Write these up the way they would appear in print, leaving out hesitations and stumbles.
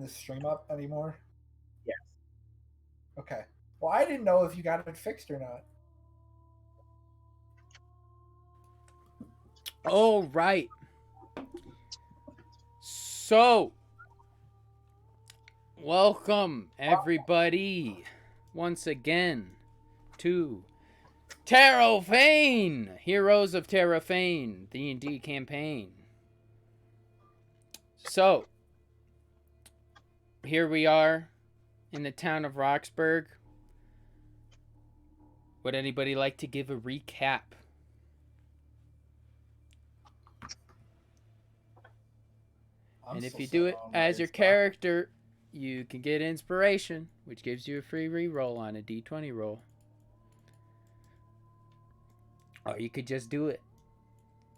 this stream up anymore? Yes. Okay. Well, I didn't know if you got it fixed or not. All right. So, welcome everybody once again to Terofane, Heroes of Terofane D&D campaign. So, here we are in the town of Roxburgh. Would anybody like to give a recap? And if you do it as your character, you can get inspiration, which gives you a free reroll on a d20 roll. Or you could just do it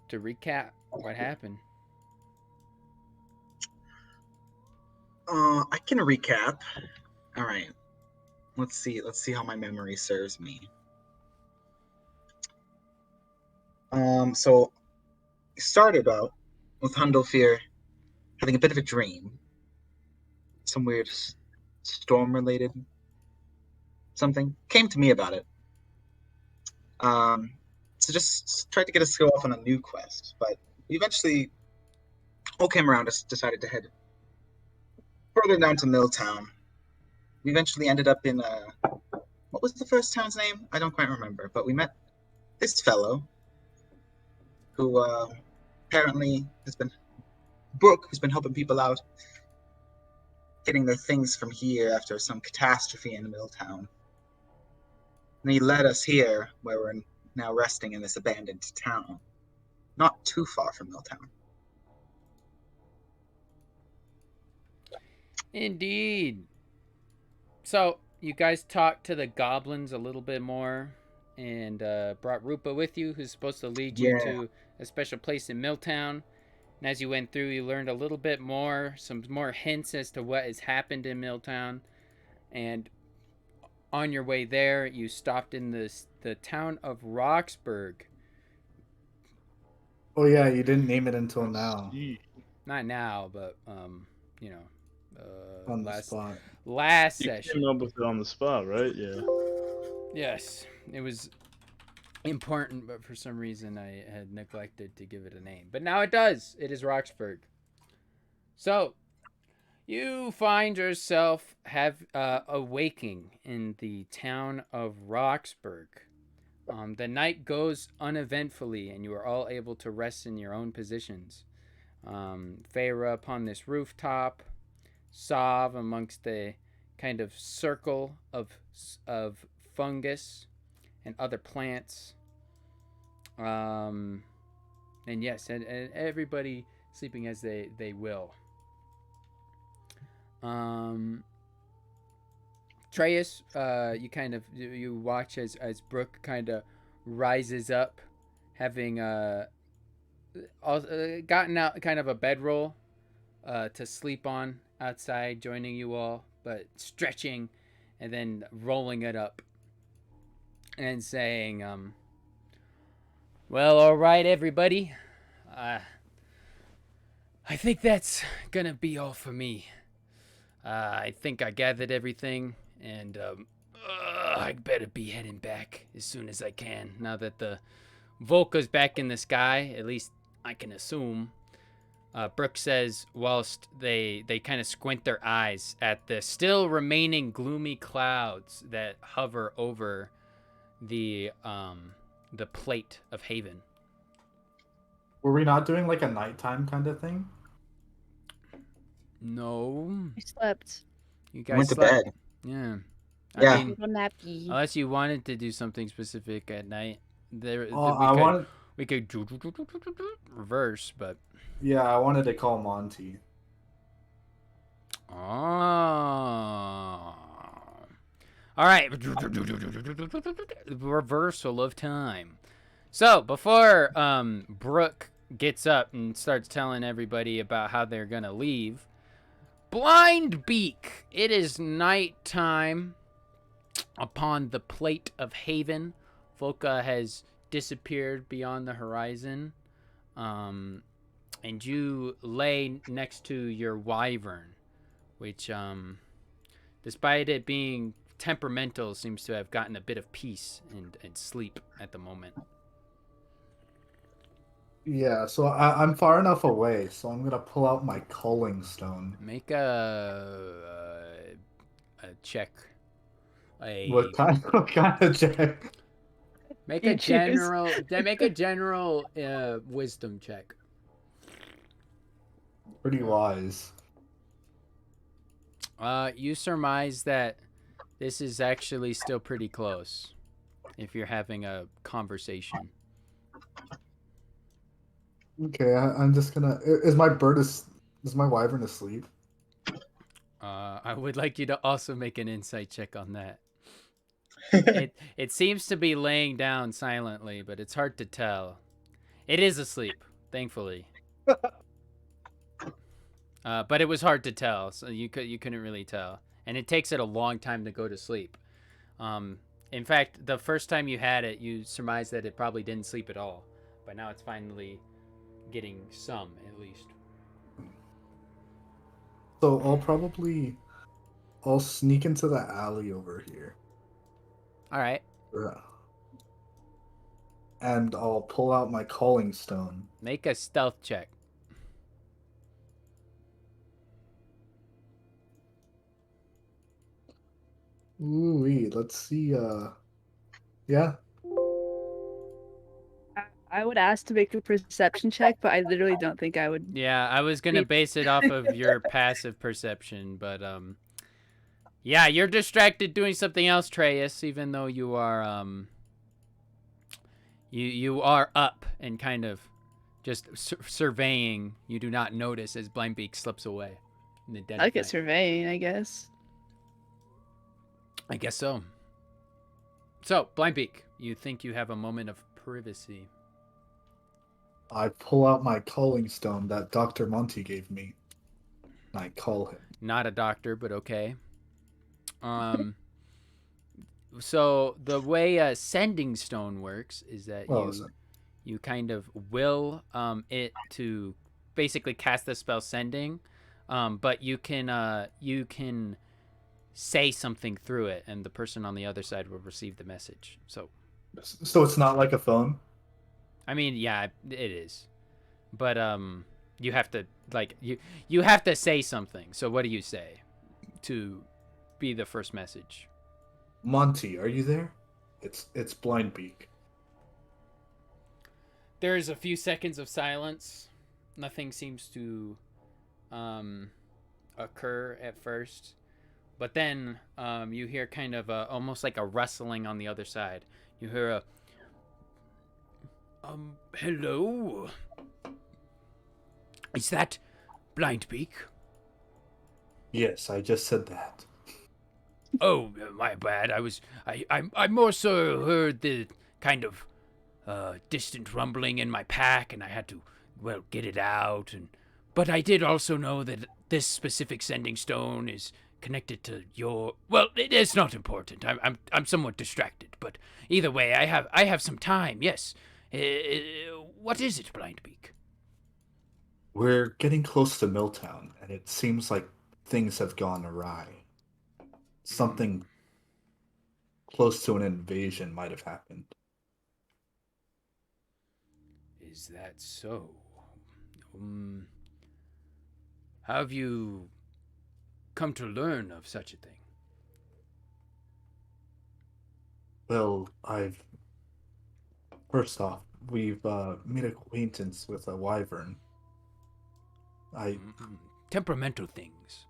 to recap what happened. I can recap. All right. Let's see how my memory serves me. So it started out with Hundlefier having a bit of a dream. Some weird storm-related something. Came to me about it. So just tried to get us to go off on a new quest, but we eventually all came around, us decided to head further down to Milltown. We eventually ended up in what was the first town's name? I don't quite remember, but we met this fellow who apparently has been Brooke, who's been helping people out getting their things from here after some catastrophe in Milltown. And he led us here, where we're now resting in this abandoned town, not too far from Milltown. Indeed. So, you guys talked to the goblins a little bit more and brought Rupa with you, who's supposed to lead you to a special place in Milltown. And as you went through, you learned a little bit more, some more hints as to what has happened in Milltown. And on your way there, you stopped in the town of Roxburgh. Oh yeah, you didn't name it until now. Not now, but you know, on the spot. Last you session. came up with it on the spot, right? Yeah. Yes, it was important, but for some reason I had neglected to give it a name. But now it does. It is Roxburgh. So, you find yourself awaking in the town of Roxburgh. The night goes uneventfully, and you are all able to rest in your own positions. Feyre upon this rooftop, Sav amongst the kind of circle of fungus and other plants. And yes, and everybody sleeping as they will. Treyas, you watch as Brooke kind of rises up, having gotten out kind of a bedroll to sleep on outside, joining you all, but stretching and then rolling it up and saying, well, all right, everybody. I think that's gonna be all for me. I think I gathered everything, and I better be heading back as soon as I can. Now that the Volca's back in the sky, at least I can assume. Brooke says, whilst they kind of squint their eyes at the still remaining gloomy clouds that hover over the plate of Haven. Were we not doing like a nighttime kind of thing? No. I slept. You guys went to slept. bed. Yeah. Yeah. I mean, unless you wanted to do something specific at night, we could reverse, but yeah, I wanted to call Monty. All right. Reversal of time. So before Brooke gets up and starts telling everybody about how they're gonna leave, Blind Beak. It is nighttime upon the plate of Haven. Volca has disappeared beyond the horizon. And you lay next to your wyvern which, despite it being temperamental, seems to have gotten a bit of peace and sleep at the moment. Yeah, so I'm far enough away, so I'm gonna pull out my calling stone. Make a check. What kind of check? Make You a choose. general wisdom check. Pretty wise. You surmise that this is actually still pretty close if you're having a conversation. Okay, I'm just gonna. Is my wyvern asleep? I would like you to also make an insight check on that. Mm. It seems to be laying down silently, but it's hard to tell. It is asleep, thankfully. But it was hard to tell, so you couldn't really tell, and it takes it a long time to go to sleep. In fact, the first time you had it, you surmised that it probably didn't sleep at all, but now it's finally getting some, at least. So I'll sneak into the alley over here. All right. Yeah. And I'll pull out my calling stone. Make a stealth check. Ooh, let's see. Yeah. I would ask to make a perception check, but I literally don't think I would. Yeah, I was gonna base it off of your passive perception, but yeah, you're distracted doing something else, Treyas, even though you are you are up and kind of just surveying. You do not notice as Blindbeak slips away in the dead I of get night. surveying, I guess. I guess so. So, Blindbeak, you think you have a moment of privacy. I pull out my calling stone that Dr. Monty gave me. And I call him. Not a doctor, but okay. So the way a sending stone works is that you kind of will it to basically cast the spell sending, but you can say something through it, and the person on the other side will receive the message. So it's not like a phone? I mean, yeah, it is, but you have to you have to say something. So what do you say to be the first message? Monty, are you there? It's Blindbeak. There's a few seconds of silence. Nothing seems to occur at first, but then you hear kind of almost like a rustling on the other side. You hear a hello? Is that Blindbeak? Yes, I just said that. Oh, my bad. I more so heard the kind of distant rumbling in my pack, and I had to, well, get it out. But I did also know that this specific sending stone is connected to your. Well, it's not important. I'm somewhat distracted, but either way, I have some time. Yes. What is it, Blindbeak? We're getting close to Milltown, and it seems like things have gone awry. Something close to an invasion might have happened. Is that so? How have you come to learn of such a thing? Well, First off, we've made acquaintance with a wyvern. Temperamental things.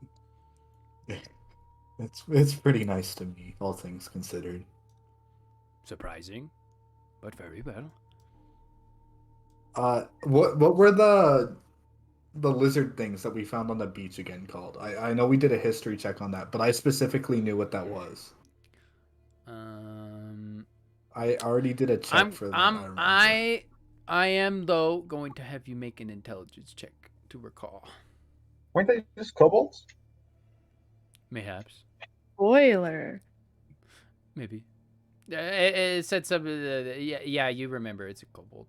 It's pretty nice to me, all things considered. Surprising, but very well. What were the lizard things that we found on the beach again called? I know we did a history check on that, but I specifically knew what that was. I already did a check for that. I am though going to have you make an intelligence check to recall. Weren't they just kobolds? Mayhaps. Spoiler. Maybe. It said something. Yeah, you remember. It's a kobold.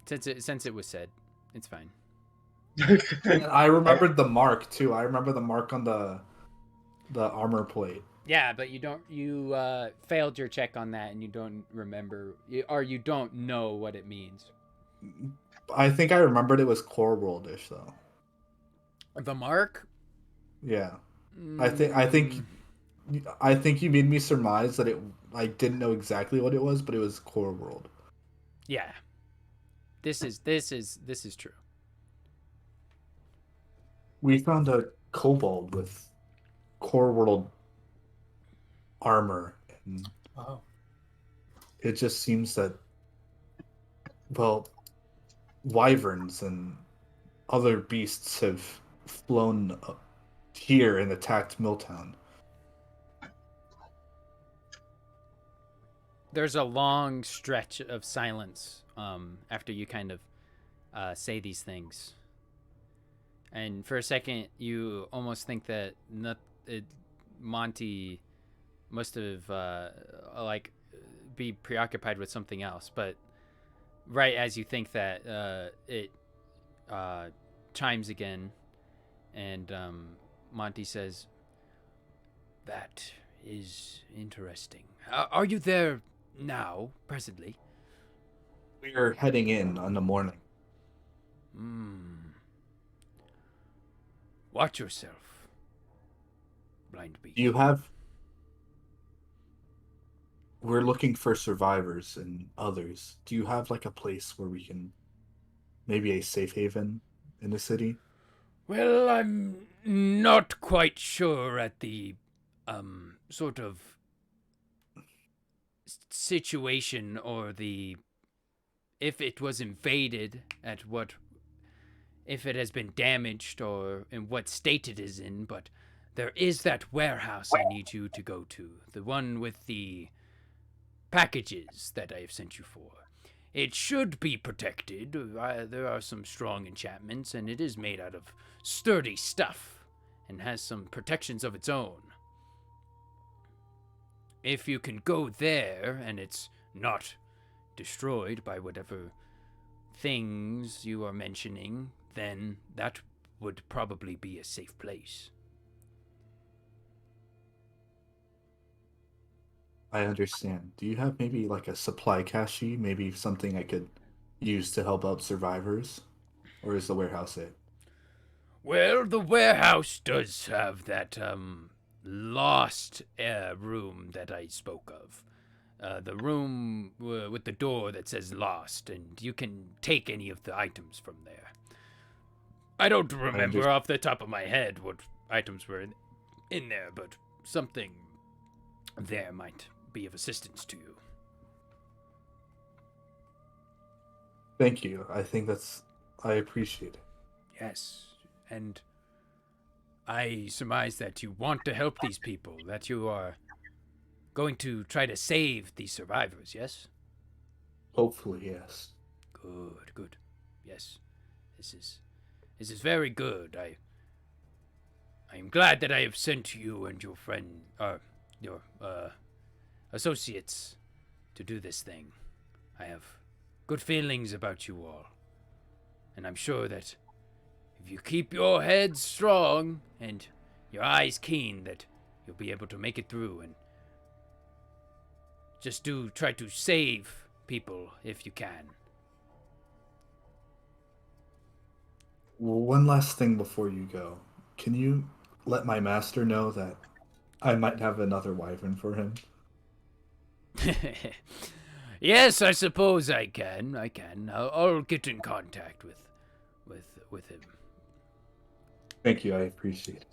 Since it was said, it's fine. And I remembered the mark too. I remember the mark on the armor plate. Yeah, but you failed your check on that, and you don't remember, or you don't know what it means. I think I remembered it was core worldish though. The mark? Yeah. I think you made me surmise that I didn't know exactly what it was, but it was core world. Yeah. This is true. We found a kobold with core world armor, and Oh. it just seems that, well, wyverns and other beasts have flown here and attacked Milltown. There's a long stretch of silence after you kind of say these things. And for a second, you almost think that Monty must have be preoccupied with something else. But right as you think that, it chimes again, and Monty says, "That is interesting. Are you there now, presently?" We are heading in the morning. Watch yourself, Blind Beak. We're looking for survivors and others. Do you have like a place where we can, maybe a safe haven in the city? Well, I'm not quite sure at the sort of situation, or if it was invaded, if it has been damaged, or in what state it is in, but there is that warehouse I need you to go to, the one with the packages that I have sent you for. It should be protected. There are some strong enchantments, and it is made out of sturdy stuff and has some protections of its own. If you can go there and it's not destroyed by whatever things you are mentioning, then that would probably be a safe place. I understand. Do you have maybe like a supply cache, maybe something I could use to help out survivors? Or is the warehouse it? Well, the warehouse does have that lost room that I spoke of. The room with the door that says lost, and you can take any of the items from there. I don't remember off the top of my head what items were in there, but something there might be of assistance to you. Thank you. I appreciate it. Yes, and I surmise that you want to help these people, that you are going to try to save these survivors, yes? Hopefully, yes. Good. Yes. This is very good. I am glad that I have sent you and your friend, your associates to do this thing. I have good feelings about you all. And I'm sure that if you keep your heads strong and your eyes keen, that you'll be able to make it through, and just try to save people if you can. One last thing before you go. Can you let my master know that I might have another wyvern for him? Yes, I suppose I can. I'll get in contact with him. Thank you, I appreciate it.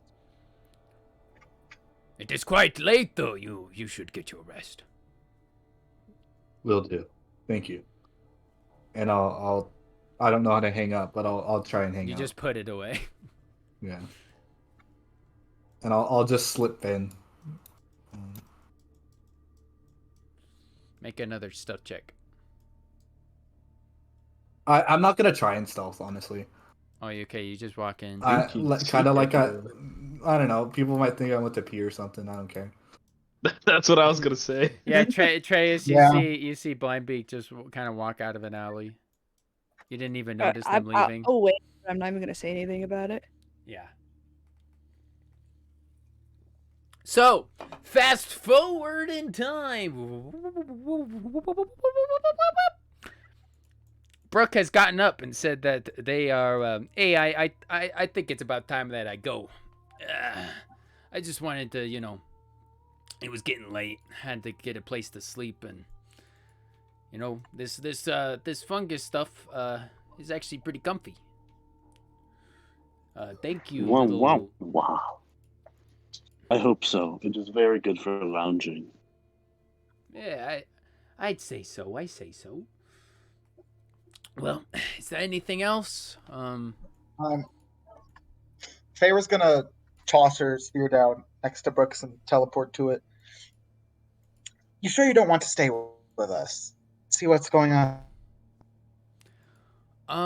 It is quite late, though. You should get your rest. Will do. Thank you. And I don't know how to hang up, but I'll try and hang up. You just put it away. Yeah. And I'll just slip in. Make another stealth check. I'm not gonna try and stealth, honestly. Oh, okay. You just walk in. Kind of like I don't know. People might think I went to pee or something. I don't care. That's what I was gonna say. Yeah, Treyas, you see Blind Beak just kind of walk out of an alley. You didn't even notice them leaving. Oh wait, I'm not even gonna say anything about it. Yeah. So, fast forward in time. Brooke has gotten up and said that they are. Hey, I think it's about time that I go. I just wanted to, it was getting late. Had to get a place to sleep, and this fungus stuff is actually pretty comfy. Thank you, Wow, little. wow, wow. I hope so. It is very good for lounging. Yeah, I'd say so. I say so. Well, is there anything else? Feyre's gonna toss her spear down next to Brooks and teleport to it. You sure you don't want to stay with us? See what's going on.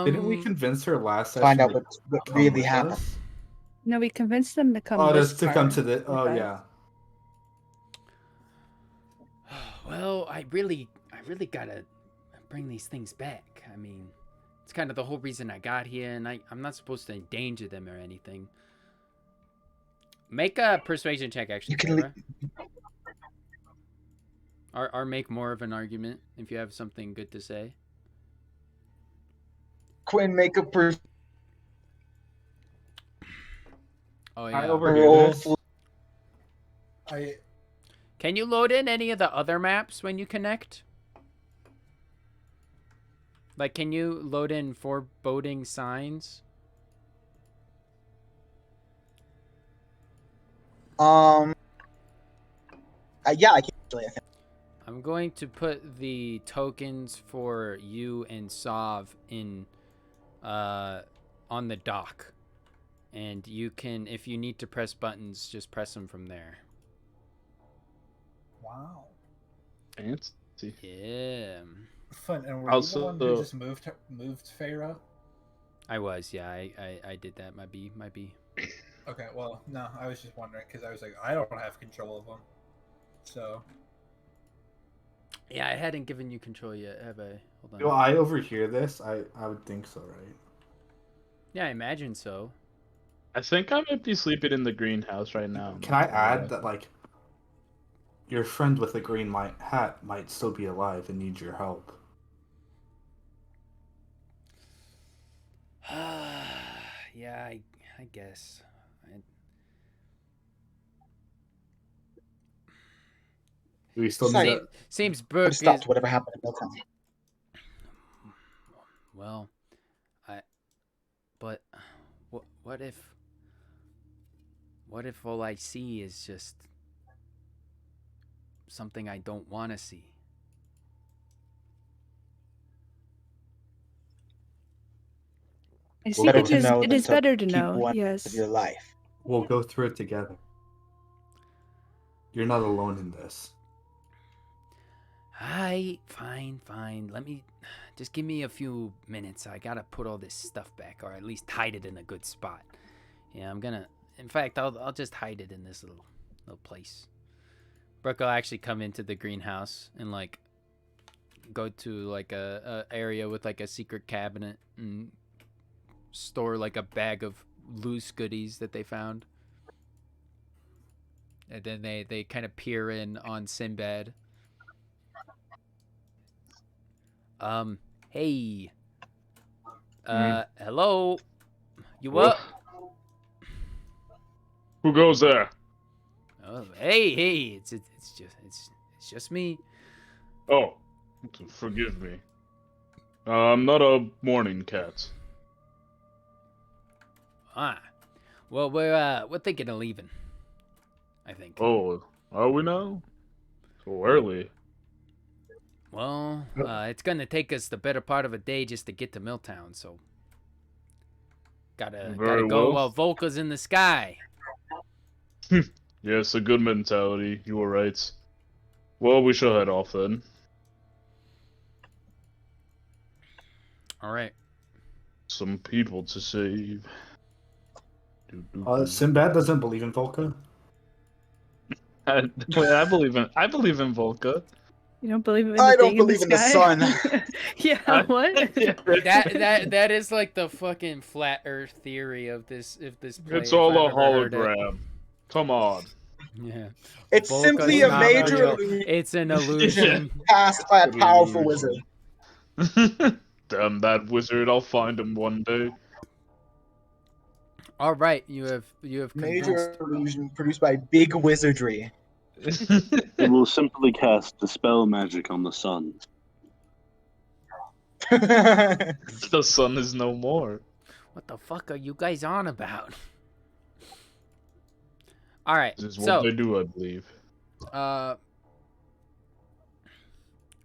Didn't we convince her last session Find out to what come really with happened. us? No, we convinced them to come. Oh, this just to come far to the. with Oh us. yeah. Well, I really gotta bring these things back. I mean, it's kind of the whole reason I got here, and I'm not supposed to endanger them or anything. Make a persuasion check, actually, You can Sarah. Or make more of an argument if you have something good to say. Quinn, make a Oh I yeah. overhear roll. this. Can you load in any of the other maps when you connect? Like, can you load in foreboding signs? Yeah, I can actually. I'm going to put the tokens for you and Sav in, on the dock. And you can, if you need to press buttons, just press them from there. Wow. Fancy. Yeah. Fun. And were Also- you the one who just moved Feyre? I was, yeah, I did that. Might be. Okay, well, no, I was just wondering because I was like, I don't have control of them. So. Yeah, I hadn't given you control yet, have I? Hold on. Well, I overhear this. I would think so, right? Yeah, I imagine so. I think I might be sleeping in the greenhouse right now. Can I add that, like, your friend with the green hat might still be alive and need your help? Yeah, I guess. Do we still need Seems Put Brooke a stop is... to whatever happened in Milltown. Well, But what if all I see is just something I don't want to see? I see. Better It to is. know It than is to better to keep know. one Yes. of your life. We'll go through it together. You're not alone in this. Fine. Let me just give me a few minutes. I gotta put all this stuff back, or at least hide it in a good spot. Yeah, I'm gonna. In fact, I'll just hide it in this little place. Brooke will actually come into the greenhouse and like go to like a area with like a secret cabinet and store like a bag of loose goodies that they found. And then they kind of peer in on Sinbad. Hey. Hello. You up? Who goes there? Oh, hey. It's just me. Oh, forgive me. I'm not a morning cat. Well, we're thinking of leaving, I think. Oh, are we now? So early. Well, it's gonna take us the better part of a day just to get to Milltown, so gotta Very go well. while Volka's in the sky. Yes, a good mentality. You were right. Well, we shall head off then. All right. Some people to save. Sinbad doesn't believe in Volca. I believe in Volca. You don't believe in the I don't thing believe in the sun. Yeah, what? That is like the fucking flat Earth theory of this. If this play, It's if all I've a ever heard it. hologram. Come on. Yeah, It's Volca's simply a not major real. illusion It's an illusion. cast by a What an powerful illusion. wizard. Damn that wizard! I'll find him one day. All right, you have convinced. Major illusion produced by big wizardry. It will simply cast dispel magic on the sun. The sun is no more. What the fuck are you guys on about? All right, This is what so they do, I believe.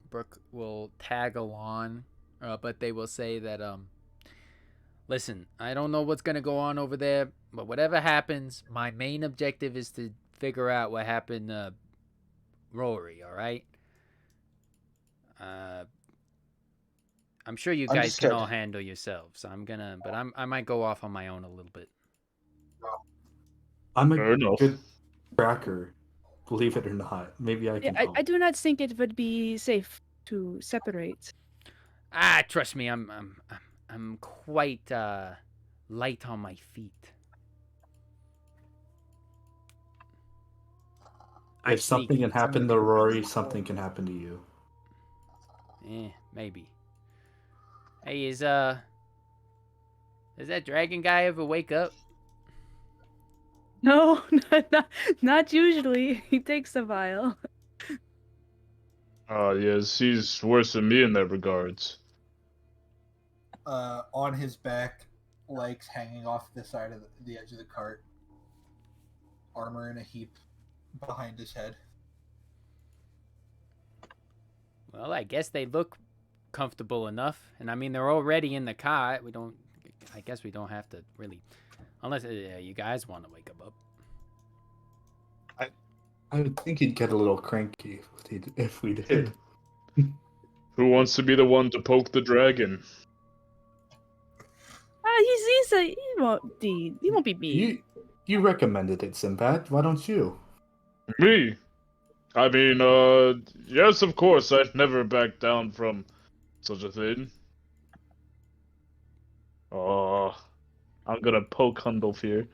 Brooke will tag along, but they will say that listen, I don't know what's gonna go on over there, but whatever happens, my main objective is to figure out what happened to Rory. All right. I'm sure you guys can Understood. all handle yourselves. I might go off on my own a little bit. I'm Fair a enough. good tracker, believe it or not. Maybe I Yeah, can I help. do not think it would be safe to separate. Trust me, I'm quite light on my feet. I'm If something sneaky. can happen to Rory, something can happen to you. Maybe. Hey, does that dragon guy ever wake up? No, not usually. He takes a while. Yes, he's worse than me in that regards. On his back, legs hanging off the side of the edge of the cart, armor in a heap behind his head. Well, I guess they look comfortable enough, and I mean they're already in the car. I guess we don't have to really, unless you guys want to wake him up. I would think he'd get a little cranky if we did. Who wants to be the one to poke the dragon? He won't be mean. You recommended it, Sinbad. Why don't you? Me? I mean, yes, of course, I'd never back down from such a thing. Oh, I'm gonna poke Hundolf here.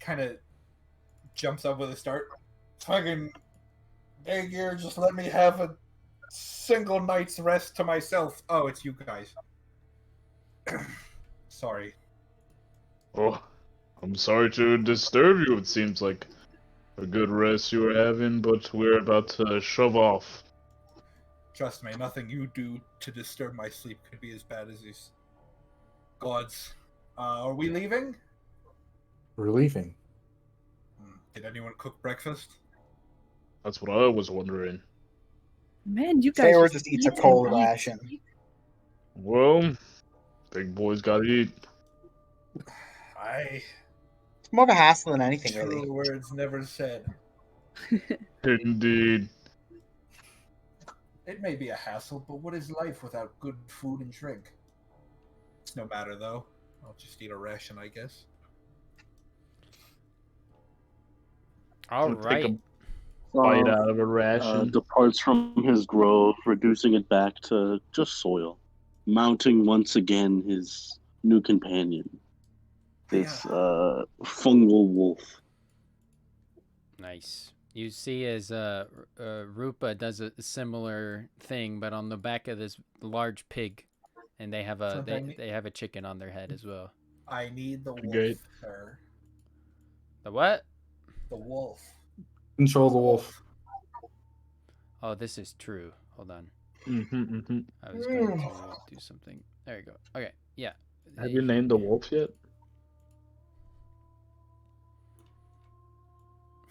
Kind of jumps up with a start. Fucking dang here, just let me have a single night's rest to myself. Oh, it's you guys. Sorry. Oh, I'm sorry to disturb you. It seems like a good rest you were having, but we're about to shove off. Trust me, nothing you do to disturb my sleep could be as bad as these gods. Are we leaving? We're leaving. Did anyone cook breakfast? That's what I was wondering. Man, you guys Feyre just eats a eat cold and eat. ration. Well, big boys gotta eat. It's more of a hassle than anything, True really. words never said. Indeed. It may be a hassle, but what is life without good food and drink? It's no matter, though. I'll just eat a ration, I guess. All Take right. a bite out of a ration. Departs from his grove, reducing it back to just soil, mounting once again his new companion, this fungal wolf. Nice. You see as Rupa does a similar thing, but on the back of this large pig, and they have they have a chicken on their head as well. I need the wolf, Great. sir. The what? The wolf. Control the wolf. Oh, this is true. Hold on. Mm-hmm. I was going to do something. There you go. Okay. Yeah. Have you named the wolf yet?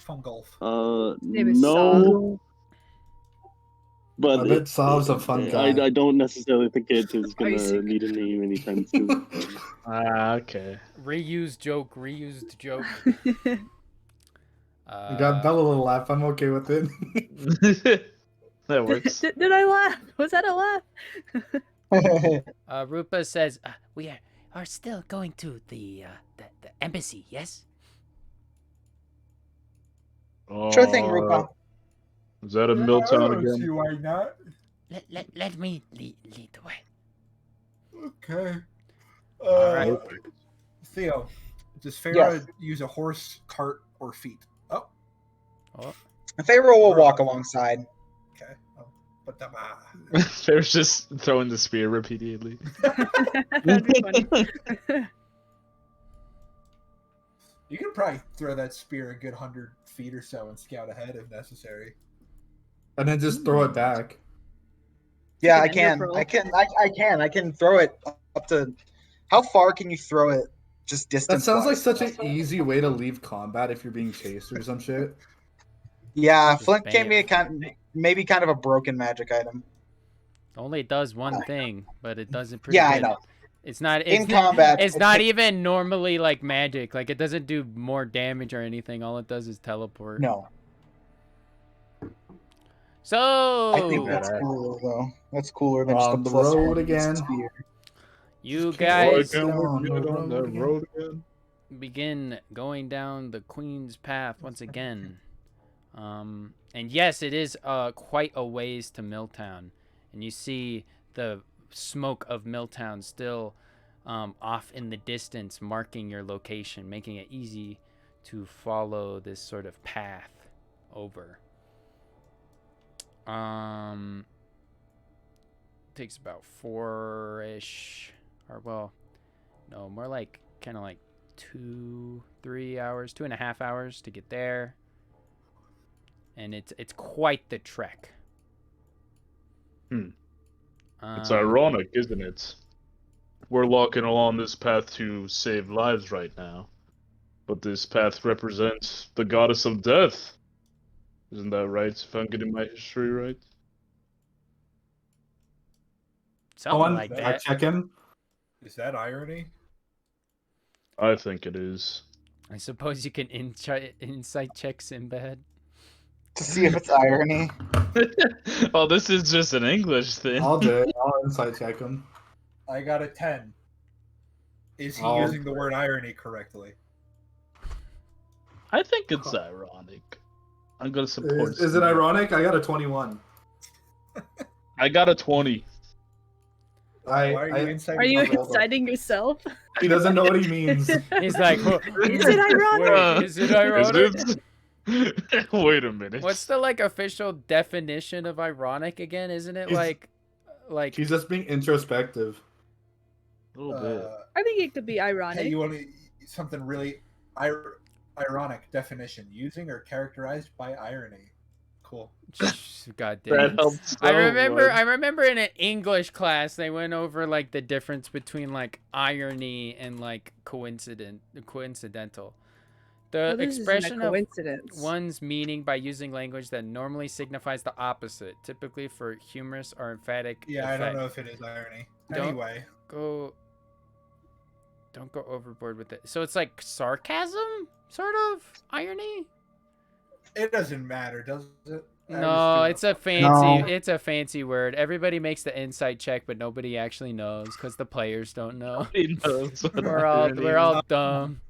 Fungolf. Name is No. But I bet Sav's a fun guy. I don't necessarily think it is Are you gonna serious? need a name anytime soon. Okay. Reused joke. You got that little laugh. I'm okay with it. That works. Did I laugh? Was that a laugh? Rupa says we are still going to the embassy. Yes. Sure thing, Rupa. Is that a Yeah, I Milltown don't see again? why not. Let me lead the way. Okay. All right. Theo, does Farah Yes. use a horse, cart, or feet? Oh, Oh, Pharaoh will walk alongside. okay. Oh, but the, There's just throwing the spear repeatedly. That'd be funny. you can probably throw that spear a good 100 feet or so and scout ahead if necessary. And then just throw it back. Yeah, I Like an ender can. pearl. I can throw it up to. How far can you throw it? Just distance. That sounds like such an easy way to leave combat if you're being chased or some shit. Yeah, Just Flint bang gave me it. maybe kind of a broken magic item. only does one thing, but it does it pretty Yeah, good. I know. It's not In combat, It's not even normally like magic. Like it doesn't do more damage or anything. All it does is teleport. No, So I think that's cooler though. That's cooler than just a On the plus road one again. spear. you Just guys keep Again, we're on the good on road that again. road again. begin going down the Queen's Path once again. And yes, it is quite a ways to Milltown, and you see the smoke of Milltown still off in the distance, marking your location, making it easy to follow this sort of path over. Takes about 4-ish, or well, no, more like kind of like 2-3 hours, 2.5 hours to get there. And it's quite the trek. It's ironic, isn't it? We're walking along this path to save lives right now, but this path represents the goddess of death. Isn't that right? If I'm getting my history right. Something Go on, like I that. check him. Is that irony? I think it is. I suppose you can insight check Sinbad. To see if it's irony. Oh, this is just an English thing. I'll do it. I'll insight check him. I got a 10. Is he Oh. using the word irony correctly? I think it's ironic. I'm gonna support. Is it ironic? I got a 21. I got a 20. Why are you inciting? Are you the world? inciting yourself? He doesn't know what he means. He's like, Is it ironic? Wait, is it ironic? Is it? Wait a minute. What's the like official definition of ironic again? Isn't it He's- like He's just being introspective. A little bit. I think it could be Hey, ironic. you want something really ironic definition? Using or characterized by irony. Cool. God damn. That helps so I remember much. in an English class they went over like the difference between like irony and like coincidental. The Well, this isn't a expression of coincidence. one's meaning by using language that normally signifies the opposite, typically for humorous or emphatic Yeah, I effect. don't know if it is irony. Don't- Anyway, Don't go overboard with it. So it's like sarcasm, sort of irony. it doesn't matter, does it? No, it's a fancy word. Everybody makes the insight check, but nobody actually knows because the players don't know. He knows what We're irony all is. dumb.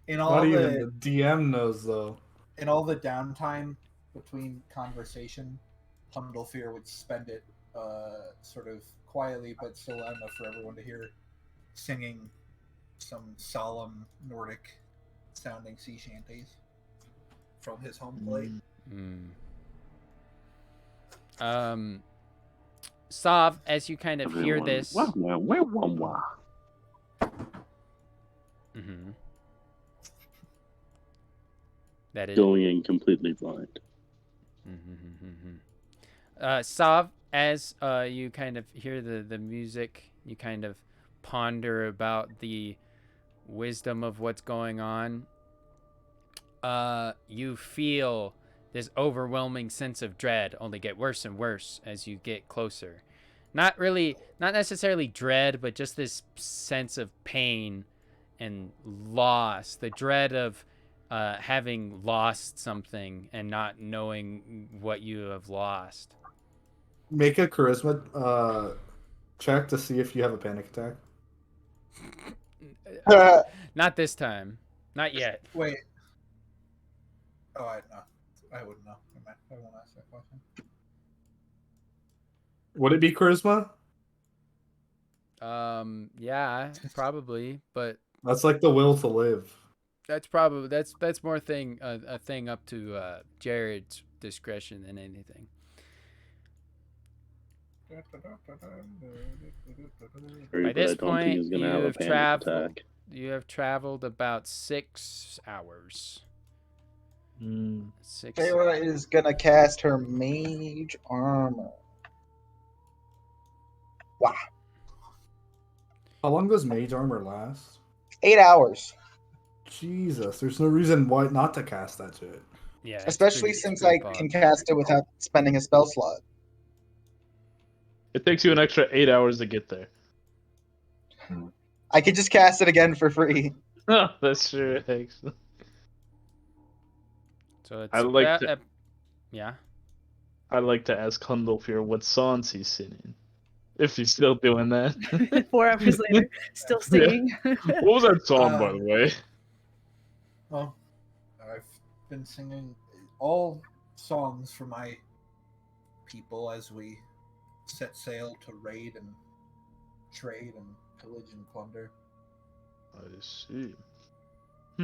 in all Not even the the DM knows, though. in all the downtime between conversation, Hundlefear would spend it sort of quietly, but still loud enough for everyone to hear, singing some solemn Nordic sounding sea shanties from his home plate. Sav, as you kind of hear this, that is Going completely blind. Sav, as you kind of hear the music, you kind of ponder about the wisdom of what's going on. You feel this overwhelming sense of dread only get worse and worse as you get closer. Not necessarily dread, but just this sense of pain and loss. The dread of having lost something and not knowing what you have lost. Make a charisma check to see if you have a panic attack. Not this time. Not yet. Wait. Oh, I know. I wouldn't know. Never mind. I won't ask that question. Would it be charisma? Yeah, probably, but That's like the will to live. that's probably that's more a thing up to Jared's discretion than anything. Very, By but I this don't think point, he's gonna have a panic attack. you have traveled about 6 hours. Hmm. 6. Kayla is gonna cast her mage armor. Wow. How long does mage armor last? 8 hours. Jesus, there's no reason why not to cast that shit. Yeah, it's Especially pretty- it's since pretty I pog. can cast it without spending a spell slot. It takes you an extra 8 hours to get there. I could just cast it again for free. That's true. Thanks. So it's I like about, to- yeah. I'd like to ask Hundlefear what songs he's singing. If he's still doing that. 4 hours later, still singing. What was that song, by the way? Well, I've been singing all songs for my people as we set sail to raid and trade and pillage and plunder. I see.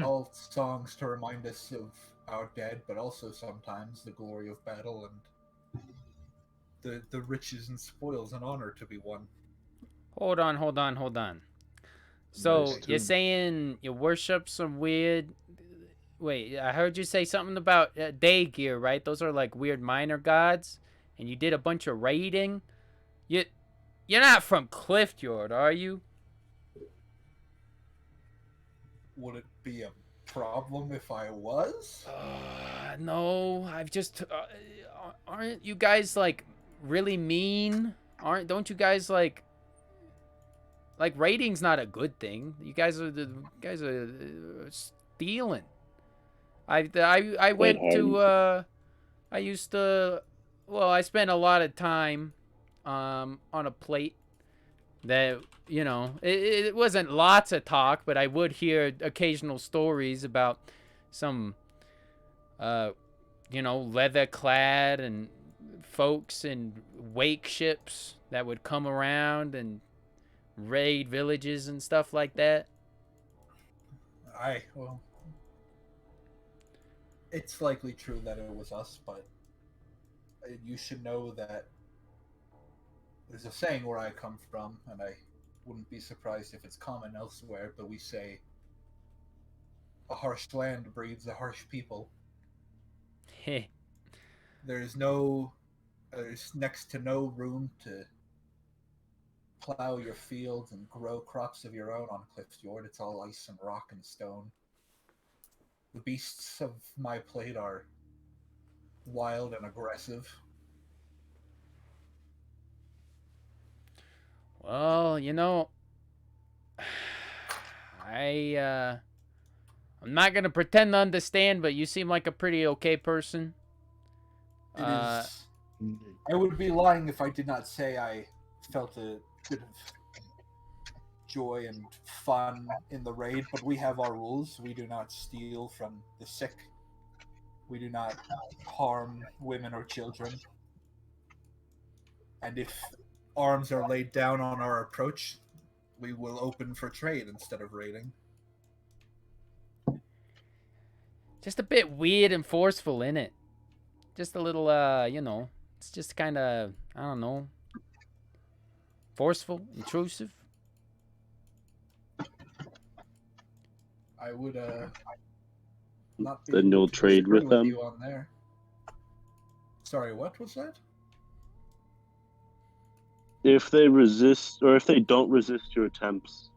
All songs to remind us of our dead, but also sometimes the glory of battle and the riches and spoils and honor to be won. Hold on. So Nice you're tune. saying you worship some weird? Wait, I heard you say something about day gear, right? Those are like weird minor gods, and you did a bunch of raiding. You're not from Cliffjord, are you? Would it be a problem if I was? No. I've just aren't you guys like really mean? Don't you guys like raiding's not a good thing. You guys are stealing. I went to I used to I spent a lot of time on a plate that it wasn't lots of talk, but I would hear occasional stories about some leather clad and folks in wake ships that would come around and raid villages and stuff like that. Well, it's likely true that it was us, but you should know that there's a saying where I come from, and I wouldn't be surprised if it's common elsewhere, but we say, a harsh land breeds a harsh people. Heh. There's next to no room to plow your fields and grow crops of your own on Cliffjord. It's all ice and rock and stone. The beasts of my plate are wild and aggressive. Well, I'm not gonna pretend to understand, but you seem like a pretty okay person. It is. I would be lying if I did not say I felt a bit of joy and fun in the raid, but we have our rules. We do not steal from the sick. We do not harm women or children. And if arms are laid down on our approach, we will open for trade instead of raiding. Just a bit weird and forceful, innit? Just a little, it's just kind of, I don't know, forceful, intrusive. I would not be Then you'll able to trade disagree with them? you on there. Sorry, what was that? If they resist, or if they don't resist your attempts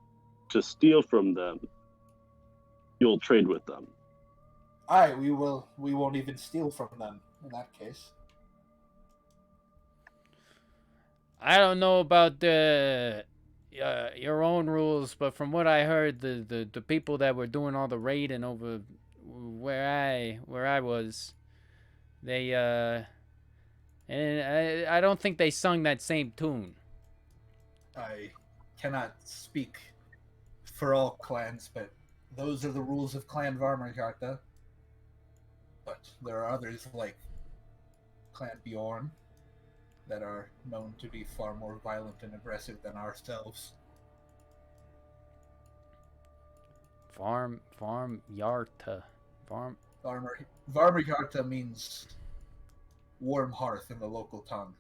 to steal from them, you'll trade with them. Aye, we won't even steal from them in that case. I don't know about your own rules, but from what I heard, the people that were doing all the raiding over where I was, they and I don't think they sung that same tune. I cannot speak for all clans, but those are the rules of Clan Varmergarta. But there are others like Clan Bjorn that are known to be far more violent and aggressive than ourselves. Yarta. Varmyarta means warm hearth in the local tongue.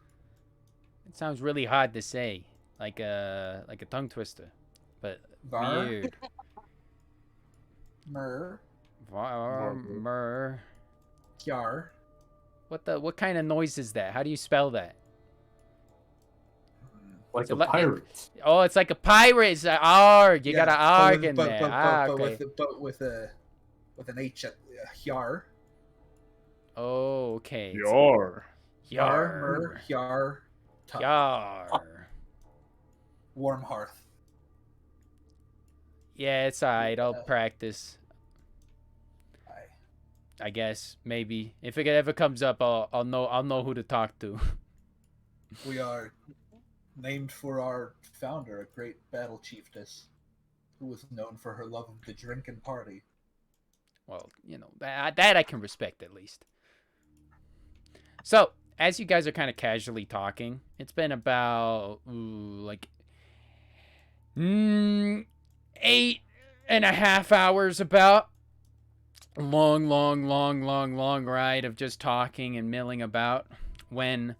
It sounds really hard to say, like a tongue twister, but weird. Varmer. Yar. What kind of noise is that? How do you spell that? Like So a pirate. Oh, it's like a pirate. It's a arg. You got an arg in but, there. but, Okay. but with an H at Yar. Oh, okay. Yar. Yar. Yar. Yar. Warm hearth. Yeah, it's alright. I'll practice. Aye. I guess maybe if it ever comes up, I'll know who to talk to. We are named for our founder, a great battle chiefess, who was known for her love of the drink and party. Well, you know, that I can respect at least. So, as you guys are kind of casually talking, it's been about 8.5 hours about. Long ride of just talking and milling about when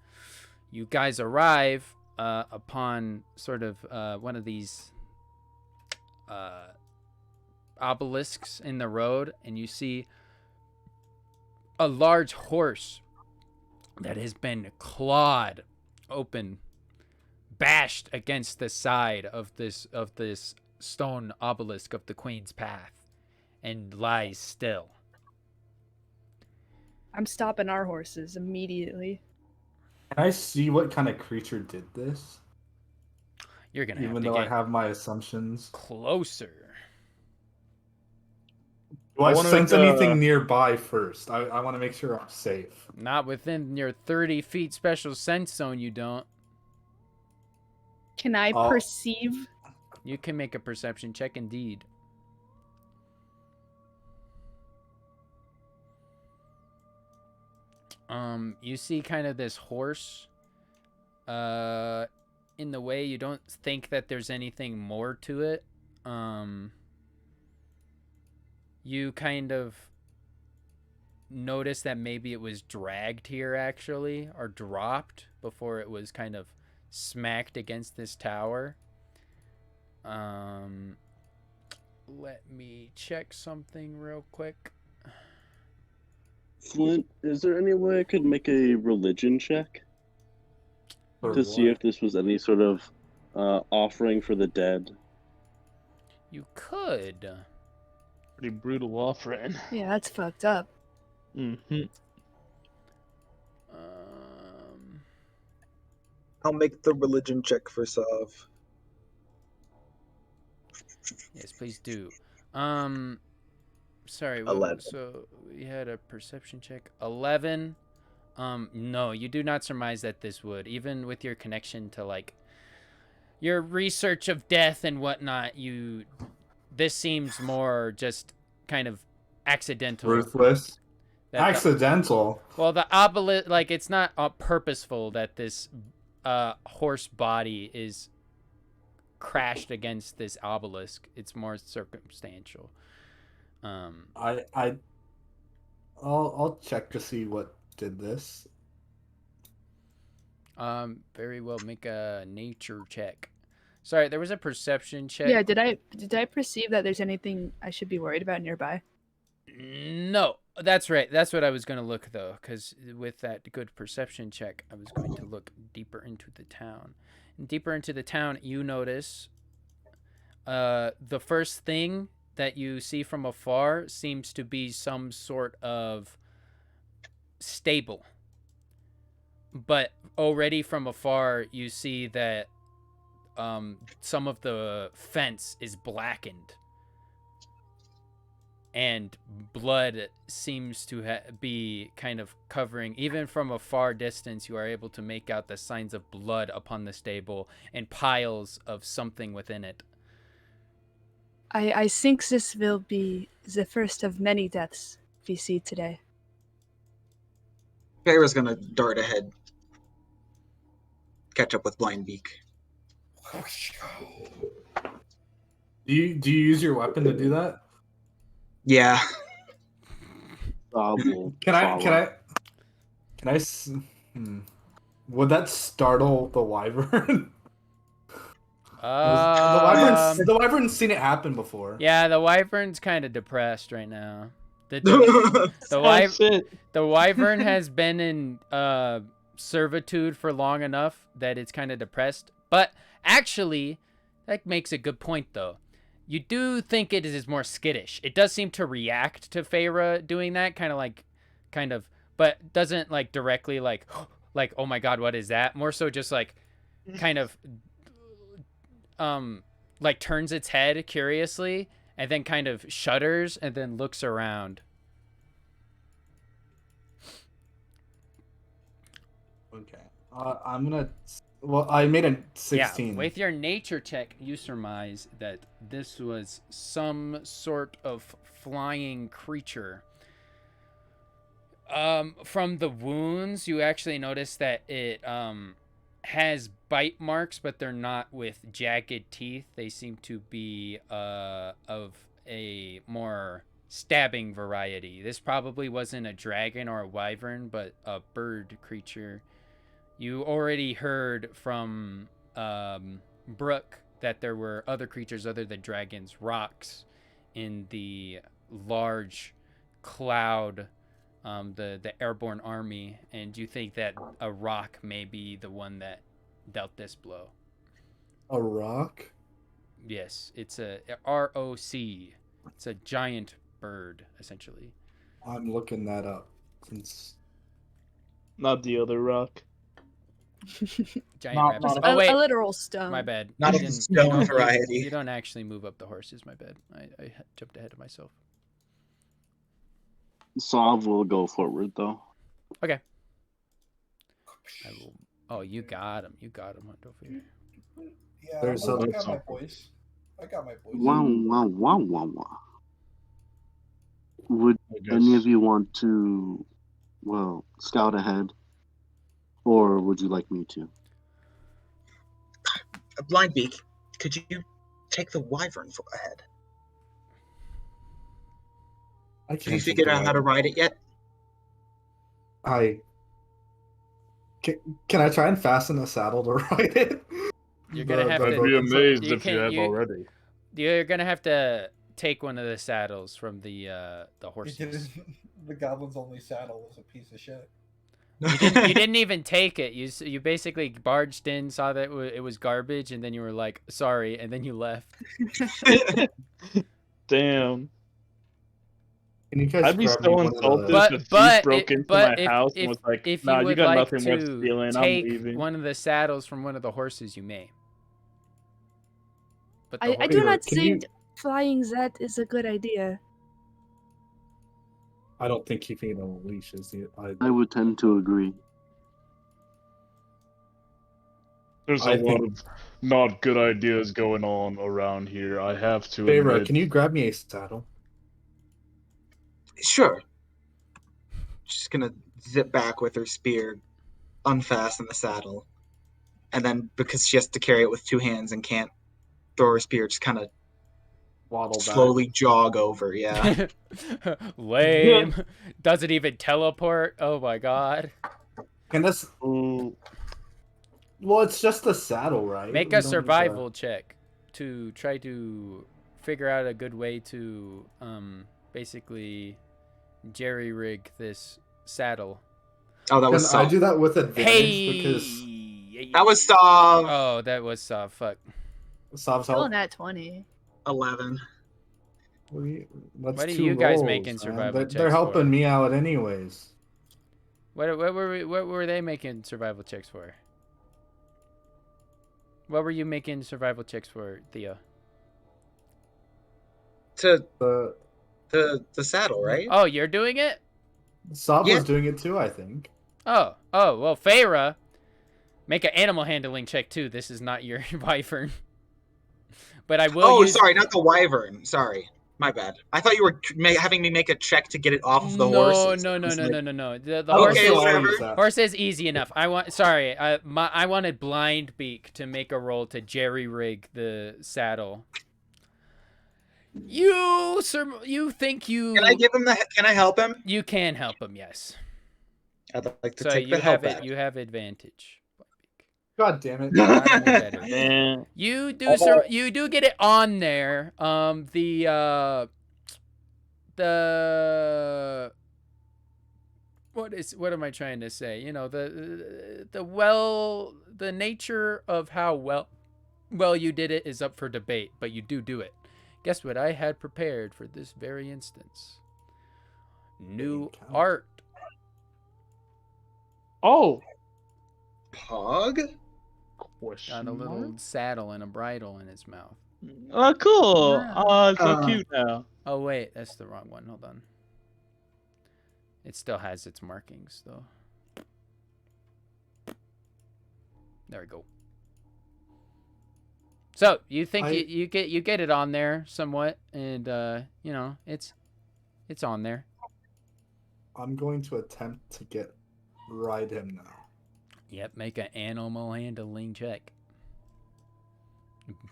you guys arrive upon sort of one of these obelisks in the road, and you see a large horse that has been clawed open, bashed against the side of this stone obelisk of the Queen's Path, and lies still. I'm stopping our horses immediately. Can I see what kind of creature did this? You're gonna have Even to though I get have my assumptions. closer. Do I sense anything nearby first? I want to make sure I'm safe. Not within your 30 feet special sense zone, you don't. Can I perceive? You can make a perception check, indeed. You see kind of this horse. In the way, you don't think that there's anything more to it. You kind of notice that maybe it was dragged here, actually, or dropped before it was kind of smacked against this tower. Let me check something real quick. Flint, is there any way I could make a religion check to see if this was any sort of offering for the dead? You could. Pretty brutal offering. Yeah, that's fucked up. Mm-hmm. I'll make the religion check for Sav. Yes, please do. Sorry. 11. So we had a perception check. 11. No, you do not surmise that this would, even with your connection to like your research of death and whatnot. This seems more just kind of accidental. Ruthless. Accidental. Well, the obelisk, like it's not purposeful that this horse body is crashed against this obelisk. It's more circumstantial. I'll check to see what did this. Very well. Make a nature check. Sorry, there was a perception check. Yeah, did I perceive that there's anything I should be worried about nearby? No, that's right. That's what I was going to look, though, because with that good perception check, I was going to look deeper into the town. And deeper into the town, you notice the first thing that you see from afar seems to be some sort of stable. But already from afar, you see that some of the fence is blackened. And blood seems to be kind of covering. Even from a far distance, you are able to make out the signs of blood upon the stable and piles of something within it. I think this will be the first of many deaths we see today. Feyre's gonna dart ahead, catch up with Blindbeak. Do you use your weapon to do that? Yeah. Will Can I? follow. Would that startle the wyvern? Um, The wyvern's seen it happen before. yeah, the wyvern's kind of depressed right now. The Oh, shit. the wyvern has been in servitude for long enough that it's kind of depressed. But actually, that makes a good point though. You do think it is more skittish. It does seem to react to Feyre doing that, kind of, but doesn't like directly like oh my god, what is that? More so just like kind of like turns its head curiously and then kind of shudders and then looks around. Okay. I'm gonna. Well, I made a 16. Yeah, with your nature check, you surmise that this was some sort of flying creature. From the wounds, you actually notice that it has bite marks, but they're not with jagged teeth. They seem to be of a more stabbing variety. This probably wasn't a dragon or a wyvern, but a bird creature. You already heard from Brooke that there were other creatures other than dragons, rocks, in the large cloud, the airborne army, and you think that a rock may be the one that dealt this blow. A rock? Yes, it's a ROC. It's a giant bird, essentially. I'm looking that up since. Not the other rock. Giant Not- rabbits. not Oh wait, A literal stone. my bad. Not You of the didn't- stone you don't- variety. You don't actually move up the horses. My bad. I jumped ahead of myself. Sav will go forward though. I will. Oh, you got him. You got him, Huntopher. Yeah, There's I a- got my boys. I got my boys. Wow. Would I guess. any of you want to, well, scout ahead, or would you like me to? Blindbeak, could you take the wyvern ahead? I Have you can't figured out how to ride it yet? Can I try and fasten a saddle to ride it? You're gonna have I'd to- be amazed you if you can- have you- already. You're gonna have to take one of the saddles from the You horses. didn't- the goblin's only saddle was a piece of shit. You didn't even take it. You basically barged in, saw that it was garbage, and then you were like, sorry, and then you left. Damn. Can you guys I'd be grab me so one of insulted the- if the thief broke into my house and was like, if nah, you you would got like nothing worth to stealing, I'm take leaving. one of the saddles from one of the horses, you may. But the I horse- do not Can you- think flying Zet is a good idea. I don't think keeping it on a leash is the. I would tend to agree. There's I a lot think- of not good ideas going on around here, I have to Feyre, admit. can you grab me a saddle? Sure. She's gonna zip back with her spear, unfasten the saddle, and then because she has to carry it with two hands and can't throw her spear, just kind of Waddle back. slowly jog over. Yeah. Lame. Doesn't even teleport. Oh my god. Can this? Ooh, Well, it's just a saddle, right? Make We a don't need to- survival check to try to figure out a good way to basically jerry rig this saddle. Oh, that Can was I soft. do that with advantage Hey. because That was soft. Oh, that was soft. Fuck. Sob's Still help? nat 20. 11. That's What are two you guys rolls, making man. survival They're checks helping for? me out anyways. What were they making survival checks for? What were you making survival checks for, Theo? To The the saddle, right? Oh, you're doing it? Sob Yeah. was doing it too, I think. Oh, well, Feyre, make an animal handling check too. This is not your wyvern. But I will Oh, use sorry, not the wyvern. Sorry. My bad. I thought you were having me make a check to get it off of the No, horses. no, I no, was no, like, no, no, no. The I horse Okay, is whatever. horse is easy enough. I wanted Blind Beak to make a roll to jerry rig the saddle. You think you Can I give him the? Can I help him? you can help him, yes. I'd like to So take you the have help it. back. You have advantage. God damn it. Not any better. Yeah. You do get it on there. The what am I trying to say? You know, the nature of how well you did it is up for debate, but you do it. Guess what I had prepared for this very instance? New art. Oh, Pog? question Got a little mark? saddle and a bridle in his mouth. Oh, cool. Yeah. Oh, it's so Uh, cute now. Oh wait, that's the wrong one. Hold on. It still has its markings though. There we go. So you think you get it on there somewhat, and you know it's on there. I'm going to attempt to ride him now. Yep, make an animal handling check.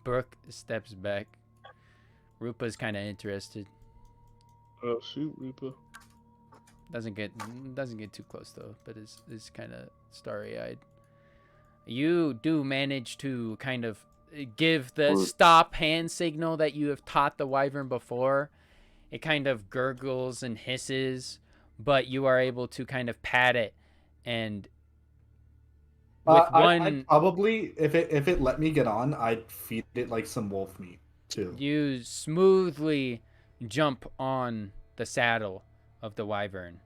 Brooke steps back. Rupa's kind of interested. Oh shoot, Reaper. Doesn't get too close though, but is kind of starry-eyed. You do manage to kind of give the stop hand signal that you have taught the wyvern before. It kind of gurgles and hisses, but you are able to kind of pat it, and with I'd probably, if it let me get on, I'd feed it like some wolf meat too. you smoothly jump on the saddle of the wyvern.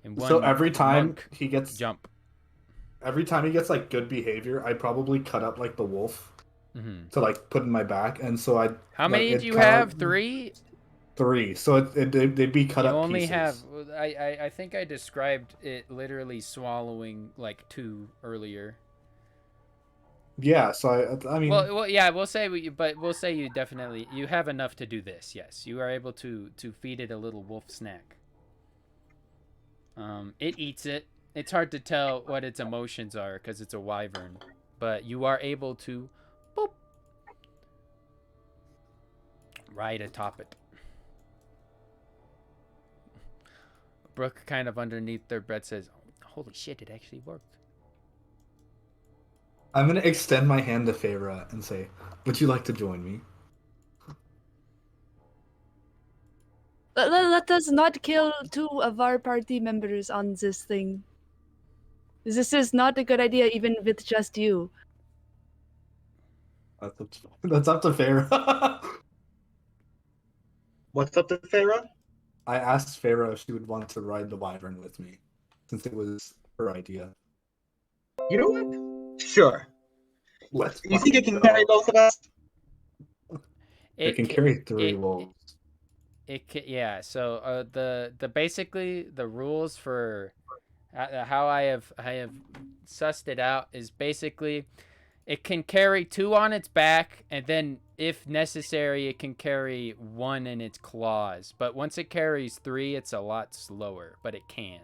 And So every time he gets like good behavior, I probably cut up like the wolf to like put in my back, and so I. How many do you have? 3? 3. So they'd be cut up. You only pieces. have. I think I described it literally swallowing like 2 earlier. Yeah. So I mean. Well, yeah. We'll say you definitely have enough to do this. Yes, you are able to feed it a little wolf snack. It eats it. It's hard to tell what its emotions are because it's a wyvern, but you are able to, boop, ride atop it. Brooke kind of underneath their breath says, "Holy shit! It actually worked." I'm gonna extend my hand to Feyre and say, "Would you like to join me?" Let us not kill 2 of our party members on this thing. This is not a good idea, even with just you. That's up to Feyre. What's up to Farah? I asked Feyre if she would want to ride the wyvern with me, since it was her idea. You know what? Sure. Let's. You think it can carry both of us? It can carry 3 wolves. Yeah. So the basically the rules for how I have sussed it out is basically it can carry 2 on its back, and then if necessary it can carry 1 in its claws. But once it carries 3, it's a lot slower, but it can.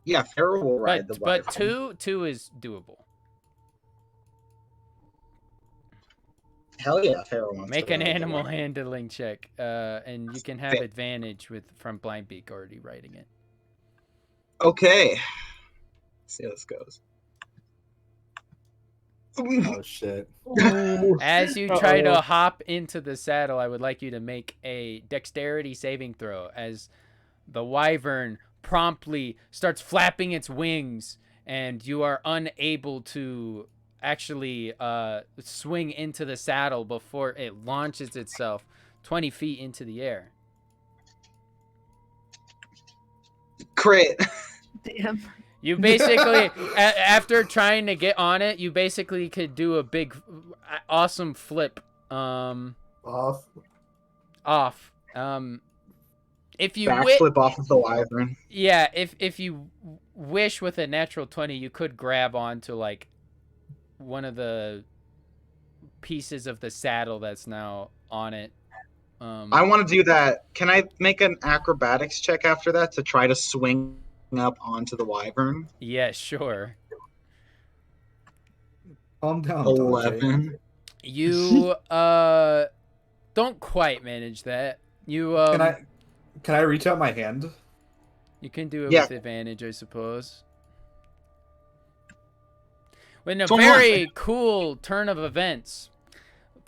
Yeah, Farah will ride the wyvern. But two is doable. Hell yeah, Farah wants Make to an ride the animal wyvern. handling check, and you can have advantage from Blind Beak already riding it. Okay. Let's see how this goes. Oh shit. As you try to hop into the saddle, I would like you to make a dexterity saving throw as the wyvern promptly starts flapping its wings, and you are unable to actually swing into the saddle before it launches itself 20 feet into the air. Crit. Damn. You basically, after trying to get on it, you basically could do a big, awesome flip. Off. If you Backflip off of the wyvern. yeah, if you wish with a natural 20, you could grab onto like one of the pieces of the saddle that's now on it, I want to do that. Can I make an acrobatics check after that to try to swing up onto the wyvern? Yeah, sure. Calm down, Dante. 11. You don't quite manage that. You Can I reach out my hand? you can do it Yeah. with advantage, I suppose. In a 21. very cool turn of events,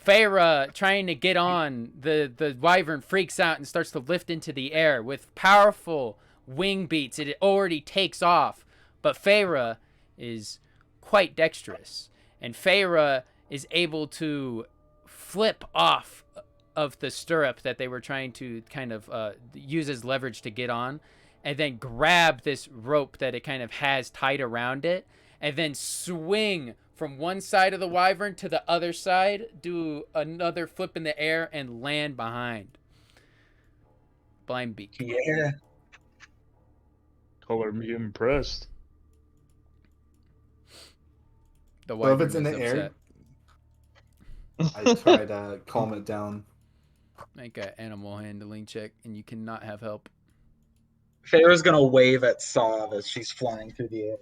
Feyre, trying to get on, the wyvern freaks out and starts to lift into the air with powerful wing beats. It already takes off, but Feyre is quite dexterous, and Feyre is able to flip off of the stirrup that they were trying to kind of use as leverage to get on, and then grab this rope that it kind of has tied around it, and then swing from one side of the wyvern to the other side, do another flip in the air, and land behind Blindbeak. Yeah. Color me impressed. The So if wyvern it's in is the air, upset. I try to calm it down. Make an animal handling check, and you cannot have help. Feyre's gonna wave at Saw as she's flying through the air.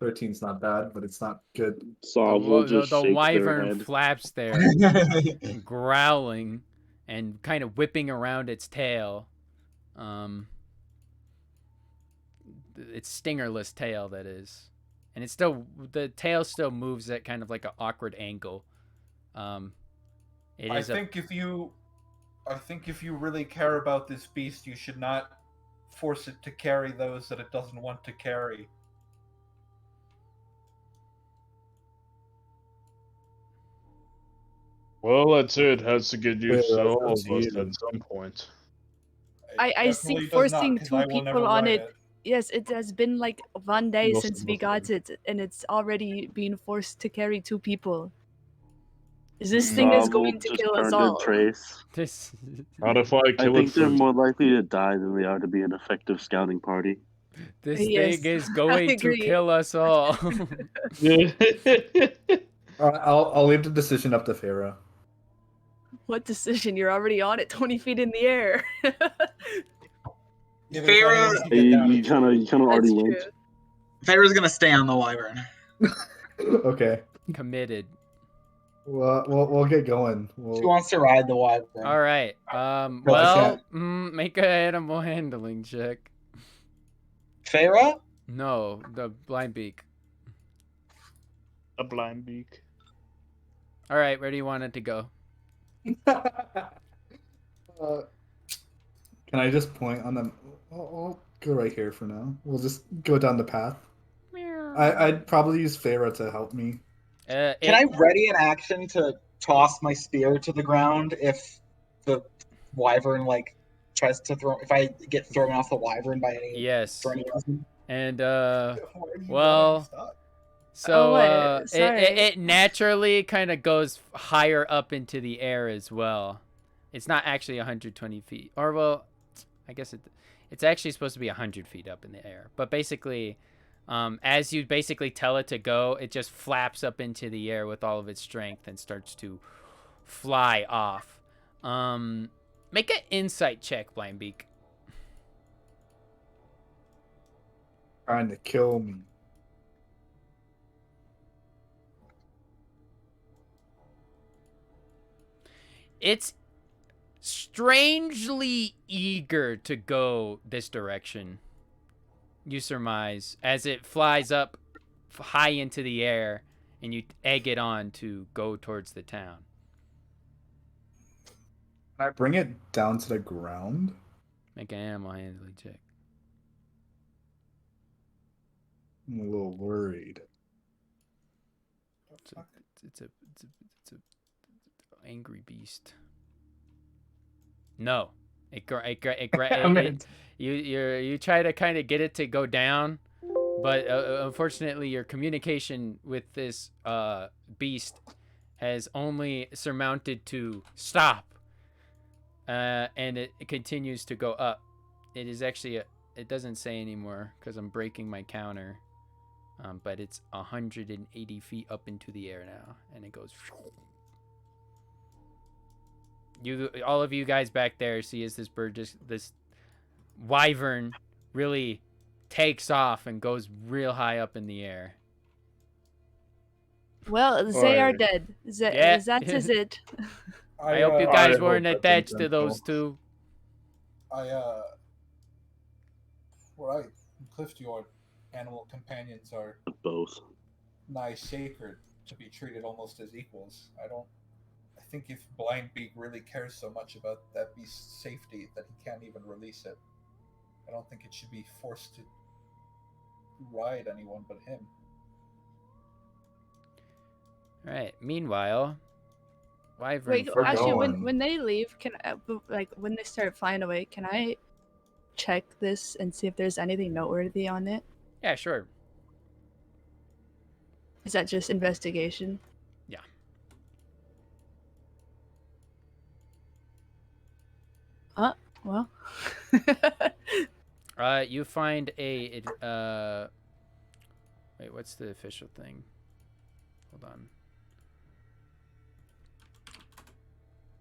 13's not bad, but it's not good. Saw will just The shake their wyvern head. flaps there, growling and kind of whipping around its tail. Its stingerless tail, that is, and the tail still moves at kind of like an awkward angle. I think if you really care about this beast, you should not force it to carry those that it doesn't want to carry. Well, that's it. Has to get used Yeah, to all that's of us you. at some point. I see definitely does not, forcing 'cause two I will never people on ride it. Yes, it has been like 1 day Listen, since we got it, and it's already been forced to carry 2 people. This thing Saw is will going to just kill us turn to all. Trace. this. Not if I I kill it think they're first. more likely to die than they are to be an effective scouting party. This Yes, thing is I going to agree. kill us all. I'll leave the decision up to Feyre. What decision? You're already on it, 20 feet in the air. Yeah, but if anyone Feyre, can get down, You it's kind of already That's went. true. Feyre's gonna stay on the wyvern. Okay. Committed. Well, we'll get going. She We'll... wants to ride the wyvern. All right. Well, Make an animal handling check. Feyre? No, the blind beak. A blind beak. All right, where do you want it to go? Can I just point on them? I'll go right here for now. We'll just go down the path. I'd probably use Feyre to help me. Can I ready an action to toss my spear to the ground if the wyvern tries to throw? If I get thrown off the wyvern by any Yes. for any reason? And Why are you well, running? Stop. so wait, sorry. it naturally kind of goes higher up into the air as well. It's not actually 120 feet, or well, I guess it's actually supposed to be 100 feet up in the air. But basically, as you basically tell it to go, it just flaps up into the air with all of its strength and starts to fly off. Make an insight check, Blindbeak. Trying to kill me. It's strangely eager to go this direction, you surmise, as it flies up high into the air and you egg it on to go towards the town. Can I bring it down to the ground? Make an animal handling check. I'm a little worried. It's a angry beast. No, you try to kind of get it to go down, but unfortunately your communication with this beast has only surmounted to stop, and it continues to go up. It is actually it doesn't say anymore because I'm breaking my counter. But it's 180 feet up into the air now, and it goes. all of you guys back there see as this bird this wyvern really takes off and goes real high up in the air. Well, they are Alright. dead. Yeah. That is it. I hope you guys I weren't hope that's attached to those two. Right, Cliff, your animal companions are Both. nigh sacred to be treated almost as equals. I think if Blindbeak really cares so much about that beast's safety that he can't even release it, I don't think it should be forced to ride anyone but him. All right. Meanwhile, wyvern. Wait, We're actually, going. when they leave, when they start flying away, can I check this and see if there's anything noteworthy on it? Yeah, sure. Is that just investigation? Yeah. Well. You find a wait, what's the official thing? Hold on.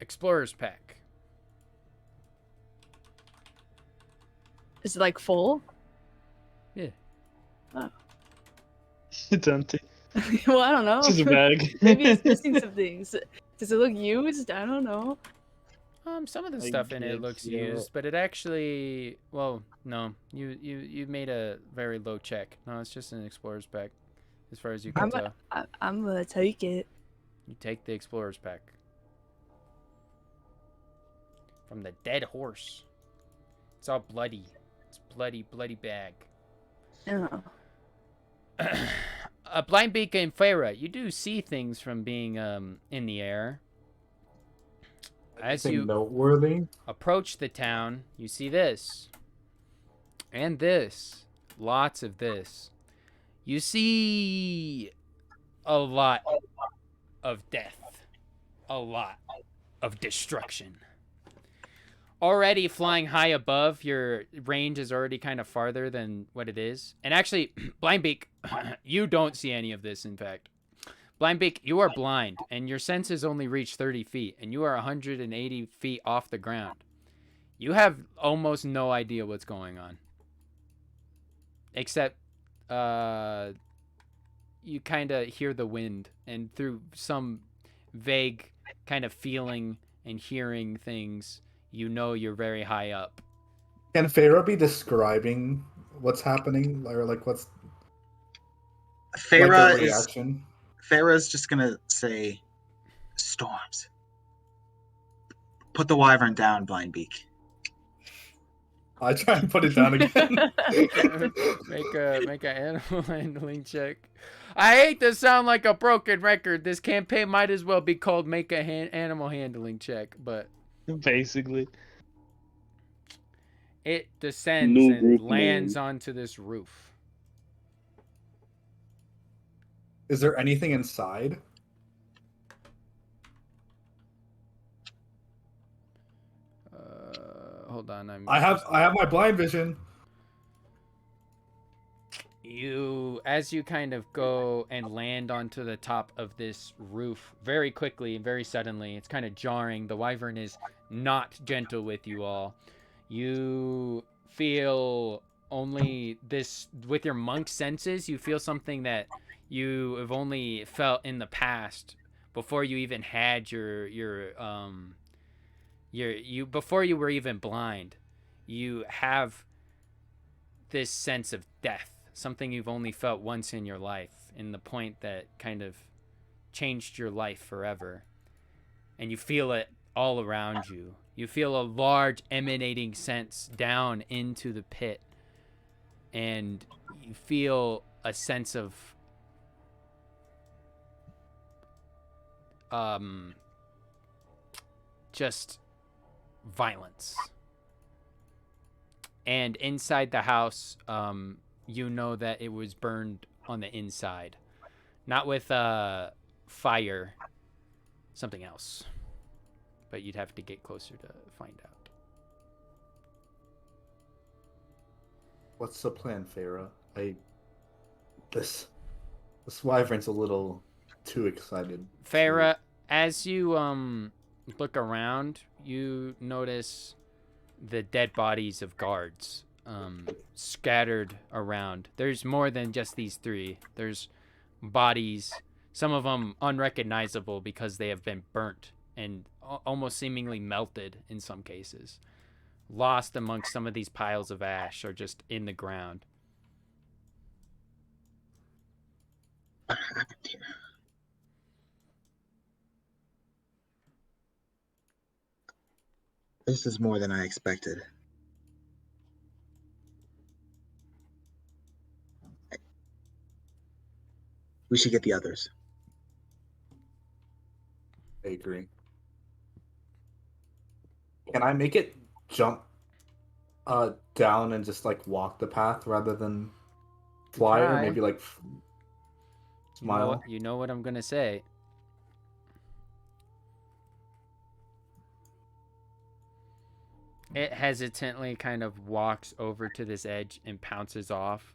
Explorer's pack. Is it like full? Yeah. It's empty. Well, I don't know. It's just a bag. Maybe it's missing some things. Does it look used? I don't know. Some of the I stuff in it guess, looks yeah. used, but it actually, well, no. You made a very low check. No, it's just an explorer's pack, as far as you can tell. I'm gonna take it. You take the explorer's pack from the dead horse. It's all bloody. It's bloody bag. Oh. Blindbeak and Feyre, you do see things from being in the air. As Anything you noteworthy? approach the town, you see this. And this. Lots of this. You see a lot of death. A lot of destruction. Already flying high above, your range is already kind of farther than what it is. And actually, Blindbeak, you don't see any of this, in fact. Blindbeak, you are blind, and your senses only reach 30 feet, and you are 180 feet off the ground. You have almost no idea what's going on. Except, you kind of hear the wind, and through some vague kind of feeling and hearing things, you know you're very high up. Can Feyre be describing what's happening, or like what's Feyre the is reaction? Feyre's just gonna say, "Storms. Put the wyvern down, Blindbeak." I try and put it down again. Make a animal handling check. I hate to sound like a broken record. This campaign might as well be called make a animal handling check, but Basically. it descends New and group lands name. onto this roof. Is there anything inside? Hold on, I have my blind vision. As you kind of go and land onto the top of this roof very quickly and very suddenly, it's kind of jarring. The wyvern is not gentle with you all. You feel only this with your monk senses. You feel something that you have only felt in the past before you even had before you were even blind. You have this sense of death. Something you've only felt once in your life, in the point that kind of changed your life forever. And you feel it all around you. You feel a large emanating sense down into the pit. And you feel a sense of just violence. And inside the house, you know that it was burned on the inside. Not with fire, something else. But you'd have to get closer to find out. What's the plan, Feyre? This wyvern's a little too excited. Farah, as you look around, you notice the dead bodies of guards scattered around. There's more than just these three. There's bodies, some of them unrecognizable because they have been burnt and almost seemingly melted in some cases. Lost amongst some of these piles of ash or just in the ground. What happened here? This is more than I expected. We should get the others. I agree. Can I make it jump down and just like walk the path rather than fly, or Try. maybe like smile? You know what I'm gonna say. It hesitantly kind of walks over to this edge and pounces off.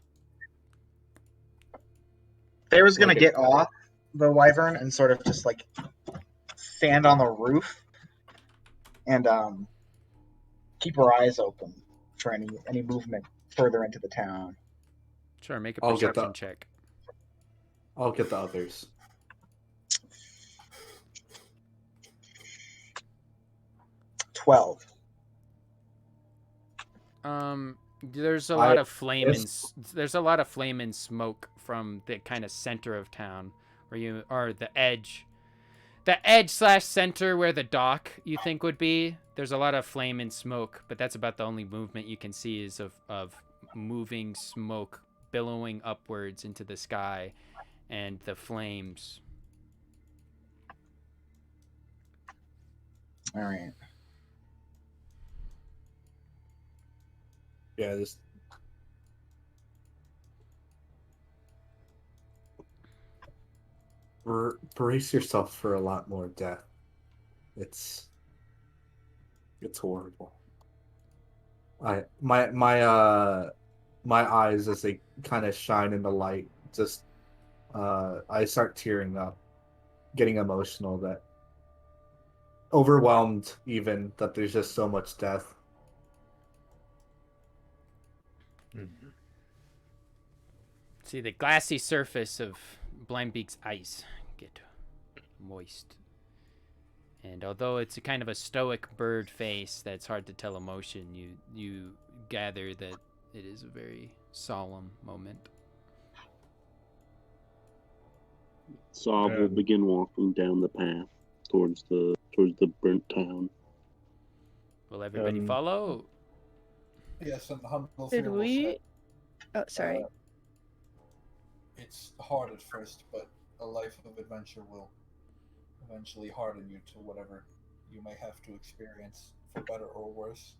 Farrah's gonna Like get off the wyvern and sort of just like stand on the roof and keep her eyes open for any movement further into the town. Sure, make a I'll get perception that. check. I'll get the others. 12. There's a lot of flame and it's- there's a lot of flame and smoke from the kind of center of town, where you are the edge slash center where the dock you think would be. There's a lot of flame and smoke, but that's about the only movement you can see is of moving smoke billowing upwards into the sky, and the flames. All right. Yeah, just brace yourself for a lot more death. It's horrible. My eyes, as they kind of shine in the light, just I start tearing up, getting emotional, that overwhelmed even that there's just so much death. See the glassy surface of Blindbeak's ice get moist. And although it's a kind of a stoic bird face that's hard to tell emotion, you gather that it is a very solemn moment. Saab will begin walking down the path towards the burnt town. Will everybody follow? Yes, and Humble Did Fear will we? say, Oh, sorry. it's hard at first, but a life of adventure will eventually harden you to whatever you may have to experience, for better or worse.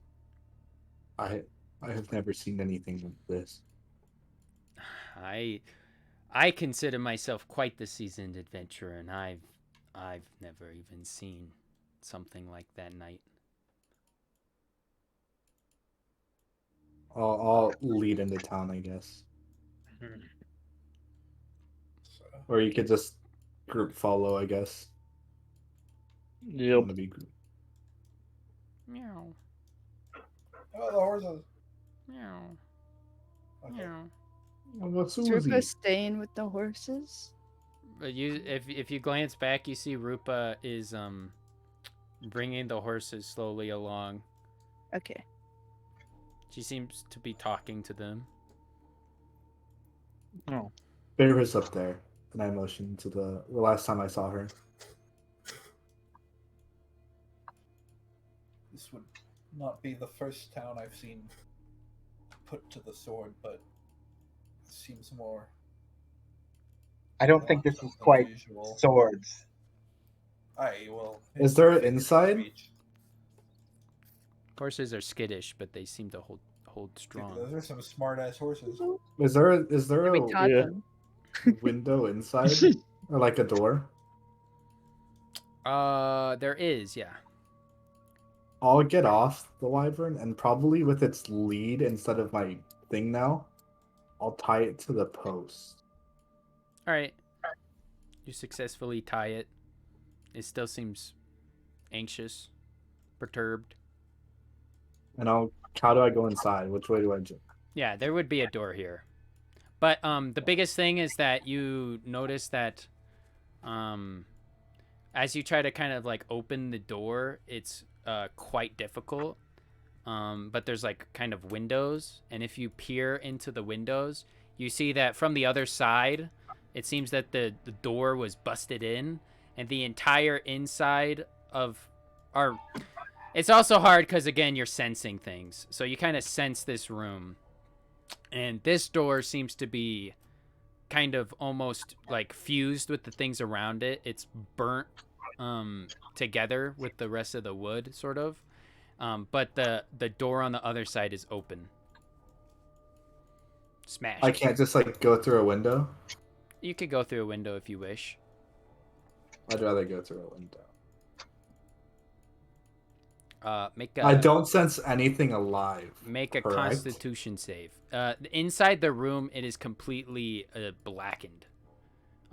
I have never seen anything like this. I consider myself quite the seasoned adventurer, and I've never even seen something like that night. I'll lead into town, I guess. So, Or you could just group follow, I guess. Yep. Want to be group. Meow, oh, the horses. meow, Okay. meow. What's Is Rupa staying with the horses? But if you glance back, you see Rupa is bringing the horses slowly along. Okay. She seems to be talking to them. Oh. Bear is up there, and I motioned to the last time I saw her. This would not be the first town I've seen put to the sword, but it seems more. I don't think this is something quite unusual. swords. Aye, well. Is there an figure of inside? speech. Horses are skittish, but they seem to hold Dude, strong. those are some smart ass horses. Is there We a taught yeah. them. window inside, or like a door? There is, yeah. I'll get off the wyvern, and probably with its lead instead of my thing now, I'll tie it to the post. All right. You successfully tie it. It still seems anxious, perturbed. And how do I go inside? Which way do I jump? Yeah, there would be a door here. But the biggest thing is that you notice that as you try to kind of like open the door, it's quite difficult. But there's like kind of windows, and if you peer into the windows, you see that from the other side, it seems that the door was busted in, and the entire inside of our... It's also hard because, again, you're sensing things. So you kind of sense this room. And this door seems to be kind of almost like fused with the things around it. It's burnt together with the rest of the wood, sort of. But the door on the other side is open. Smashed. I can't just like go through a window. You could go through a window if you wish. I'd rather go through a window. I don't sense anything alive. Make a correct? Constitution save. Inside the room, it is completely blackened.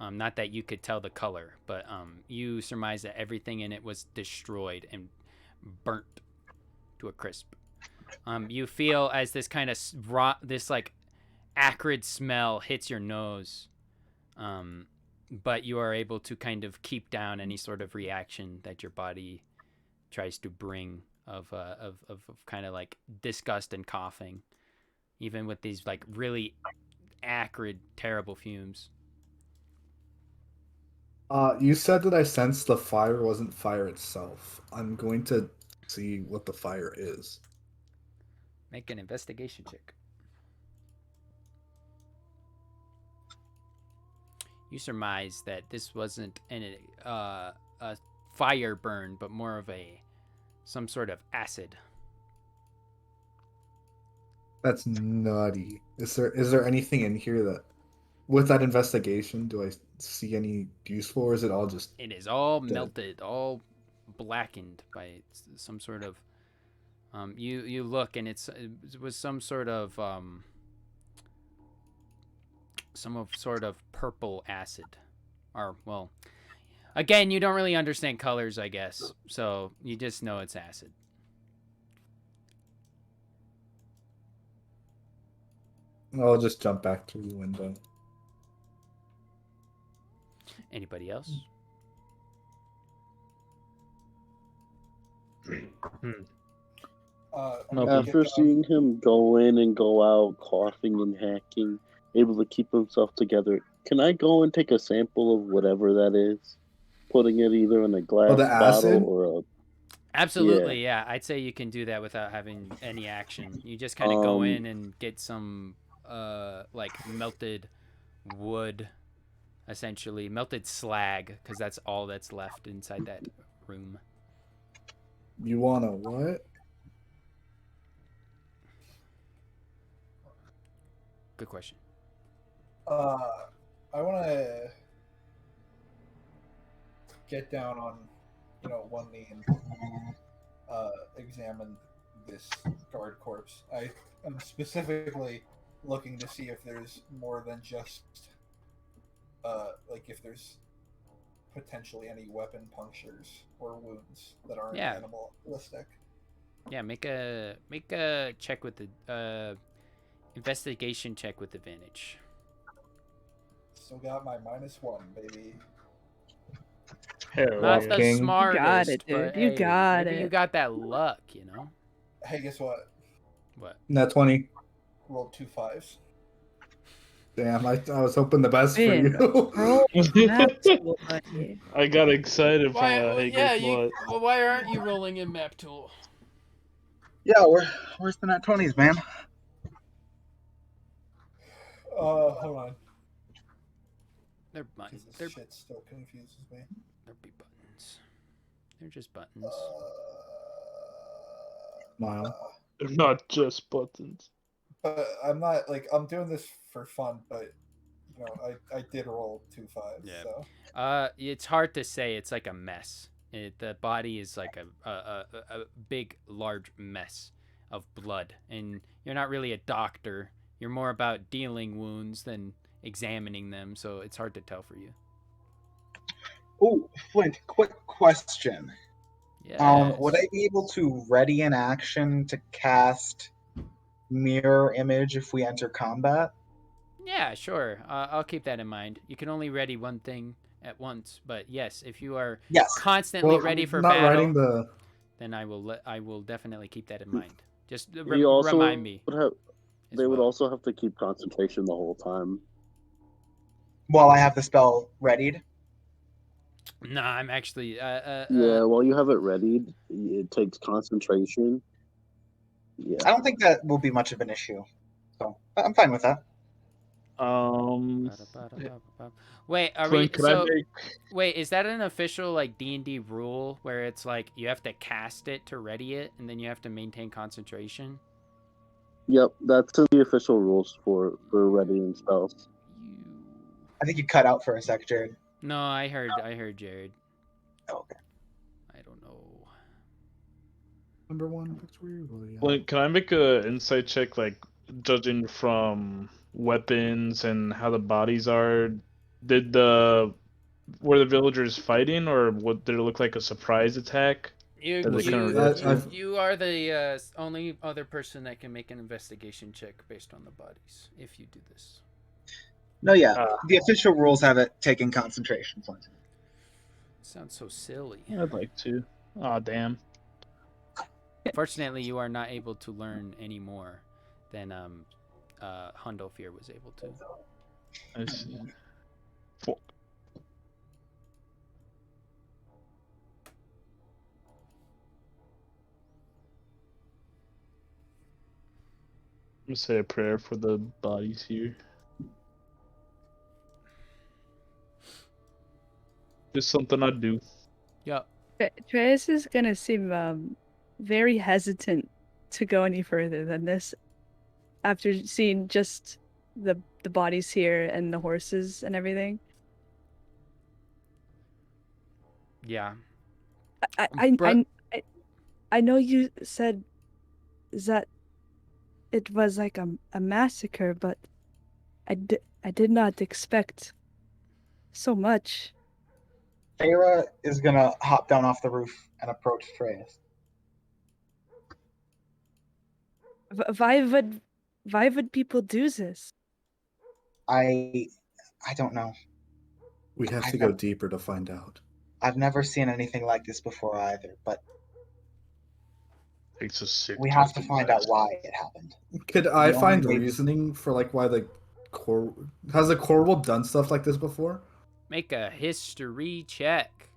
Not that you could tell the color, but you surmise that everything in it was destroyed and burnt to a crisp. You feel as this kind of this like acrid smell hits your nose, but you are able to kind of keep down any sort of reaction that your body tries to bring of kind of like disgust and coughing, even with these like really acrid, terrible fumes. You said that I sensed the fire wasn't fire itself. I'm going to see what the fire is. Make an investigation check. You surmise that this wasn't a fire burn, but more of some sort of acid. That's nutty. Is there anything in here that, with that investigation, do I see any useful, or is it all just... It is all dead? melted, all blackened by some sort of... You look, and it was some sort of purple acid. Or, well, again, you don't really understand colors, I guess. So you just know it's acid. I'll just jump back through the window. Anybody else? After seeing him go in and go out, coughing and hacking, able to keep himself together, can I go and take a sample of whatever that is? Putting it either in a glass the acid? bottle or a... Absolutely, yeah. I'd say you can do that without having any action. You just kind of go in and get some, like, melted wood, essentially. Melted slag, because that's all that's left inside that room. You wanna what? Good question. I want to get down on, one knee and examine this guard corpse. I am specifically looking to see if there's more than just, if there's potentially any weapon punctures or wounds that aren't animalistic. Yeah, make a check with the investigation check with advantage. Still got my -1, baby. Not the smartest, you got it, dude. but You got maybe it. you got that luck, Hey, guess what? What? Nat 20. Rolled 2 5s. Damn, I was hoping the best Man, for you. bro, that's lucky. I got excited from hey, guess what? Why aren't you rolling in map tool? Yeah, where's the nat 20s, man? Hold on. They're buttons. This shit still confuses me. They'll be buttons. They're just buttons. Wow. They're not just buttons. But I'm not I'm doing this for fun, but I did roll 2 5s. Yeah. So. It's hard to say. It's like a mess. The body is like a big, large mess of blood, and you're not really a doctor. You're more about dealing wounds than examining them, so it's hard to tell for you. Oh, Flint, quick question. Yes. Would I be able to ready an action to cast mirror image if we enter combat? Yeah, sure. I'll keep that in mind. You can only ready one thing at once, but yes, if you are Yes. constantly Well, ready for not battle, writing the. then I will definitely keep that in mind. Just He also remind me. would have. as They would well. also have to keep concentration the whole time. While I have the spell readied? No, I'm actually. Yeah, while you have it readied, it takes concentration. Yeah. I don't think that will be much of an issue. So I'm fine with that. Wait, are Flynn, we? could I So make wait, is that an official like D&D rule where it's like you have to cast it to ready it, and then you have to maintain concentration? Yep, that's in the official rules for readying spells. I think you cut out for a sec, Jared. No, I heard Jared. Oh, okay. I don't know. Number one, Victory Royale. Flynn, can I make a insight check, like judging from weapons and how the bodies are? Were the villagers fighting, or did it look like a surprise attack? You That they you, couldn't you, react to? you are the only other person that can make an investigation check based on the bodies if you do this. No, yeah. Ah. The official rules have it taking concentration points. Sounds so silly. I'd like to. Aw, damn. Fortunately, you are not able to learn any more than Hundolfir was able to. I see. I'm gonna say a prayer for the bodies here. Just something I do. Yep. Trace is gonna seem very hesitant to go any further than this after seeing just the bodies here and the horses and everything. Yeah. I know you said that it was like a massacre, but I did not expect so much. Feyre is gonna hop down off the roof and approach Treyas. Why would people do this? I don't know. We have to go deeper to find out. I've never seen anything like this before either, but Takes a sick we have to twisted find out bastard. why it happened. Could I The find only way- reasoning for like why the core has the core world done stuff like this before? Make a history check.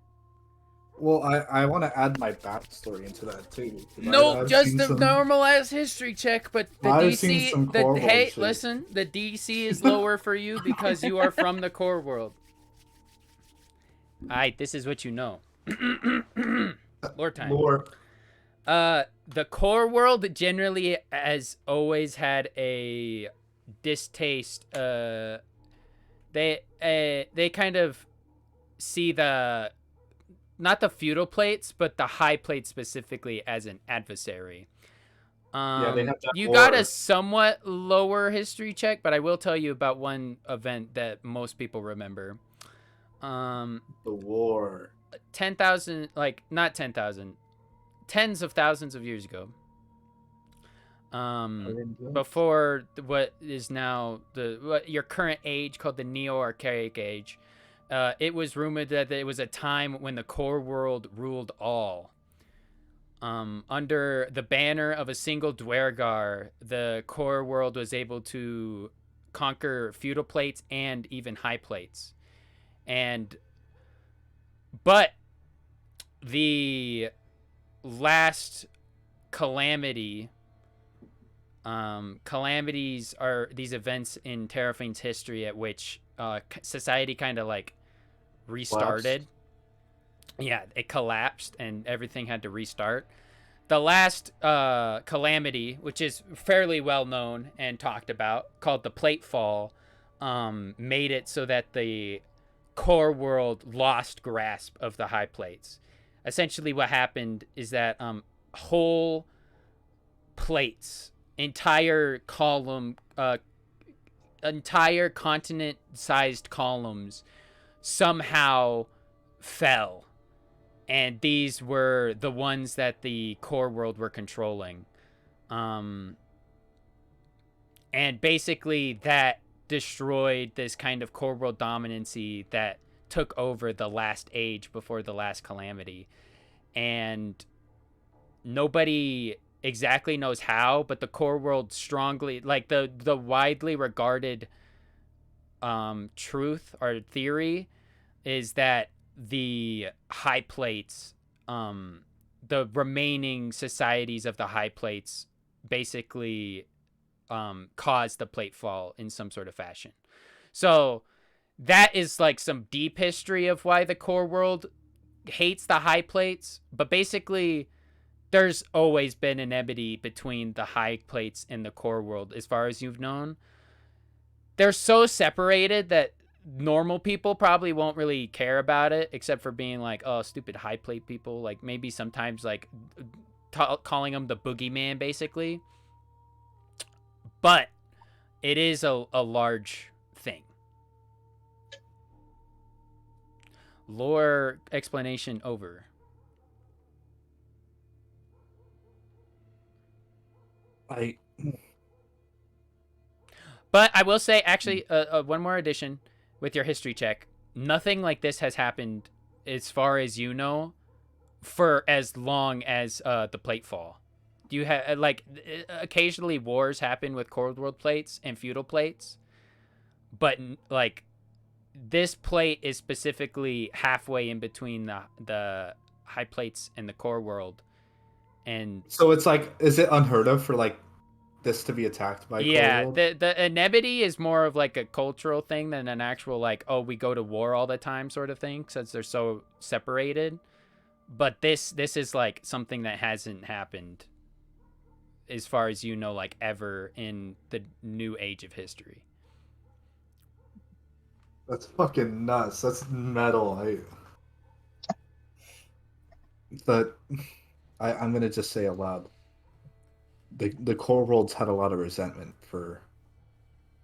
Well, I want to add my backstory into that too. 'cause Nope, I've just seen the some- normal ass history check, but the I've DC seen some core world hey, shit. listen, the DC is lower for you because you are from the core world. Alright, this is what you know. Lore time. Lore. The core world generally has always had a distaste. They kind of see not the feudal plates, but the high plate specifically as an adversary. Yeah, they have that You got war. a somewhat lower history check, but I will tell you about one event that most people remember. The war. 10,000, like not 10,000, tens of thousands of years ago. Before what is now your current age called the Neo-Archaic Age, it was rumored that it was a time when the core world ruled all. Under the banner of a single Dwergar, the core world was able to conquer feudal plates and even high plates. But the last calamity, calamities are these events in Terofane's history at which society kind of like restarted. Yeah, it collapsed and everything had to restart. The last calamity, which is fairly well known and talked about, called the Plate Fall, made it so that the core world lost grasp of the high plates. Essentially what happened is that whole plates, entire continent-sized columns somehow fell and these were the ones that the core world were controlling. And basically that destroyed this kind of core world dominancy that took over the last age before the last calamity. And nobody exactly knows how, but the core world strongly, like the widely regarded truth or theory is that the high plates, the remaining societies of the high plates basically caused the plate fall in some sort of fashion. So that is like some deep history of why the core world hates the high plates. But basically, there's always been an enmity between the high plates and the core world, as far as you've known. They're so separated that normal people probably won't really care about it, except for being like, oh, stupid high plate people. Like maybe sometimes like calling them the boogeyman, basically. But it is a large thing. Lore explanation over. But I will say, actually, one more addition with your history check. Nothing like this has happened, as far as you know, for as long as the plate fall. Do you have like occasionally wars happen with cold world plates and feudal plates, but like this plate is specifically halfway in between the high plates and the core world, and So it's like, is it unheard of for like this to be attacked by core world? the enmity is more of like a cultural thing than an actual like, oh, we go to war all the time sort of thing, since they're so separated. But this is like something that hasn't happened, as far as you know, like ever in the new age of history. That's fucking nuts. That's metal. But I'm gonna just say aloud. The core world's had a lot of resentment for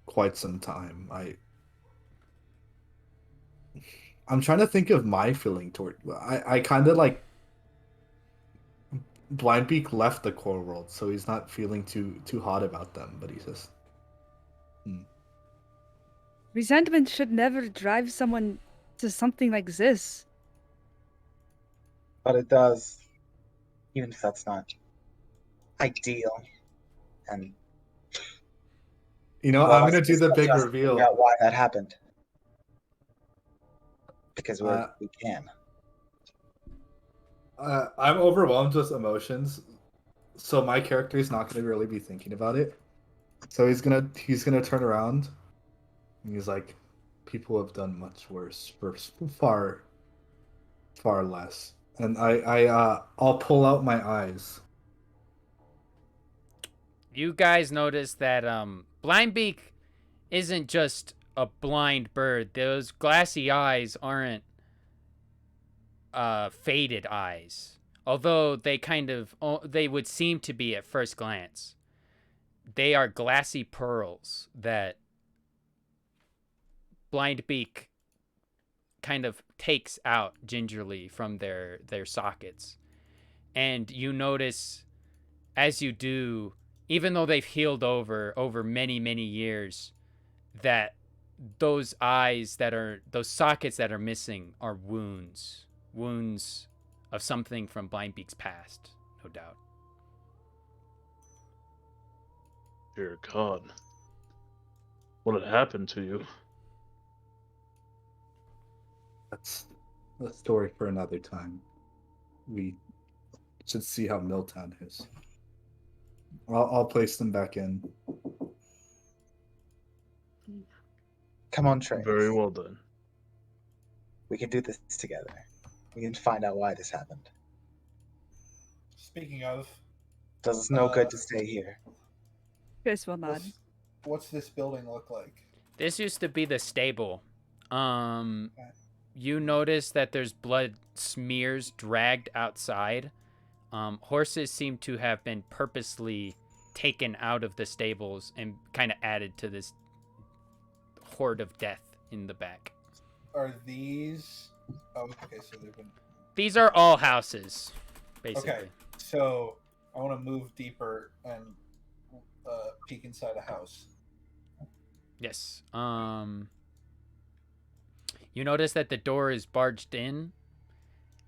quite some time. I'm trying to think of my feeling toward. I kind of like. Blindbeak left the core world, so he's not feeling too hot about them. But he's just. Resentment should never drive someone to something like this. But it does, even if that's not ideal. And I'm gonna do the big reveal. Figure out why that happened. Because we can. I'm overwhelmed with emotions, so my character is not going to really be thinking about it. So he's gonna turn around, and he's like, "People have done much worse for far less." And I'll pull out my eyes. You guys notice that Blindbeak isn't just a blind bird. Those glassy eyes aren't faded eyes, although they would seem to be at first glance. They are glassy pearls that Blindbeak kind of takes out gingerly from their sockets. And you notice, as you do, even though they've healed over many, many years, that those sockets that are missing are wounds of something from Blindbeak's past, no doubt. Dear God, what had happened to you? That's a story for another time. We should see how Milltown is. I'll place them back in. Come on, Trey. Very well done. We can do this together. We can find out why this happened. Speaking of, Does us no good to stay here. Chris will nod. what's this building look like? This used to be the stable. You notice that there's blood smears dragged outside. Horses seem to have been purposely taken out of the stables and kind of added to this horde of death in the back. Are these? Oh, okay. So they've been. These are all houses, basically. Okay, so I want to move deeper and peek inside a house. Yes. You notice that the door is barged in,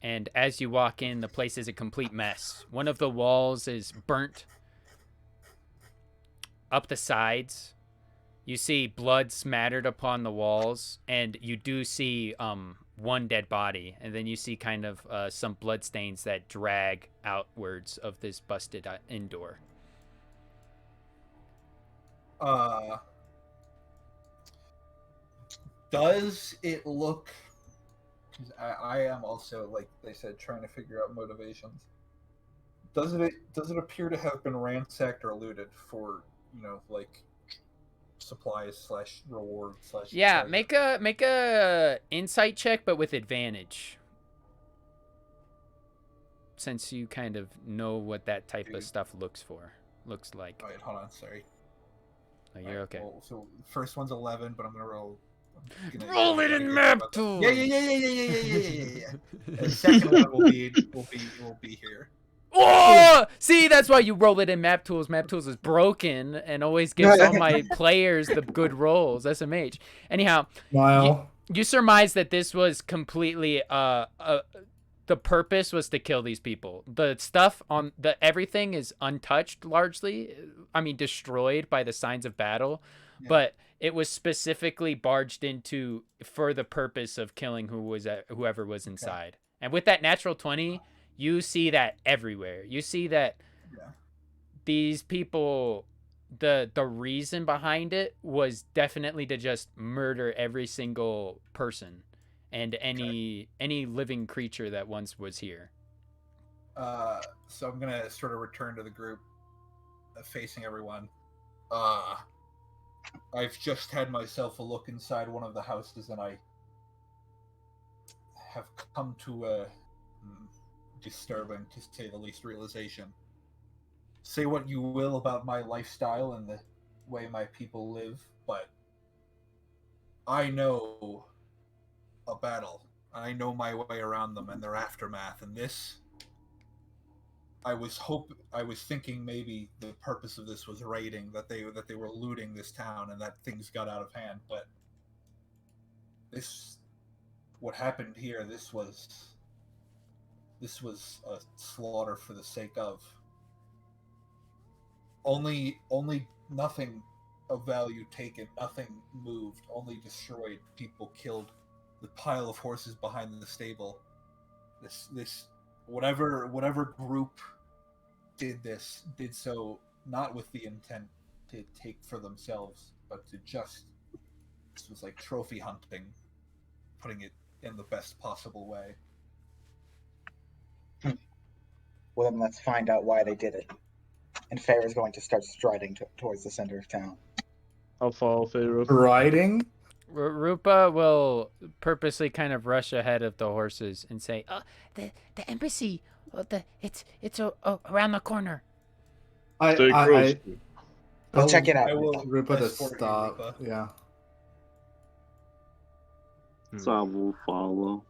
and as you walk in, the place is a complete mess. One of the walls is burnt up the sides. You see blood smattered upon the walls, and you do see one dead body, and then you see kind of some blood stains that drag outwards of this busted in door. Does it look? Because I am also, like they said, trying to figure out motivations. Does it appear to have been ransacked or looted for, like supplies / reward / Yeah, treasure? make a insight check, but with advantage, since you kind of know what that type of stuff looks like. All right, hold on, sorry. Oh, you're okay. Well, so first one's 11, but I'm gonna roll. Roll it in map tools. Yeah. The second one will be here. Oh, see, that's why you roll it in map tools. Map tools is broken and always gives all my players the good rolls. SMH. Anyhow, you surmise that this was completely the purpose was to kill these people. The stuff on everything is untouched largely. I mean, destroyed by the signs of battle, but it was specifically barged into for the purpose of killing whoever was inside. Okay. And with that natural 20, you see that everywhere. You see that these people, the reason behind it was definitely to just murder every single person and any living creature that once was here. So I'm gonna sort of return to the group, facing everyone. I've just had myself a look inside one of the houses, and I have come to a disturbing, to say the least, realization. Say what you will about my lifestyle and the way my people live, but I know a battle. I know my way around them and their aftermath, and this... I was thinking maybe the purpose of this was raiding, that they were looting this town and that things got out of hand, but what happened here, this was a slaughter for the sake of. Only nothing of value taken, nothing moved, only destroyed, people killed, the pile of horses behind the stable. This whatever group did so not with the intent to take for themselves, but to just, this was like trophy hunting, putting it in the best possible way. Well, then let's find out why they did it. And Fair is going to start striding towards the center of town. I'll follow Fair. Riding? Rupa will purposely kind of rush ahead of the horses and say, the embassy, it's around the corner. Stay close. We'll check it out. I will Rupa to escort you, stop. Rupa. Yeah. So I will follow.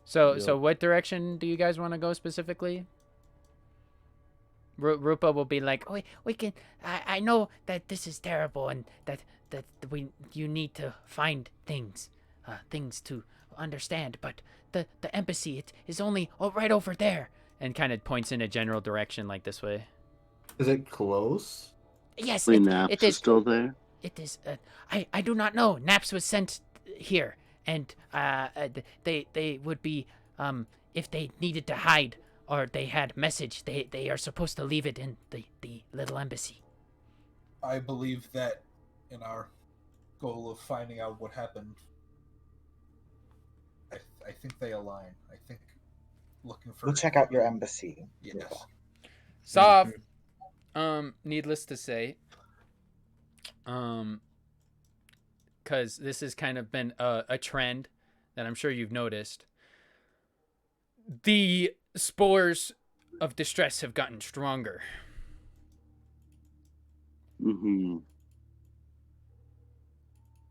So what direction do you guys want to go specifically? Rupa will be like, we can. I know that this is terrible, and that you need to find things to understand. But the embassy, it is only right over there, and kind of points in a general direction, like this way. Is it close? Yes, Naps is still there. It is. I do not know. Naps was sent here, and they would be if they needed to hide. Or they had message, they are supposed to leave it in the little embassy. I believe that in our goal of finding out what happened, I think they align. I think looking for... We'll check out your embassy. Yes. Soft, needless to say, because this has kind of been a trend that I'm sure you've noticed. The spores of distress have gotten stronger. Mm-hmm.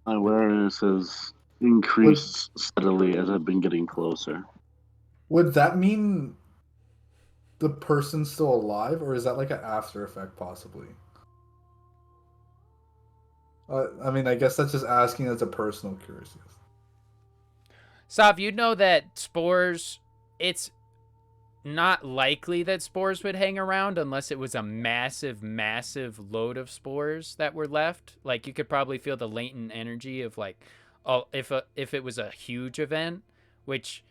My awareness has increased steadily as I've been getting closer. Would that mean the person's still alive, or is that like an after effect, possibly? I mean, I guess that's just asking as a personal curiosity. Sav, you know that spores, it's not likely that spores would hang around unless it was a massive, massive load of spores that were left. Like, you could probably feel the latent energy of, like, oh, if it was a huge event, which,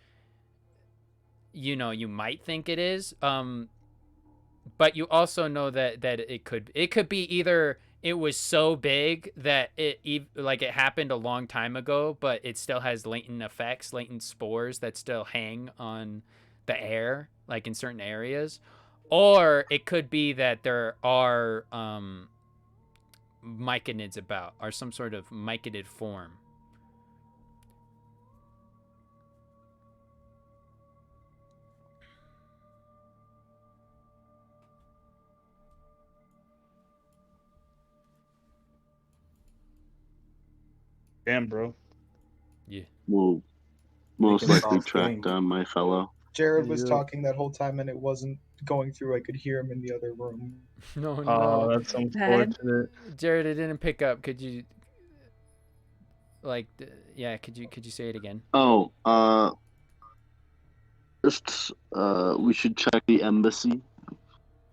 you know, you might think it is. But you also know that it could be either it was so big that it happened a long time ago, but it still has latent effects, latent spores that still hang on the air, like in certain areas, or it could be that there are myconids about, or some sort of myconid form. Damn, bro. Yeah. We'll most Making likely soft track think. down my fellow. Jared was Yeah. talking that whole time and it wasn't going through. I could hear him in the other room. No, Oh, no. that's unfortunate. Jared, it didn't pick up. Could you, like, yeah? Could you say it again? Oh, just we should check the embassy,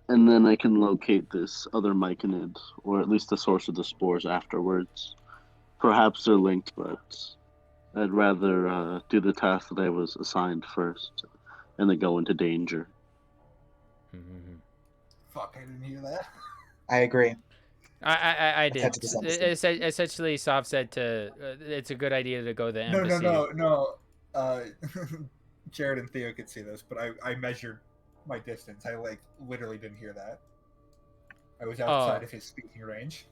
and then I can locate this other myconid, or at least the source of the spores afterwards. Perhaps they're linked, but I'd rather do the task that I was assigned first, and then go into danger. Mm-hmm. Fuck, I didn't hear that. I agree. I Let's head did. to this embassy. Essentially, Sav said it's a good idea to go to the No, embassy. no. Jared and Theo could see this, but I measured my distance. I literally didn't hear that. I was outside of his speaking range.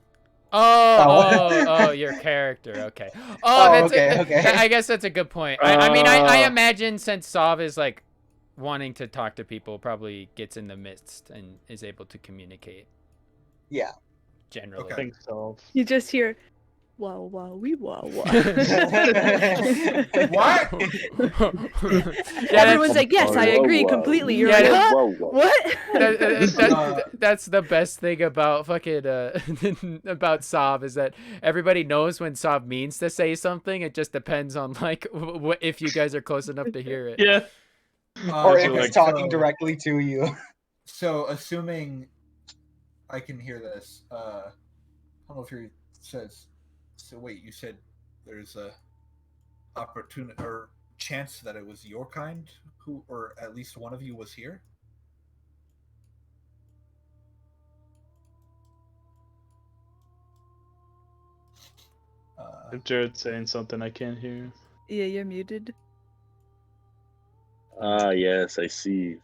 Oh, your character. Okay. Okay. I guess that's a good point. I mean, I imagine since Sav is like wanting to talk to people, probably gets in the midst and is able to communicate. Yeah. Generally. I think so. You just hear, wow, wow, wee, wow, wow. What? Everyone's like, yes, I agree completely. You're like, huh? What? That's the best thing about fucking about Sav, is that everybody knows when Sav means to say something. It just depends on like if you guys are close enough to hear it. Yeah. Or if like, it's talking directly to you. So, assuming I can hear this, I don't know if he says. So wait, you said there's a opportunity or chance that it was your kind who, or at least one of you, was here? If Jared's saying something, I can't hear him. Yeah, you're muted. Ah, yes, I see.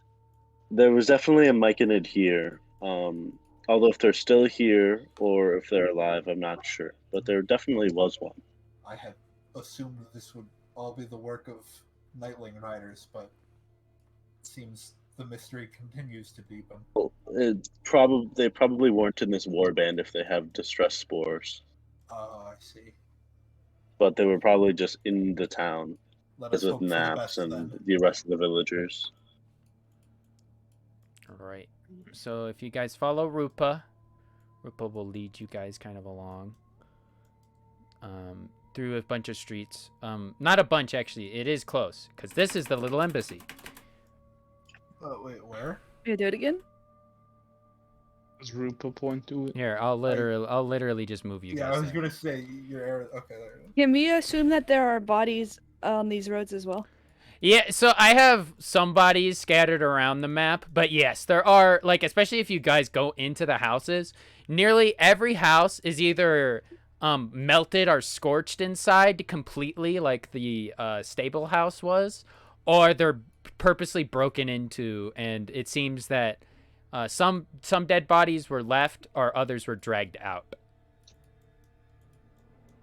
There was definitely a myconid here. Although if they're still here or if they're alive, I'm not sure. But there definitely was one. I had assumed that this would all be the work of Nightling Riders, but it seems the mystery continues to deepen. They probably weren't in this warband if they have distress spores. Oh, I see. But they were probably just in the town, Let us as hope with for the Naps best and then. the rest of the villagers. All right. So if you guys follow Rupa will lead you guys kind of along through a bunch of streets. Not a bunch, actually. It is close, because this is the little embassy. Oh, wait, where? You do it again? Does Rupa point to it? Here, I'll literally just move you Yeah, guys I was there. gonna say your area. Okay, there it is. Can we assume that there are bodies on these roads as well? Yeah, so I have some bodies scattered around the map, but yes, there are, like, especially if you guys go into the houses, nearly every house is either melted or scorched inside completely, like the stable house was, or they're purposely broken into, and it seems that some dead bodies were left or others were dragged out.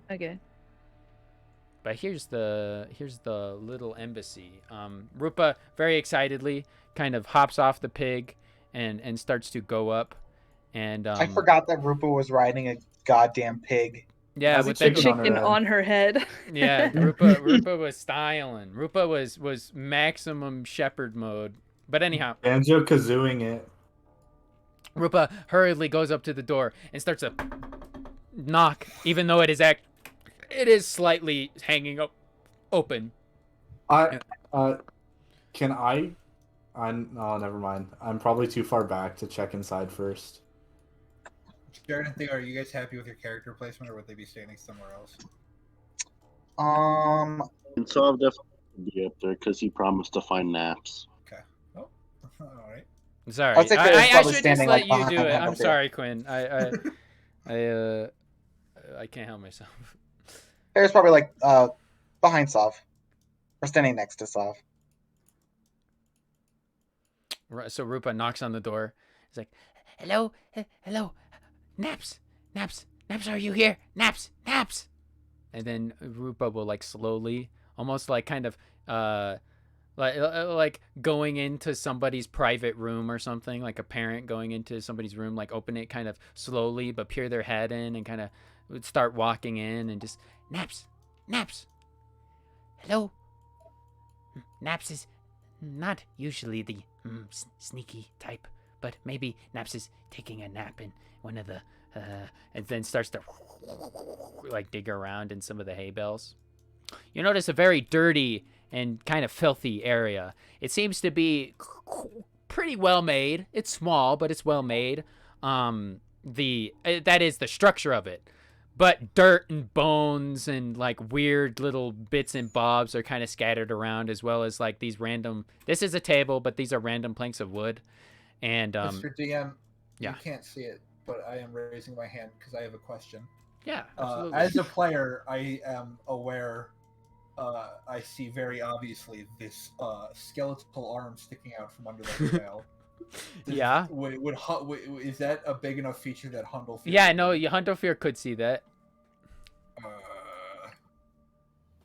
Okay. But here's the little embassy. Rupa very excitedly kind of hops off the pig and starts to go up. And I forgot that Rupa was riding a goddamn pig. Yeah, Has a with the chicken on her Chicken head. on her head. yeah, Rupa was styling. Rupa was maximum shepherd mode. But anyhow, Banjo kazooing it. Rupa hurriedly goes up to the door and starts to knock, even though it is slightly hanging open. Can I? Oh, never mind. I'm probably too far back to check inside first. Jared and Theo, are you guys happy with your character placement, or would they be standing somewhere else? And so I'll definitely be up there because he promised to find naps. Okay. Oh, all right. Sorry, I'll take care of I probably should just standing, let like, you do behind it. him I'm up there. sorry, Quinn. I can't help myself. There's probably like behind Sav, or standing next to Sav. So Rupa knocks on the door. He's like, "Hello, hello, Naps, are you here? Naps." And then Rupa will like slowly, almost like kind of like going into somebody's private room or something, like a parent going into somebody's room, like open it kind of slowly, but peer their head in and kind of would start walking in and just Naps. Hello. Naps is not usually the sneaky type, but maybe Naps is taking a nap in one of the and then starts to like dig around in some of the hay bales. You notice a very dirty and kind of filthy area. It seems to be pretty well made. It's small, but it's well made. That is the structure of it. But dirt and bones and like weird little bits and bobs are kind of scattered around, as well as like these random. This is a table, but these are random planks of wood. And Mr. DM, yeah. You can't see it, but I am raising my hand because I have a question. Yeah, absolutely. As a player, I am aware. I see very obviously this skeletal arm sticking out from under the veil. Yeah. Is that a big enough feature that Hundlefear? Yeah, no, Hundlefear could see that.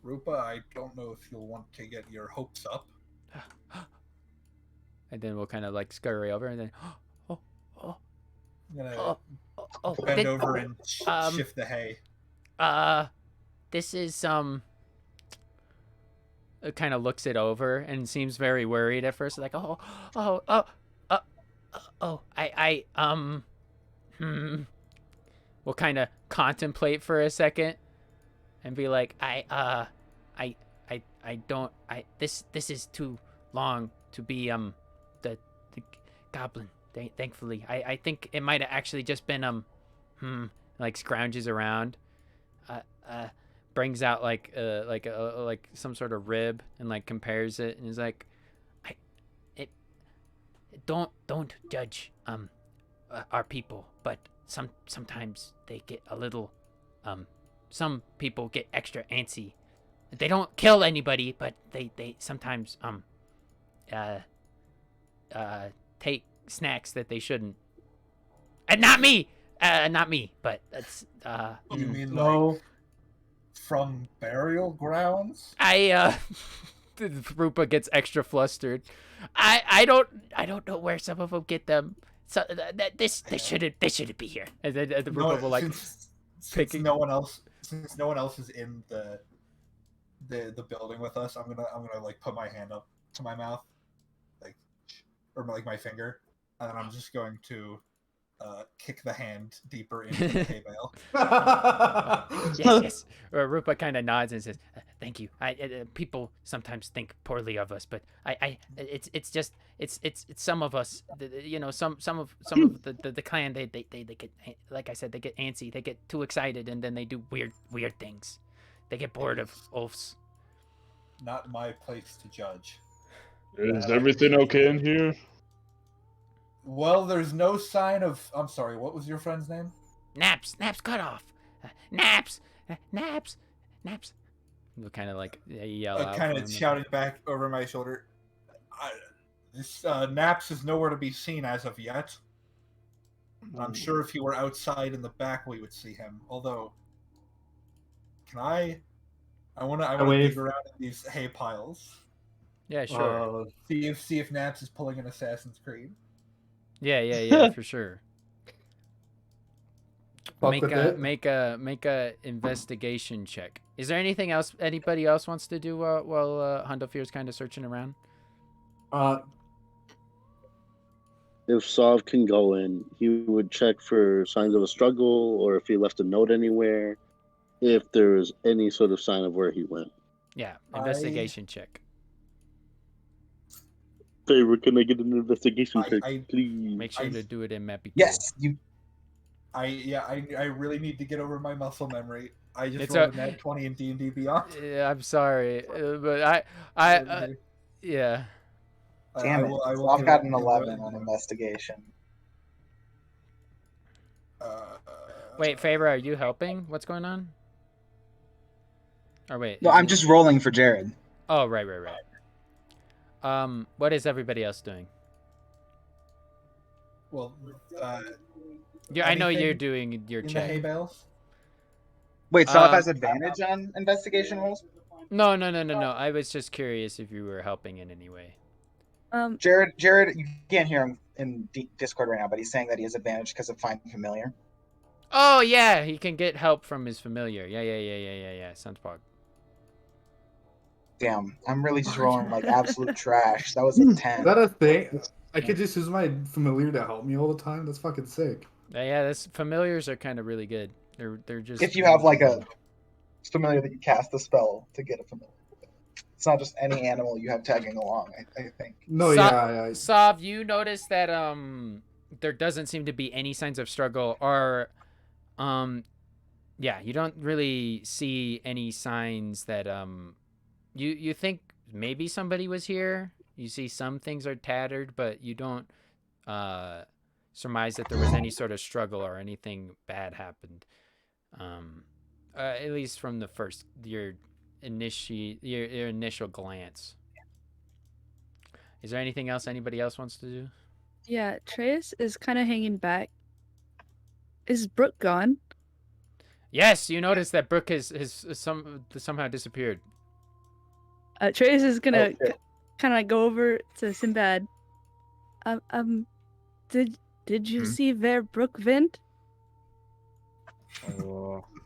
Rupa, I don't know if you'll want to get your hopes up. And then we'll kind of like scurry over, and then I'm gonna bend over and shift the hay. This is It kind of looks it over and seems very worried at first, like we'll kind of contemplate for a second and be like, this is too long to be the goblin. Thankfully, I think it might have actually just been like scrounges around, brings out like some sort of rib and like compares it and is like, don't judge our people, but sometimes they get a little some people get extra antsy. They don't kill anybody, but they sometimes take snacks that they shouldn't. And not me, but that's You mean No. like from burial grounds? Rupa gets extra flustered. I don't know where some of them get them. So they shouldn't be here. And then the Rupa will like since no one else is in the building with us, I'm gonna like put my hand up to my mouth, like, or like my finger, and then I'm just going to kick the hand deeper into the hay bale. Yes. Rupa kind of nods and says, "Thank you. People sometimes think poorly of us, but it's just some of us. Some of the clan they get, like I said, they get antsy. They get too excited, and then they do weird things. They get bored of oafs." Not my place to judge. Is everything okay in here? Well, there's no sign of. I'm sorry. What was your friend's name? Naps cut off. Naps. We'll kind of like yell out. Kind of shouting back over my shoulder. This Naps is nowhere to be seen as of yet. I'm sure if he were outside in the back, we would see him. Although, can I want to dig around in these hay piles. Yeah, sure. See if Naps is pulling an Assassin's Creed. Yeah, for sure. Fuck with it. Make a investigation check. Is there anything else anybody else wants to do while Hundofear's kind of searching around? If Sav can go in, he would check for signs of a struggle or if he left a note anywhere, if there's any sort of sign of where he went. Yeah, investigation check. Favor, can I get an investigation check, please? Make sure to do it in Mappy. Yes, you. I really need to get over my muscle memory. I just It's rolled a nat 20 in D&D Beyond. Yeah, I'm sorry, but yeah. Damn it! I've got an 11 on investigation. Wait, Favor, are you helping? What's going on? Or wait. No, I'm just rolling for Jared. Oh, right. What is everybody else doing? Well, yeah, I know you're doing your in check. the hay bales? Wait, Sav has advantage on investigation rolls? No. I was just curious if you were helping in any way. Jared, you can't hear him in Discord right now, but he's saying that he has advantage because of Find Familiar. Oh yeah, he can get help from his familiar. Yeah. Sunspot. Damn, I'm really just rolling like absolute trash. That was a 10. Is that a thing? I could just use my familiar to help me all the time. That's fucking sick. Yeah, this familiars are kind of really good. They're just. If you have like a familiar that you cast a spell to get a familiar. It's not just any animal you have tagging along, I think. No, yeah. Sav, you notice that there doesn't seem to be any signs of struggle, or you don't really see any signs that you think maybe somebody was here. You see some things are tattered, but you don't surmise that there was any sort of struggle or anything bad happened. At least from the first your initial glance. Is there anything else anybody else wants to do? Yeah, Trace is kind of hanging back. Is Brooke gone? Yes, you notice that Brooke has somehow disappeared. Trace is gonna kind of go over to Sinbad. Did you see where Brooke went?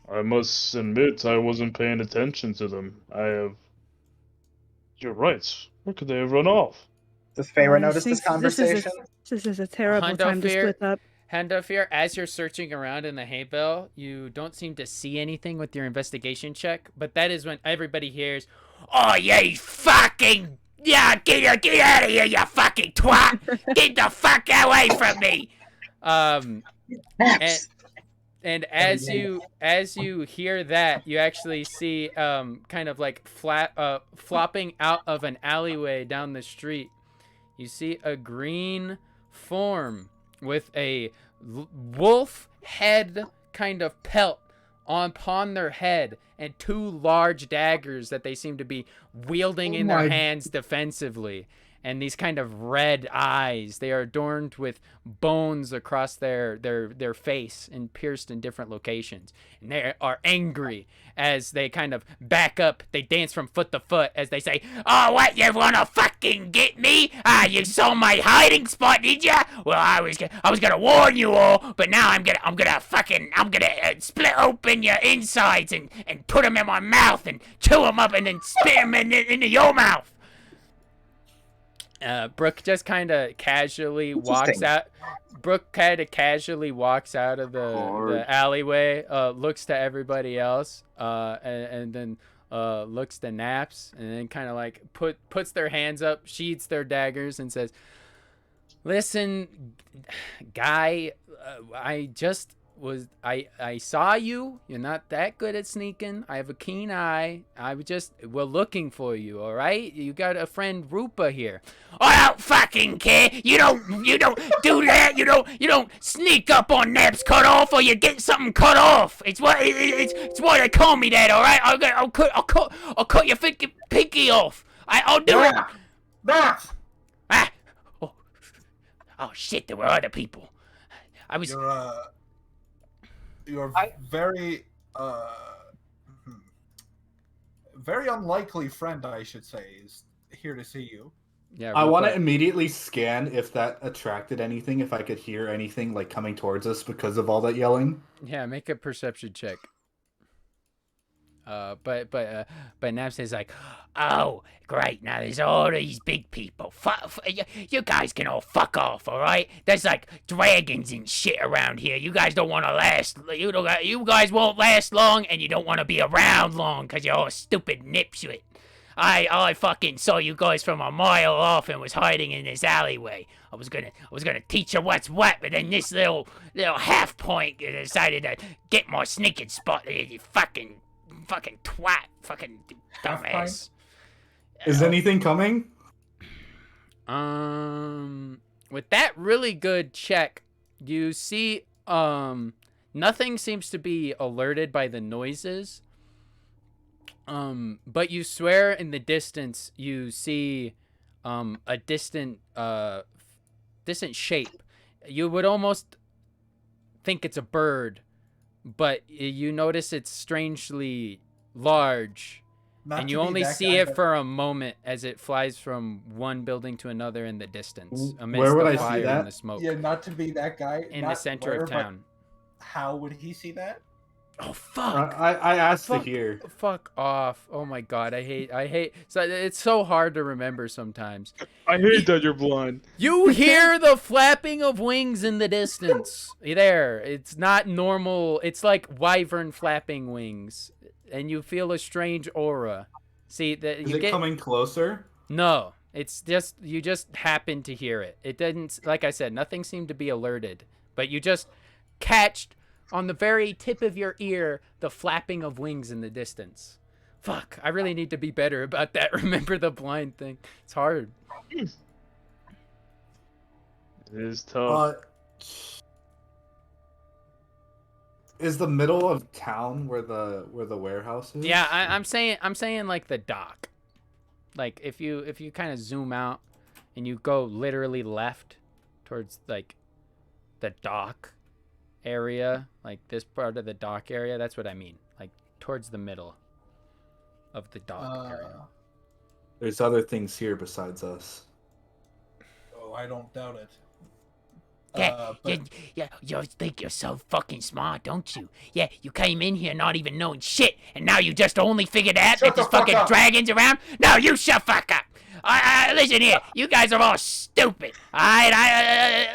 I must admit I wasn't paying attention to them. You're right. Where could they have run off? Does Feyre notice this conversation? This is a terrible time to split up. Hundofear, as you're searching around in the hay bale, you don't seem to see anything with your investigation check, but that is when everybody hears, "Oh, you fucking... Yeah, get out of here, you fucking twat! Get the fuck away from me!" And as you hear that, you actually see kind of like flopping out of an alleyway down the street. You see a green form with a wolf head kind of pelt upon their head and two large daggers that they seem to be wielding in their hands defensively. And these kind of red eyes, they are adorned with bones across their face and pierced in different locations. And they are angry as they kind of back up. They dance from foot to foot as they say, "Oh, what, you wanna fucking get me? You saw my hiding spot, did ya? Well, I was gonna warn you all, but now I'm gonna split open your insides and put them in my mouth and chew them up and then spit them into your mouth." Brooke just kind of casually walks out. Brooke kind of casually walks out of the alleyway, looks to everybody else, and then looks to Naps, and then kind of like puts their hands up, sheathes their daggers, and says, "Listen, guy, I saw you. You're not that good at sneaking. I have a keen eye. We're looking for you, all right? You got a friend Rupa here." "I don't fucking care. You don't do that. You don't sneak up on Neb's cut off, or you get something cut off. It's why they call me that, all right? I'll cut your pinky off. I'll do it." Oh shit! There were other people. You're very very unlikely friend, I should say, is here to see you. Yeah. I real want to quick. immediately scan if that attracted anything, if I could hear anything like coming towards us because of all that yelling. Yeah, make a perception check. But Napsay's like, oh, great! Now there's all these big people. You guys can all fuck off, all right? There's like dragons and shit around here. You guys don't want to last. You guys won't last long, and you don't want to be around long because you're all stupid nipshit. I fucking saw you guys from a mile off and was hiding in this alleyway. I was gonna teach you what's what, but then this little half point decided to get my sneaking spot. You fucking twat, fucking dumbass. Is anything coming? With that really good check, you see, nothing seems to be alerted by the noises. But you swear in the distance you see, a distant shape. You would almost think it's a bird, but you notice it's strangely large, and you only see it for a moment as it flies from one building to another in the distance amidst Where would the I see fire that? and the smoke. Yeah, not to be that guy. In the center of town. How would he see that? Oh fuck! I asked to hear. Fuck off! Oh my god, I hate. So it's so hard to remember sometimes. I hate that you're blind. You hear the flapping of wings in the distance. There, it's not normal. It's like wyvern flapping wings, and you feel a strange aura. See that? Is it coming closer? No, it's just you just happen to hear it. It didn't. Like I said, nothing seemed to be alerted, but you just catched on the very tip of your ear the flapping of wings in the distance. Fuck, I really need to be better about that. Remember the blind thing. It's hard. It is tough. Is the middle of town where the warehouse is? Yeah, I'm saying like the dock. Like if you kind of zoom out and you go literally left towards like the dock area, like this part of the dock area, that's what I mean. Like towards the middle of the dock area. There's other things here besides us. Oh, I don't doubt it. Yeah, you think you're so fucking smart, don't you? Yeah, you came in here not even knowing shit, and now you just only figured out that there's fucking dragons around? No, you shut fuck up! Listen here, you guys are all stupid, alright?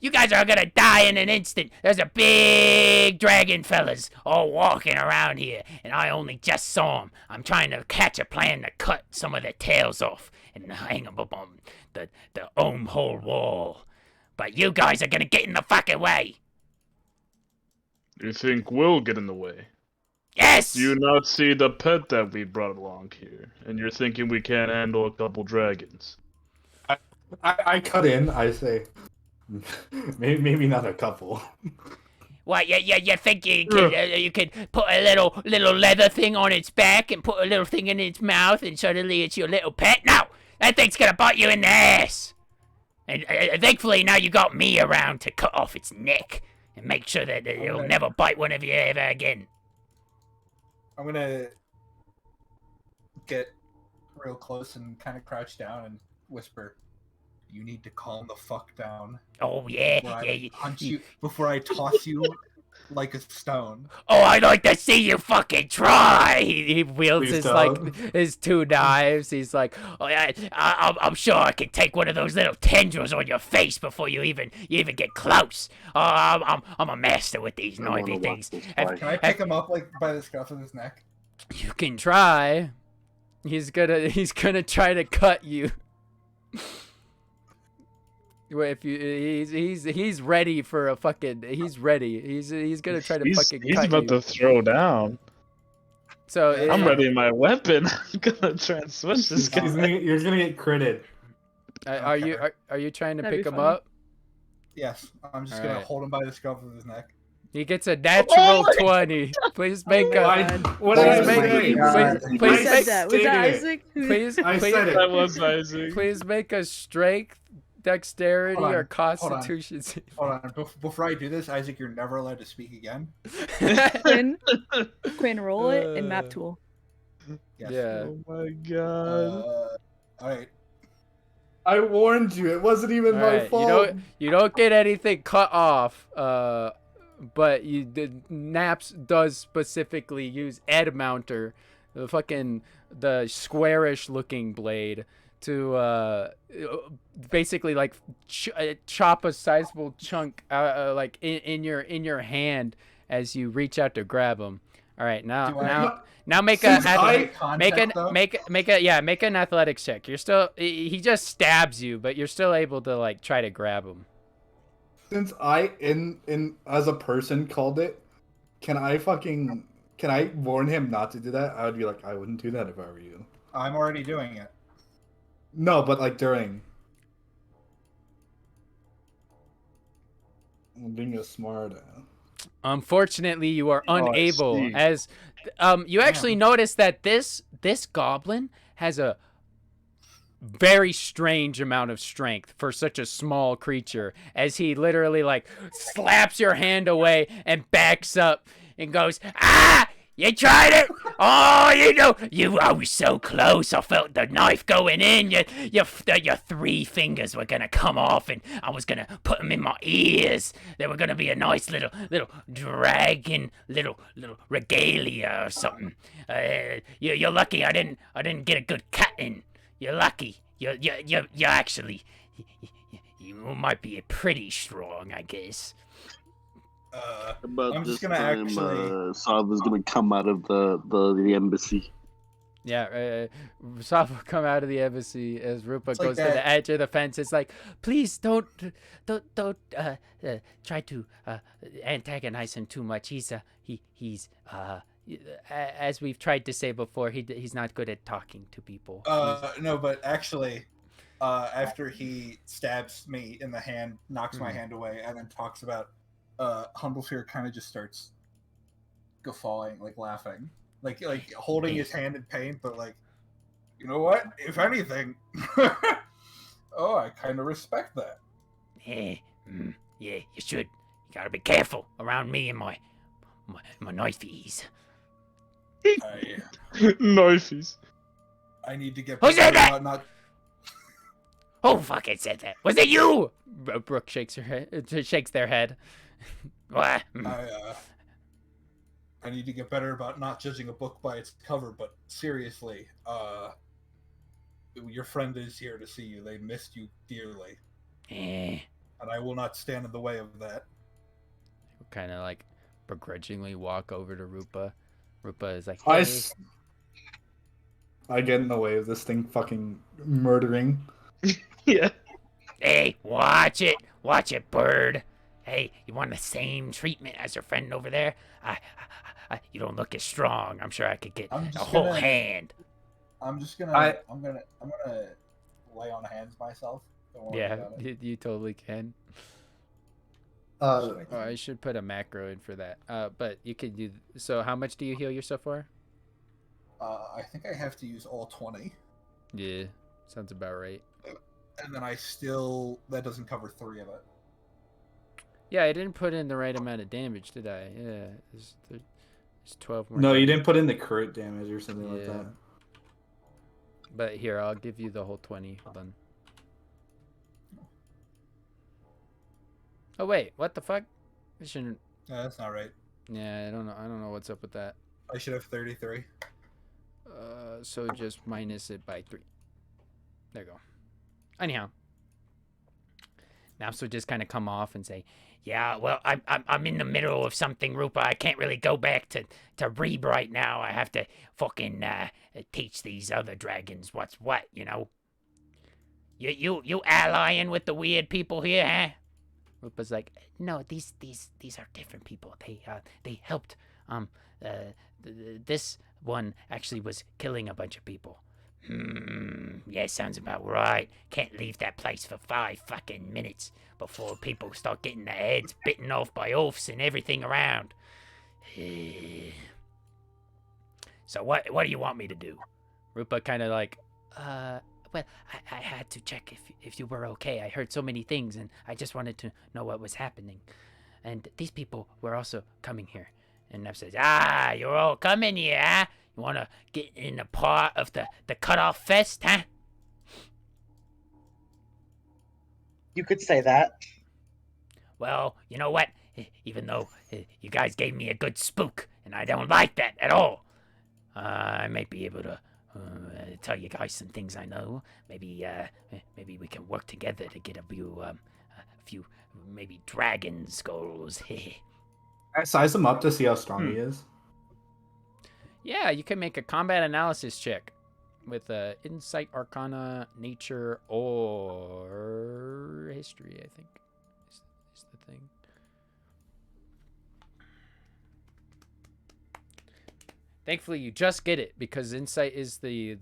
You guys are gonna die in an instant. There's a big dragon fellas all walking around here, and I only just saw them. I'm trying to catch a plan to cut some of their tails off and hang them up on the hole wall. But you guys are gonna get in the fucking way. You think we'll get in the way? Yes! Do you not see the pet that we brought along here? And you're thinking we can't handle a couple dragons? I cut in. I say, maybe not a couple. What, you think you could put a little leather thing on its back and put a little thing in its mouth and suddenly it's your little pet? No! That thing's gonna bite you in the ass! And thankfully now you got me around to cut off its neck and make sure that it'll never bite one of you ever again. I'm gonna get real close and kind of crouch down and whisper, "You need to calm the fuck down." Oh yeah, before I toss you like a stone. Oh, I'd like to see you fucking try. He wields his two knives. He's like, oh yeah, I'm sure I can take one of those little tendrils on your face before you even get close. I'm a master with these knifey things. Can I pick him up like by the scruff of his neck? You can try. He's gonna try to cut you. If he's ready for a fucking he's ready. He's gonna try to fucking cut you. He's about to throw down. So I'm ready my weapon. I'm gonna try and switch this guy. You're gonna get critted. Are you trying to That'd pick be him funny. up? Yes, I'm just gonna hold him by the scruff of his neck. He gets a natural 20. Please make What did I say? Who said that? Was that Isaac? I said it. That was Isaac. Please make a strength, dexterity, or constitution. Hold on. Before I do this, Isaac, you're never allowed to speak again. Quinn, roll it and map tool. Yes. Yeah. Oh my god. All right. I warned you. It wasn't even my Alright, fault. you don't get anything cut off, but the Naps does specifically use Edmounter, the squarish looking blade, to basically like chop a sizable chunk like in your hand as you reach out to grab him. All right, now make Since make an athletics check. You're still he just stabs you, but you're still able to like try to grab him. Since I in as a person called it, can I warn him not to do that? I would be like, I wouldn't do that if I were you. I'm already doing it. No, but like during. I'm being a smart ass. Unfortunately, you are unable, see. as you actually notice that this goblin has a very strange amount of strength for such a small creature, as he literally like slaps your hand away and backs up and goes, "Ah! You tried it! Oh, you were so close. I felt the knife going in. Your 3 fingers were gonna come off, and I was gonna put them in my ears. They were gonna be a nice little dragon, little regalia or something. You're lucky I didn't get a good cut in. You're lucky. You actually, you might be pretty strong, I guess." About I'm this just gonna time, actually. Sava's gonna come out of the embassy. Yeah, Sop will come out of the embassy as Rupa It's like goes to the that- edge of the fence. It's like, please don't try to antagonize him too much. He's as we've tried to say before, he's not good at talking to people. No, but actually, after he stabs me in the hand, knocks my hand away, and then talks about Humblefear kind of just starts guffawing, like laughing, like holding his hand in pain, but like, you know what? If anything, oh, I kind of respect that. Yeah, you should. You gotta be careful around me and my knifeies. Knifeies. I need to get. Who said that? Not. Who fucking said that? Was it you? Brooke shakes their head. What? I need to get better about not judging a book by its cover, but seriously, your friend is here to see you. They missed you dearly. And I will not stand in the way of that. Kind of like begrudgingly walk over to Rupa. Rupa is like, hey. I get in the way of this thing fucking murdering. Yeah. Hey, watch it, bird. Hey, you want the same treatment as your friend over there? You don't look as strong. I'm sure I could get a whole hand. I'm gonna lay on hands myself. Don't worry Yeah, about it. you totally can. I should put a macro in for that. But you could do. So, how much do you heal yourself for? I think I have to use all 20. Yeah, sounds about right. And then that doesn't cover 3 of it. Yeah, I didn't put in the right amount of damage, did I? Yeah, it's 12 more. No, you didn't put in the crit damage or something like Yeah. that. But here, I'll give you the whole 20. Hold on. Oh wait, what the fuck? I shouldn't. That's not right. Yeah, I don't know what's up with that. I should have 33. So just minus it by 3. There you go. Anyhow, Naps will just kind of come off and say, "Yeah, well, I'm in the middle of something, Rupa. I can't really go back to Reeb right now. I have to fucking teach these other dragons what's what, you know. You allying with the weird people here, huh?" Rupa's like, "No, these are different people. They helped. This one actually was killing a bunch of people." Yeah, sounds about right. Can't leave that place for 5 fucking minutes before people start getting their heads bitten off by oafs and everything around. So what do you want me to do? Rupa kind of like, well, I had to check if you were okay. I heard so many things and I just wanted to know what was happening. And these people were also coming here. And Nev says, you're all coming here, huh? You want to get in a part of the cut-off fest, huh? You could say that. Well, you know what? Even though you guys gave me a good spook, and I don't like that at all, I might be able to tell you guys some things I know. Maybe we can work together to get a few maybe dragon skulls. I size him up to see how strong he is. Yeah, you can make a combat analysis check with insight, arcana, nature, or history, I think is the thing. Thankfully, you just get it because insight is the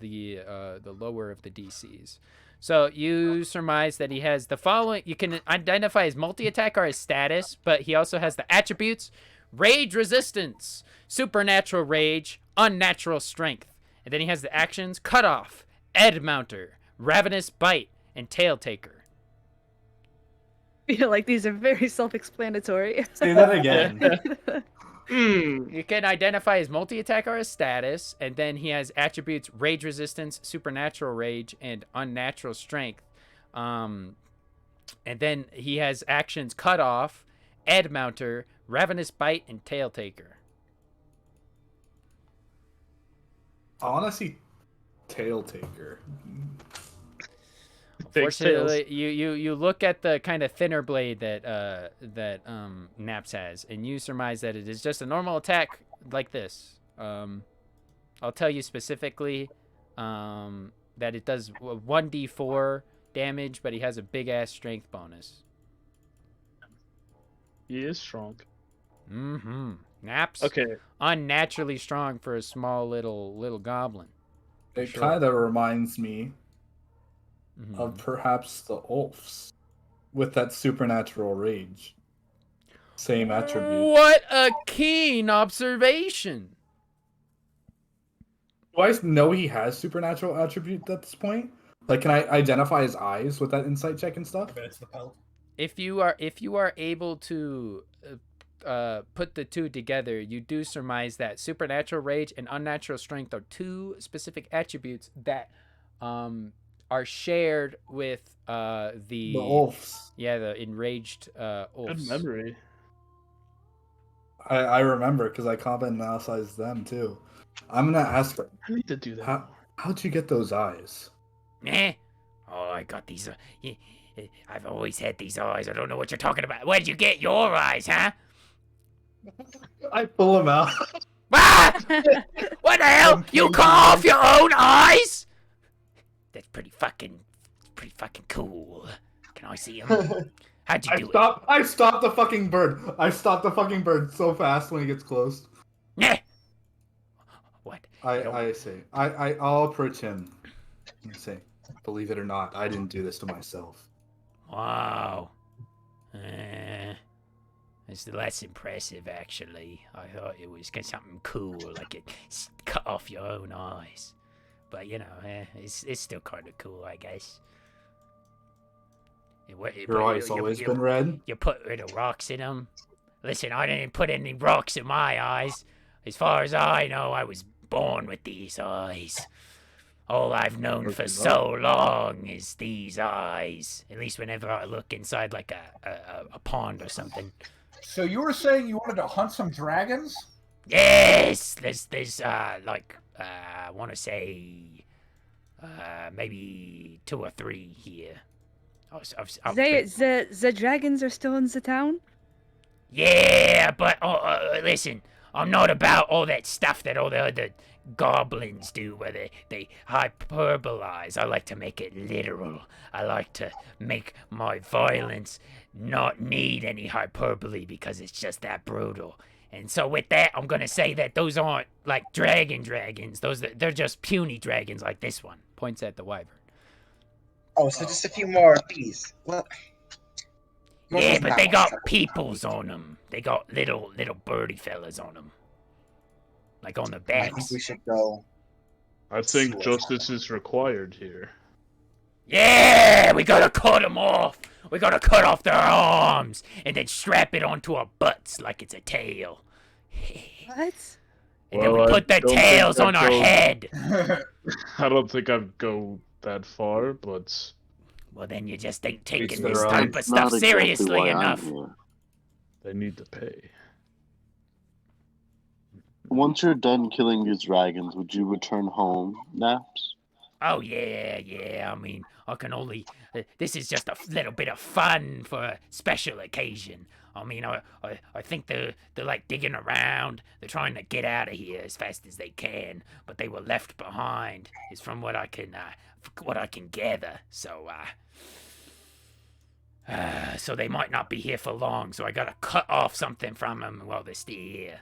lower of the DCs. So you surmise that he has the following. You can identify his multi-attack or his status, but he also has the attributes: rage resistance, supernatural rage, unnatural strength. And then he has the actions: cut off, Edmounter, ravenous bite, and tail taker. I feel like these are very self-explanatory. Say that again. You can identify his multi-attack or his status, and then he has attributes: rage resistance, supernatural rage, and unnatural strength. And then he has actions: cut off, Edmounter, ravenous bite, and tail taker. I want to see tail taker. Unfortunately, you look at the kind of thinner blade that Naps has, and you surmise that it is just a normal attack like this. I'll tell you specifically that it does 1d4 damage, but he has a big ass strength bonus. He is strong. Mm-hmm. Naps. Okay. Unnaturally strong for a small little goblin. It kind of reminds me Mm-hmm. of perhaps the Ulfs with that supernatural rage. Same attribute. What a keen observation! Do I know he has supernatural attribute at this point? Like, can I identify his eyes with that insight check and stuff? But it's the pelt. If you are able to put the two together, you do surmise that supernatural rage and unnatural strength are two specific attributes that are shared with the Ulfs. Yeah, the enraged Ulfs. Good memory. I remember because I combat analyzed them too. I'm gonna ask her, I need to do that. how'd you get those eyes? Eh? Oh, I got these. I've always had these eyes. I don't know what you're talking about. Where'd you get your eyes, huh? I pull them out. Ah! What the hell? You cut off your own eyes? That's pretty fucking cool. Can I see them? How'd you do it? I stopped the fucking bird. I stopped the fucking bird so fast when he gets close. Yeah. What? I say. I'll approach him and say, believe it or not, I didn't do this to myself. Wow. It's less impressive, actually. I thought it was something cool, like it cut off your own eyes. But, you know, it's still kind of cool, I guess. Your eyes always been red? You put little rocks in them. Listen, I didn't put any rocks in my eyes. As far as I know, I was born with these eyes. All I've known for so long is these eyes. At least whenever I look inside like a pond or something. So you were saying you wanted to hunt some dragons? Yes! There's I want to say maybe 2 or 3 here. The dragons are still in the town? Yeah, but listen, I'm not about all that stuff that all the other goblins do where they hyperbolize. I like to make it literal. I like to make my violence not need any hyperbole because it's just that brutal. And so with that, I'm going to say that those aren't like dragons. They're just puny dragons like this one. Points at the wyvern. Oh, so just a few more of these. Well, yeah, but they got peoples on them. They got little birdie fellas on them. Like on the I think backs. we should go. I think justice is required here. Yeah, we gotta cut them off. We gotta cut off their arms and then strap it onto our butts like it's a tail. What? And then we put their tails on our head. I don't think I'd go that far, but Well, then you just ain't taking Each this their own. type of That's stuff not exactly seriously why I'm enough. here. They need to pay. Once you're done killing these dragons, would you return home, Naps? Oh, yeah. I mean, I can only... this is just a little bit of fun for a special occasion. I mean, I think they're like digging around. They're trying to get out of here as fast as they can, but they were left behind. Is from what I can gather. So so they might not be here for long. So I gotta cut off something from them while they're still here.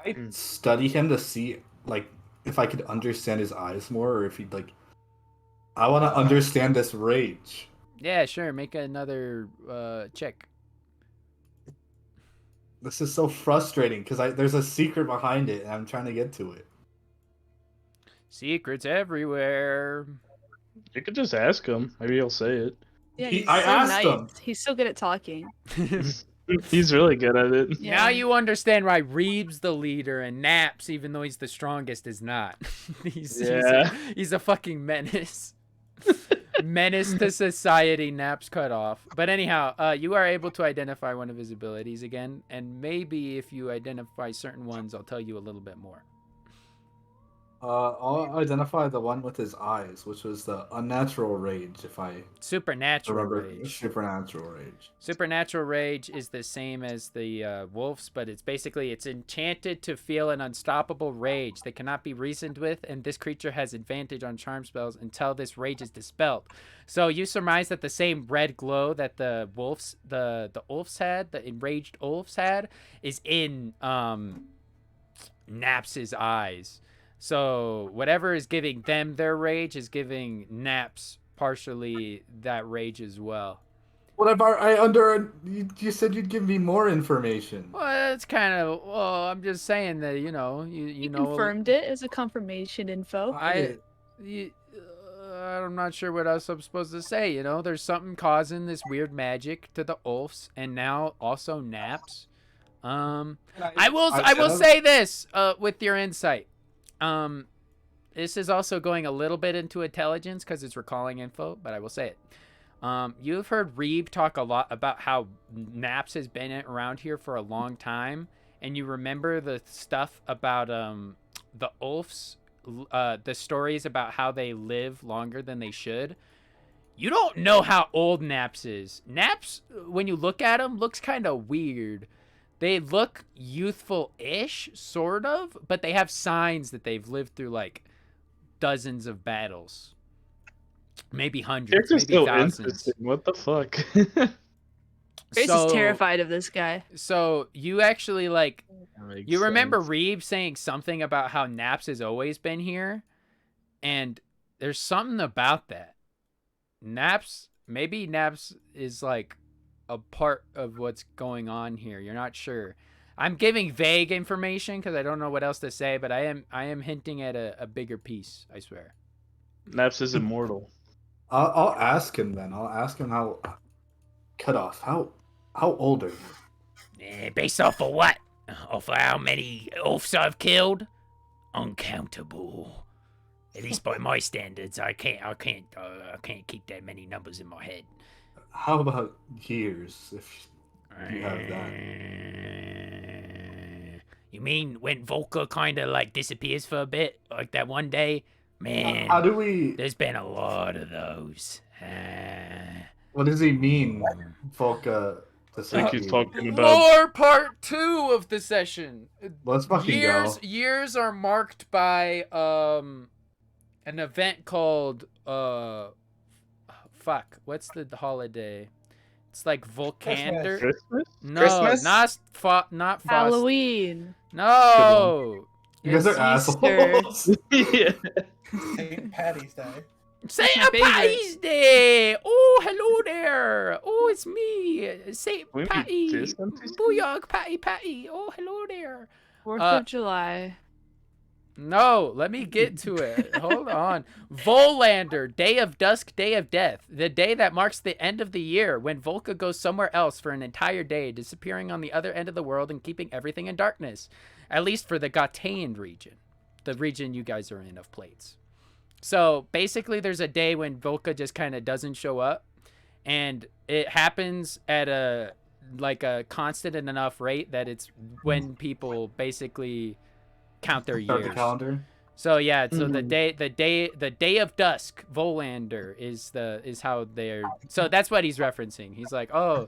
I study him to see, like, if I could understand his eyes more, or if he'd, like... I want to understand this rage. Yeah, sure. Make another check. This is so frustrating, because there's a secret behind it, and I'm trying to get to it. Secrets everywhere. You could just ask him. Maybe he'll say it. Yeah, He- he's I so asked nice. him. He's so good at talking. He's really good at it. Yeah. Now you understand why Reeb's the leader and Naps, even though he's the strongest, is not. he's a fucking menace. Menace to society, Naps cut off. But anyhow, you are able to identify one of his abilities again, and maybe if you identify certain ones, I'll tell you a little bit more. I'll identify the one with his eyes, which was the unnatural rage, if I Supernatural remember. rage. Supernatural rage. Supernatural rage is the same as the wolves, but it's enchanted to feel an unstoppable rage that cannot be reasoned with, and this creature has advantage on charm spells until this rage is dispelled. So you surmise that the same red glow that the wolves, the Ulfs had, the enraged Ulfs had, is in Naps's eyes. So whatever is giving them their rage is giving Naps partially that rage as well. What about you said you'd give me more information. Well, it's kind of. Well, I'm just saying that you know you know. Confirmed it as a confirmation info. I'm not sure what else I'm supposed to say. You know, there's something causing this weird magic to the Ulfs, and now also Naps. I will say this with your insight. This is also going a little bit into intelligence because it's recalling info, but I will say it. You've heard Reeb talk a lot about how Naps has been around here for a long time, and you remember the stuff about the Ulfs, the stories about how they live longer than they should. You don't know how old Naps is. Naps, when you look at him, looks kind of weird. They look youthful-ish, sort of, but they have signs that they've lived through, like, dozens of battles. Maybe hundreds, It's maybe so thousands. interesting. What the fuck? Grace is terrified of this guy. So you actually, like, That makes you remember sense. Reeb saying something about how Naps has always been here? And there's something about that. Maybe Naps is, like, a part of what's going on here. You're not sure. I'm giving vague information because I don't know what else to say, but I am hinting at a bigger piece, I swear. Naps is immortal. I'll ask him then. I'll ask him how... Cut off. How old are you? Based off of what? Off of how many Ulfs I've killed? Uncountable. At least by my standards, I can't keep that many numbers in my head. How about years, if you have that? You mean when Volker kind of like disappears for a bit, like that one day? Man, How do we... there's been a lot of those. What does he mean, Volka? I think he's talking about. Lore part 2 of the session. Let's fucking go. Years are marked by an event called fuck, what's the holiday? It's like Volcander. Christmas? No, Christmas? not Faust. Halloween. No. You guys are Easter. assholes. Yeah. St. Patty's Day. St. my favorite. Patty's Day. Oh, hello there. Oh, it's me, St. We Patty. meet this on Tuesday? Booyah, Patty. Oh, hello there. 4th Uh, of July. No, let me get to it. Hold on. Volander, Day of Dusk, Day of Death. The day that marks the end of the year when Volca goes somewhere else for an entire day, disappearing on the other end of the world and keeping everything in darkness. At least for the Gataean region. The region you guys are in of plates. So basically, there's a day when Volca just kind of doesn't show up, and it happens at a constant enough rate that it's when people basically count their Start the years. calendar. So yeah, so Mhm. the day of dusk, Volander is how they're. So that's what he's referencing. He's like, oh,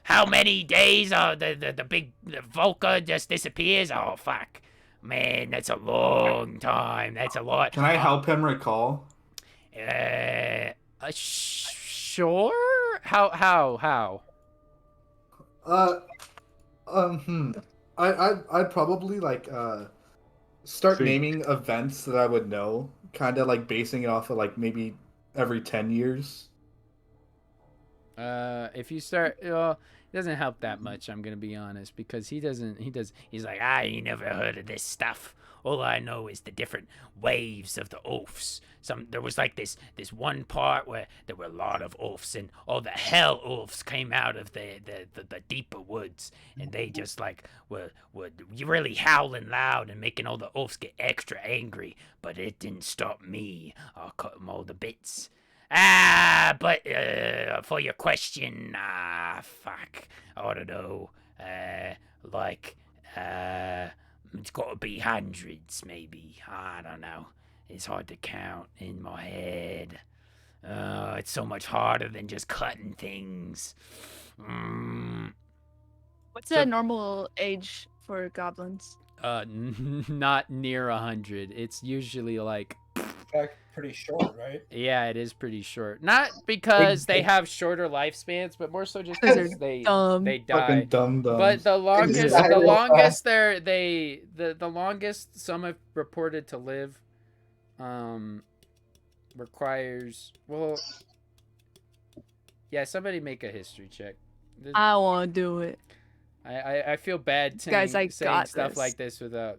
How many days the big Volca just disappears? Oh, fuck. Man, that's a long time. That's a lot. Can I help him recall? Sure. How? Uh, I'd probably start Think. naming events that I would know, kind of like basing it off of like maybe every 10 years. If you start, well, it doesn't help that much. I'm gonna be honest, because he does. He's like, I ain't never heard of this stuff. All I know is the different waves of the oafs. There was like this one part where there were a lot of oafs, and all the hell oafs came out of the deeper woods, and they just like were really howling loud and making all the oafs get extra angry. But it didn't stop me. I'll cut them all to bits. But for your question, fuck, I don't know. It's got to be hundreds, maybe. I don't know. It's hard to count in my head. It's so much harder than just cutting things. What's a normal age for goblins? Not near 100. It's usually like, Pretty short, right? yeah, it is pretty short. Not because they have shorter lifespans, but more so just 'Cause because they're they dumb. die. Fucking dumb. But the longest, Exactly. the longest the longest some have reported to live, requires, well, yeah, somebody make a history check. I want to do it. I feel bad Guys, I saying got stuff this. like this without.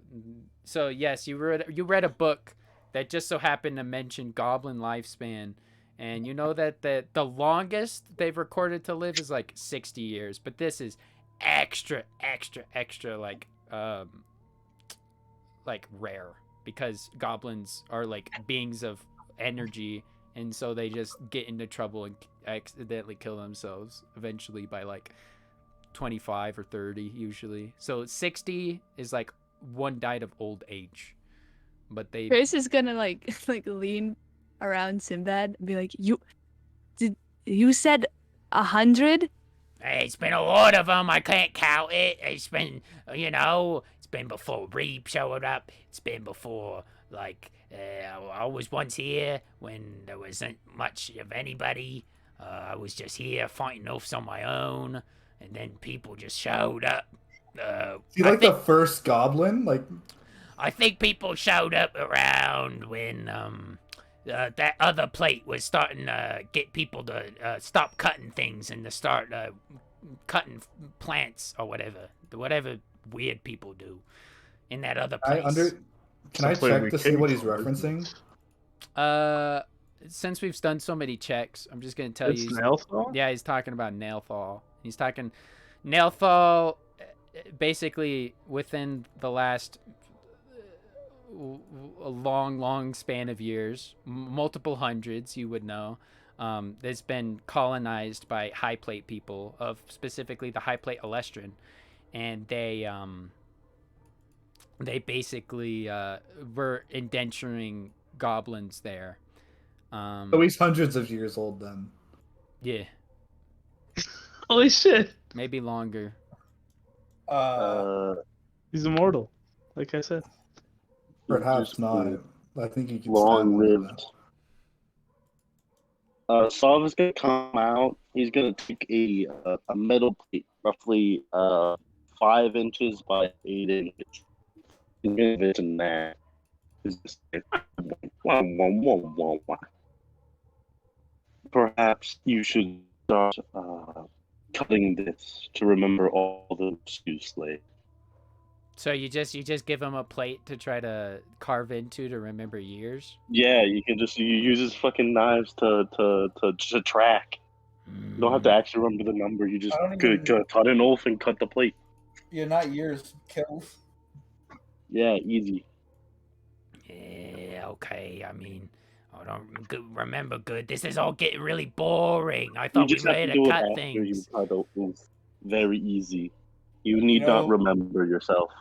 So yes, you read a book that just so happened to mention goblin lifespan, and you know that the longest they've recorded to live is like 60 years, but this is extra like rare, because goblins are like beings of energy, and so they just get into trouble and accidentally kill themselves eventually by like 25 or 30 usually. So 60 is like one died of old age, but they Chris is gonna like lean around Sinbad and be like, you said 100? Hey, it's been a lot of them. I can't count it. It's been, it's been before Reeb showed up. It's been before, I was once here when there wasn't much of anybody. I was just here fighting oafs on my own, and then people just showed up. You like the first goblin? Like, I think people showed up around when that other plate was starting to get people to stop cutting things and to start cutting plants or whatever weird people do in that other place. Can I check to see what he's referencing? Since we've done so many checks, I'm just gonna tell you. Nailthal? Yeah, he's talking about Nailthal. He's talking Nailthal. Basically, within the last a long span of years, multiple hundreds, you would know, has been colonized by High Plate people of specifically the High Plate Alestrin, and they basically were indenturing goblins there. So he's hundreds of years old then. Yeah, Holy shit! maybe longer. He's immortal, like I said. Perhaps not. I think he can long lived. Salva's gonna come out. He's gonna take a metal plate, roughly 5 inches by 8 inches. He's gonna envision that. Perhaps you should start cutting this to remember all the you slayed. So you just give him a plate to try to carve into to remember years? Yeah, you can just use his fucking knives to track. You don't have to actually remember the number. You just cut an oath and cut the plate. Yeah, not years, kills. Yeah, easy. Yeah, okay. I mean, I don't remember good. This is all getting really boring. I You thought we just were have here to to do it cut after you things. cut a oof. Very easy. You need know- not remember yourself.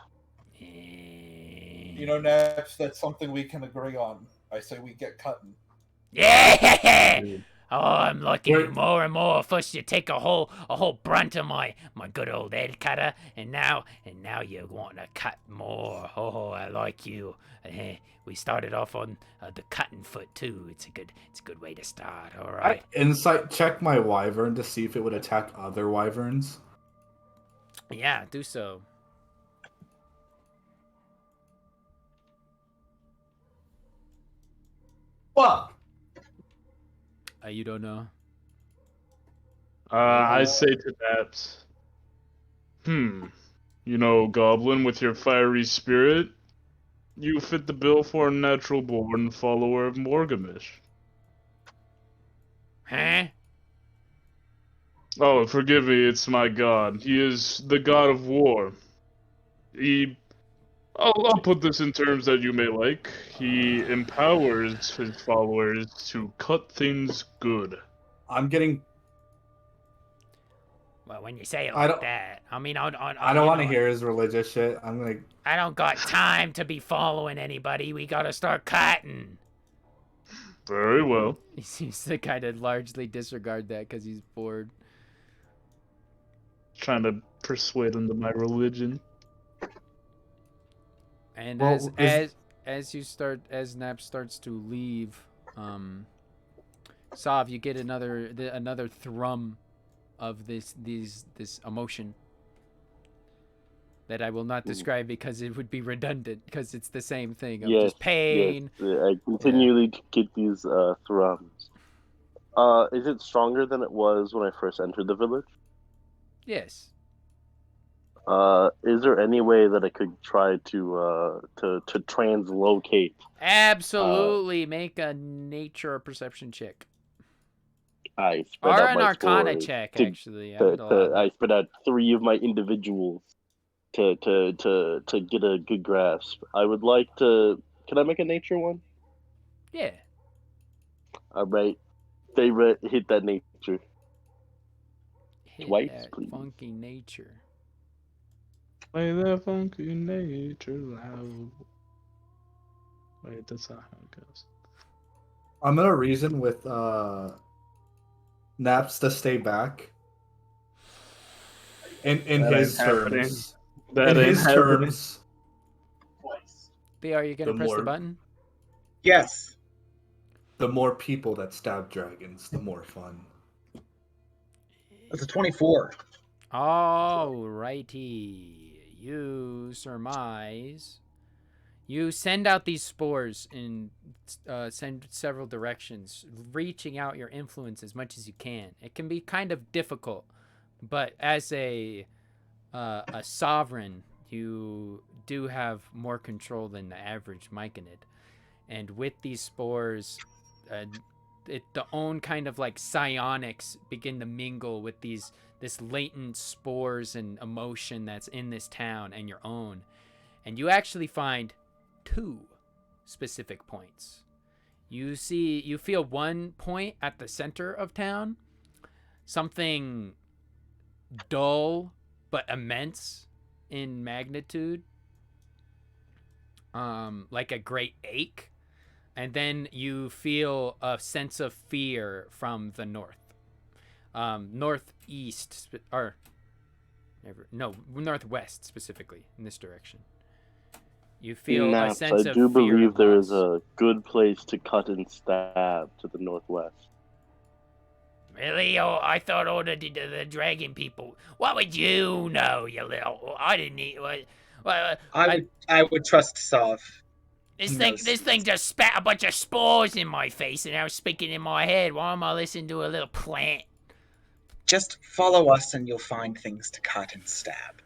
You know, Naps, that's something we can agree on. I say we get cutting. Yeah! Oh, I'm liking you Wait. more and more. First you take a whole brunt of my good old head cutter, and now you want to cut more. Oh, I like you. We started off on the cutting foot too. It's a good way to start. All right. Insight check my wyvern to see if it would attack other wyverns. Yeah, do so. Fuck! You don't know. I say to Naps, you know, Goblin, with your fiery spirit, you fit the bill for a natural-born follower of Morgamish. Huh? Oh, forgive me, it's my god. He is the god of war. I'll put this in terms that you may like. He empowers his followers to cut things good. I'm getting. Well, when you say it I like don't- that, I mean, I don't you want to know, hear his religious shit. I'm gonna. I don't got time to be following anybody. We gotta start cutting. Very well. He seems to kind of largely disregard that because he's bored. Trying to persuade him to my religion. And Well, as Nap starts to leave, Sav, you get another thrum of this emotion that I will not describe because it would be redundant because it's the same thing of just pain. Yes. I continually get these thrums. Is it stronger than it was when I first entered the village? Yes. Is there any way that I could try to translocate? Absolutely. Make a nature or perception check. I sped Or up an my arcana scores check, to- actually. I to- would allow to- that. I spent out 3 of my individuals to get a good grasp. I would like to. Can I make a nature one? Yeah. All right. Favorite, hit that nature. Hit Twice, that please. funky nature. Play that funky nature loud. Wait, that's not how it goes. I'm gonna reason with Naps to stay back. In That his ain't happening. terms. That In ain't his happening. terms. B, are you gonna The press the more- button? Yes. The more people that stab dragons, the more fun. That's a 24. Alrighty. You surmise. You send out these spores and send several directions, reaching out your influence as much as you can. It can be kind of difficult, but as a sovereign, you do have more control than the average myconid. And with these spores, the own kind of like psionics begin to mingle with this latent spores and emotion that's in this town and your own. And you actually find 2 specific points. You feel one point at the center of town, something dull but immense in magnitude, like a great ache. And then you feel a sense of fear from the north, northeast, northwest specifically in this direction. You feel a Naps, sense I of do fear believe and there is loss. a good place to cut and stab to the northwest. Really? Oh, I thought all the dragon people. What would you know, you little? I didn't eat. I would trust Sav. This He thing, knows. this thing just spat a bunch of spores in my face, and I was speaking in my head. Why am I listening to a little plant? Just follow us and you'll find things to cut and stab.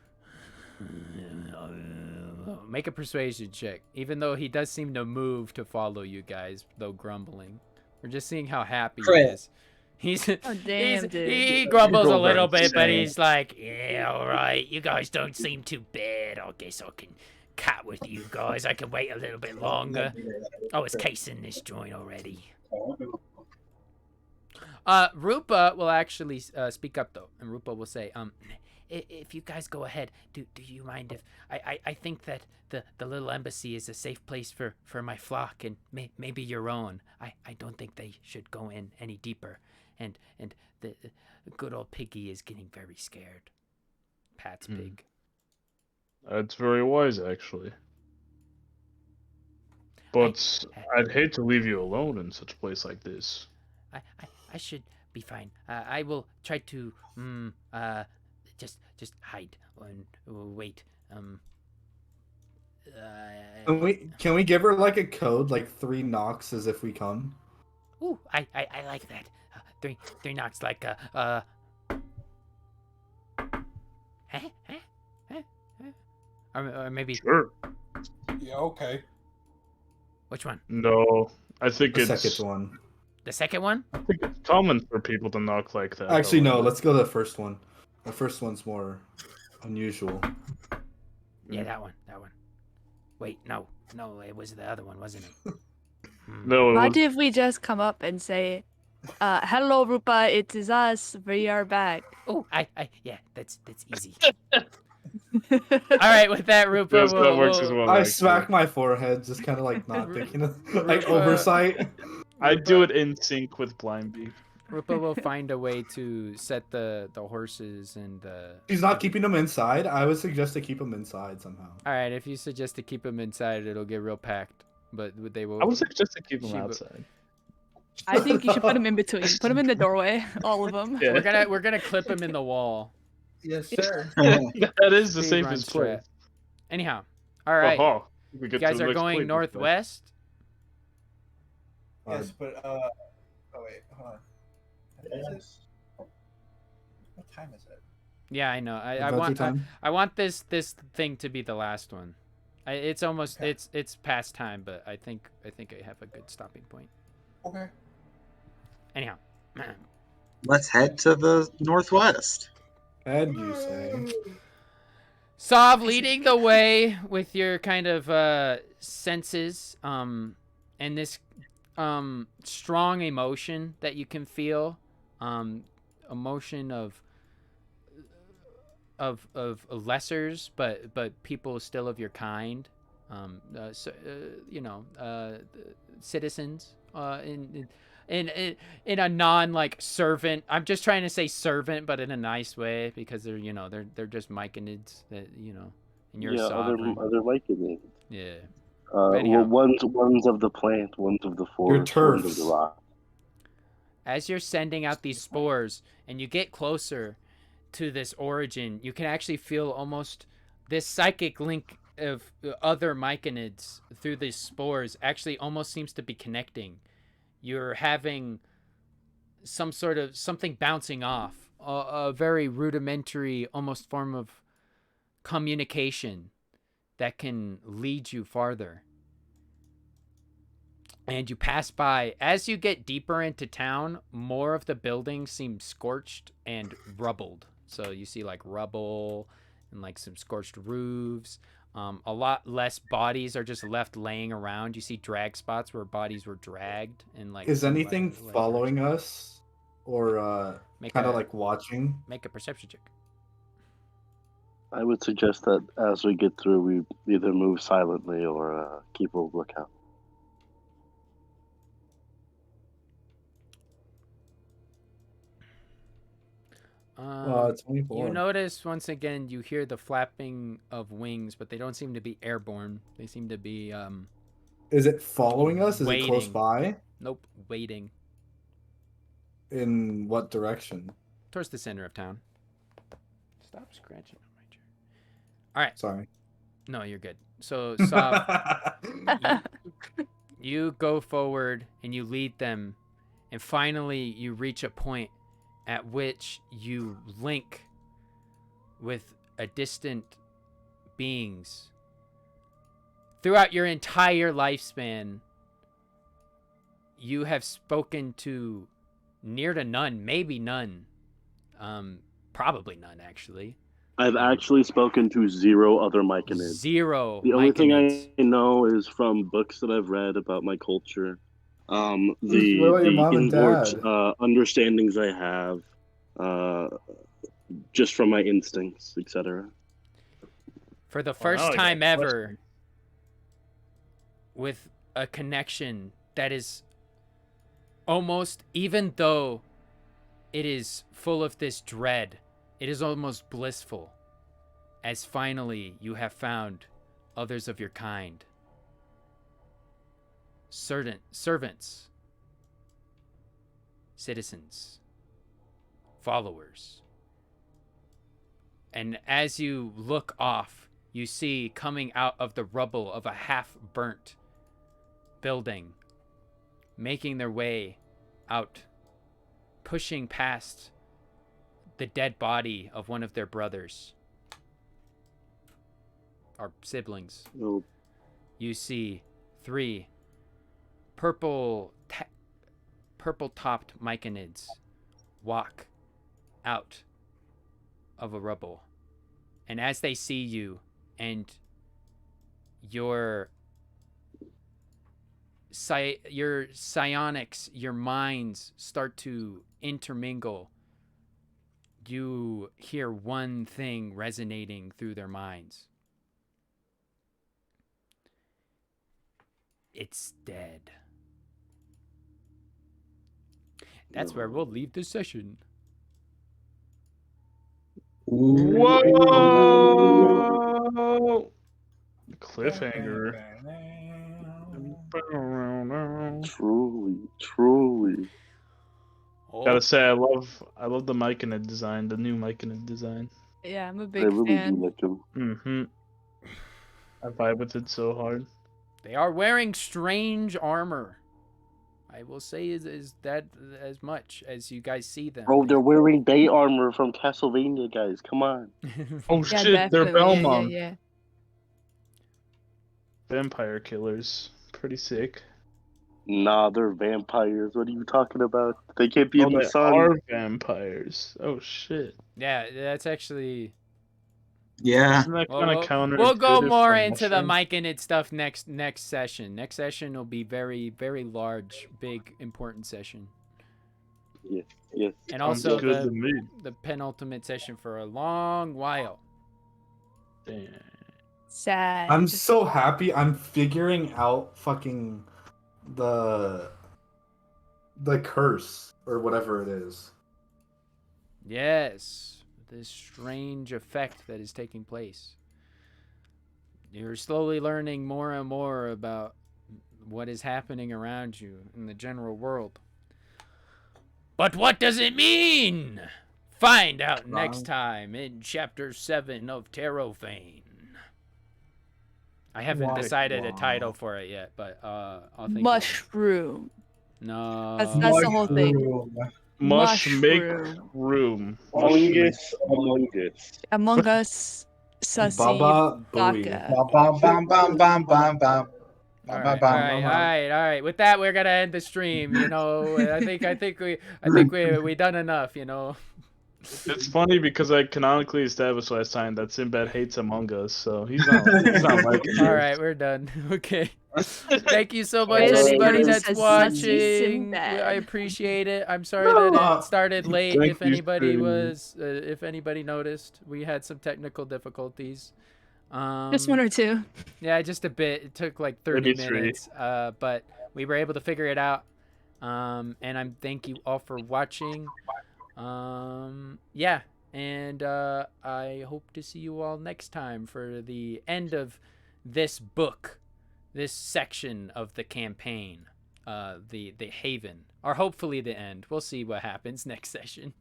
Make a persuasion check. Even though he does seem to move to follow you guys, though grumbling. We're just seeing how happy he Crit. is. He's Oh, damn, dude. He grumbles a rolled little very bit, but insane. he's like, "Yeah, all right. You guys don't seem too bad. I guess I can cut with you guys. I can wait a little bit longer. Oh, it's casing this joint already. Rupa will actually speak up though, and Rupa will say, if you guys go ahead, do you mind if I think that the little embassy is a safe place for my flock and maybe your own. I don't think they should go in any deeper, and the good old piggy is getting very scared. Pat's pig. That's very wise, actually. But I'd hate to leave you alone in such a place like this. I should be fine. I will try to just hide and wait. Can we give her like a code, like 3 knocks as if we come? Ooh, I like that. Three knocks like or maybe Sure. Yeah, okay. which one? No, I think The it's second one. The second one? I think it's common for people to knock like that. Actually, no. however. Let's go to the first one. The first one's more unusual. Yeah, that one. Wait, no, it was the other one, wasn't it? No, it What was... if we just come up and say, hello, Rupa, it is us. We are back. Oh, yeah, that's easy. All right, with that, Rupa, Yes, that works as well. I actually. smack my forehead, just kind of like not thinking of like oversight. I do it in sync with Blind Beak. Rupa will find a way to set the horses and She's not keeping them inside. I would suggest to keep them inside somehow. All right, if you suggest to keep them inside, it'll get real packed. But they will. I would suggest to keep them She will- outside. I think you should put them in between. Put them in the doorway, all of them. Yeah. We're gonna clip them in the wall. Yes, sir. That is the Speed run safest place. strat. Anyhow, all right. Aha. We You get guys to the are next going point. northwest. Yes, but oh wait, hold on. Is this... What time is it? Yeah, I know. I Adventure time? want I want this thing to be the last one. It's almost Okay. it's past time, but I think I have a good stopping point. Okay. Anyhow, Let's head to the northwest. And you say. Sav leading the way with your kind of senses, and this strong emotion that you can feel, emotion of lessers, but people still of your kind, citizens, in a non like servant. I'm just trying to say servant, but in a nice way because they're just myconids that and you're sovereign. other Myconids. Yeah. Well, one's of the plant, one's of the forest, one's of the turfs. rock. As you're sending out these spores and you get closer to this origin, you can actually feel almost this psychic link of other myconids through these spores actually almost seems to be connecting. You're having some sort of something bouncing off, a very rudimentary almost form of communication that can lead you farther. And you pass by. As you get deeper into town, more of the buildings seem scorched and rubbled. So you see like rubble and like some scorched roofs. A lot less bodies are just left laying around. You see drag spots where bodies were dragged and like. Is anything like following us, or kind of like watching? Make a perception check. I would suggest that as we get through, we either move silently or keep a lookout. 24. You notice once again you hear the flapping of wings, but they don't seem to be airborne. They seem to be Is it following us? Is it close waiting. by? Nope, waiting In what direction? towards the center of town. Stop scratching on my chair. All right. Sorry. No, you're good. So, Sav, you go forward and you lead them, and finally you reach a point at which you link with a distant beings. Throughout your entire lifespan, you have spoken to near to none, maybe none, probably none actually, I've actually spoken to 0 other Myconids. 0 The only thing Myconids. I know is from books that I've read about my culture. What about your The mom and inward dad? understandings I have, just from my instincts, etc. For the Well, first now I got time a ever, question. with a connection that is almost, even though it is full of this dread, it is almost blissful, as finally you have found others of your kind. Servants, citizens, followers. And as you look off, you see coming out of the rubble of a half-burnt building, making their way out, pushing past the dead body of one of their brothers or siblings. Oh, You see 3 purple-topped Myconids walk out of a rubble. And as they see you and your psionics, your minds start to intermingle, you hear one thing resonating through their minds. It's dead. That's where we'll leave this session. Whoa! Cliffhanger. truly. Oh, Gotta say, I love the Myconid design, the new Myconid design. Yeah, I'm a I big really fan. do like him. Mm-hmm. I vibe with it so hard. they are wearing strange armor. I will say is that as much as you guys see them. Bro, they're wearing day armor from Castlevania, guys. Come on. Oh Yeah, shit, they're definitely. Yeah, Belmont. yeah. Vampire killers. Pretty sick. Nah, they're vampires. What are you talking about? They can't be Oh, in the they sun. are vampires. Oh shit. Yeah, that's actually. Yeah. Isn't that kind of counterintuitive? We'll go more for into the mushrooms? Myconid stuff next session. Next session will be very, very large, big, important session. Yes. And Sounds also good to me. the penultimate session for a long while. Damn. Sad. I'm so happy. I'm figuring out fucking the curse or whatever it is. Yes, this strange effect that is taking place. You're slowly learning more and more about what is happening around you in the general world. But what does it mean? Find out next time in Chapter 7 of Terofane. I haven't decided a title for it yet, but I'll think of it. Mushroom. No. That's the whole thing. Make Mushroom. room. Among Us. Among Us, Sussy, Baba Booey. Baka. Bam, bam, bam, bam, bam, bam. All right. With that, we're gonna end the stream. You know, I think we done enough. You know. It's funny because I canonically established last time that Sinbad hates Among Us, so he's not like it. All right, we're done. Okay. Thank you so much, Yes, everybody yes, that's yes, watching. Sinbad. I appreciate it. I'm sorry that it started late. Thank If you, anybody Steve. was, if anybody noticed, we had some technical difficulties. Just 1 or 2. Yeah, just a bit. It took like 30 Maybe 3. minutes, but we were able to figure it out. And I'm thank you all for watching. Yeah, and I hope to see you all next time for the end of this book, this section of the campaign, the Haven, or hopefully the end. We'll see what happens next session.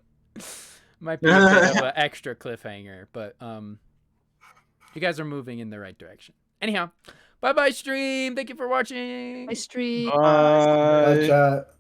Might be a bit of an extra cliffhanger, but you guys are moving in the right direction. Anyhow, bye stream. Thank you for watching. My stream. Bye. Bye, chat.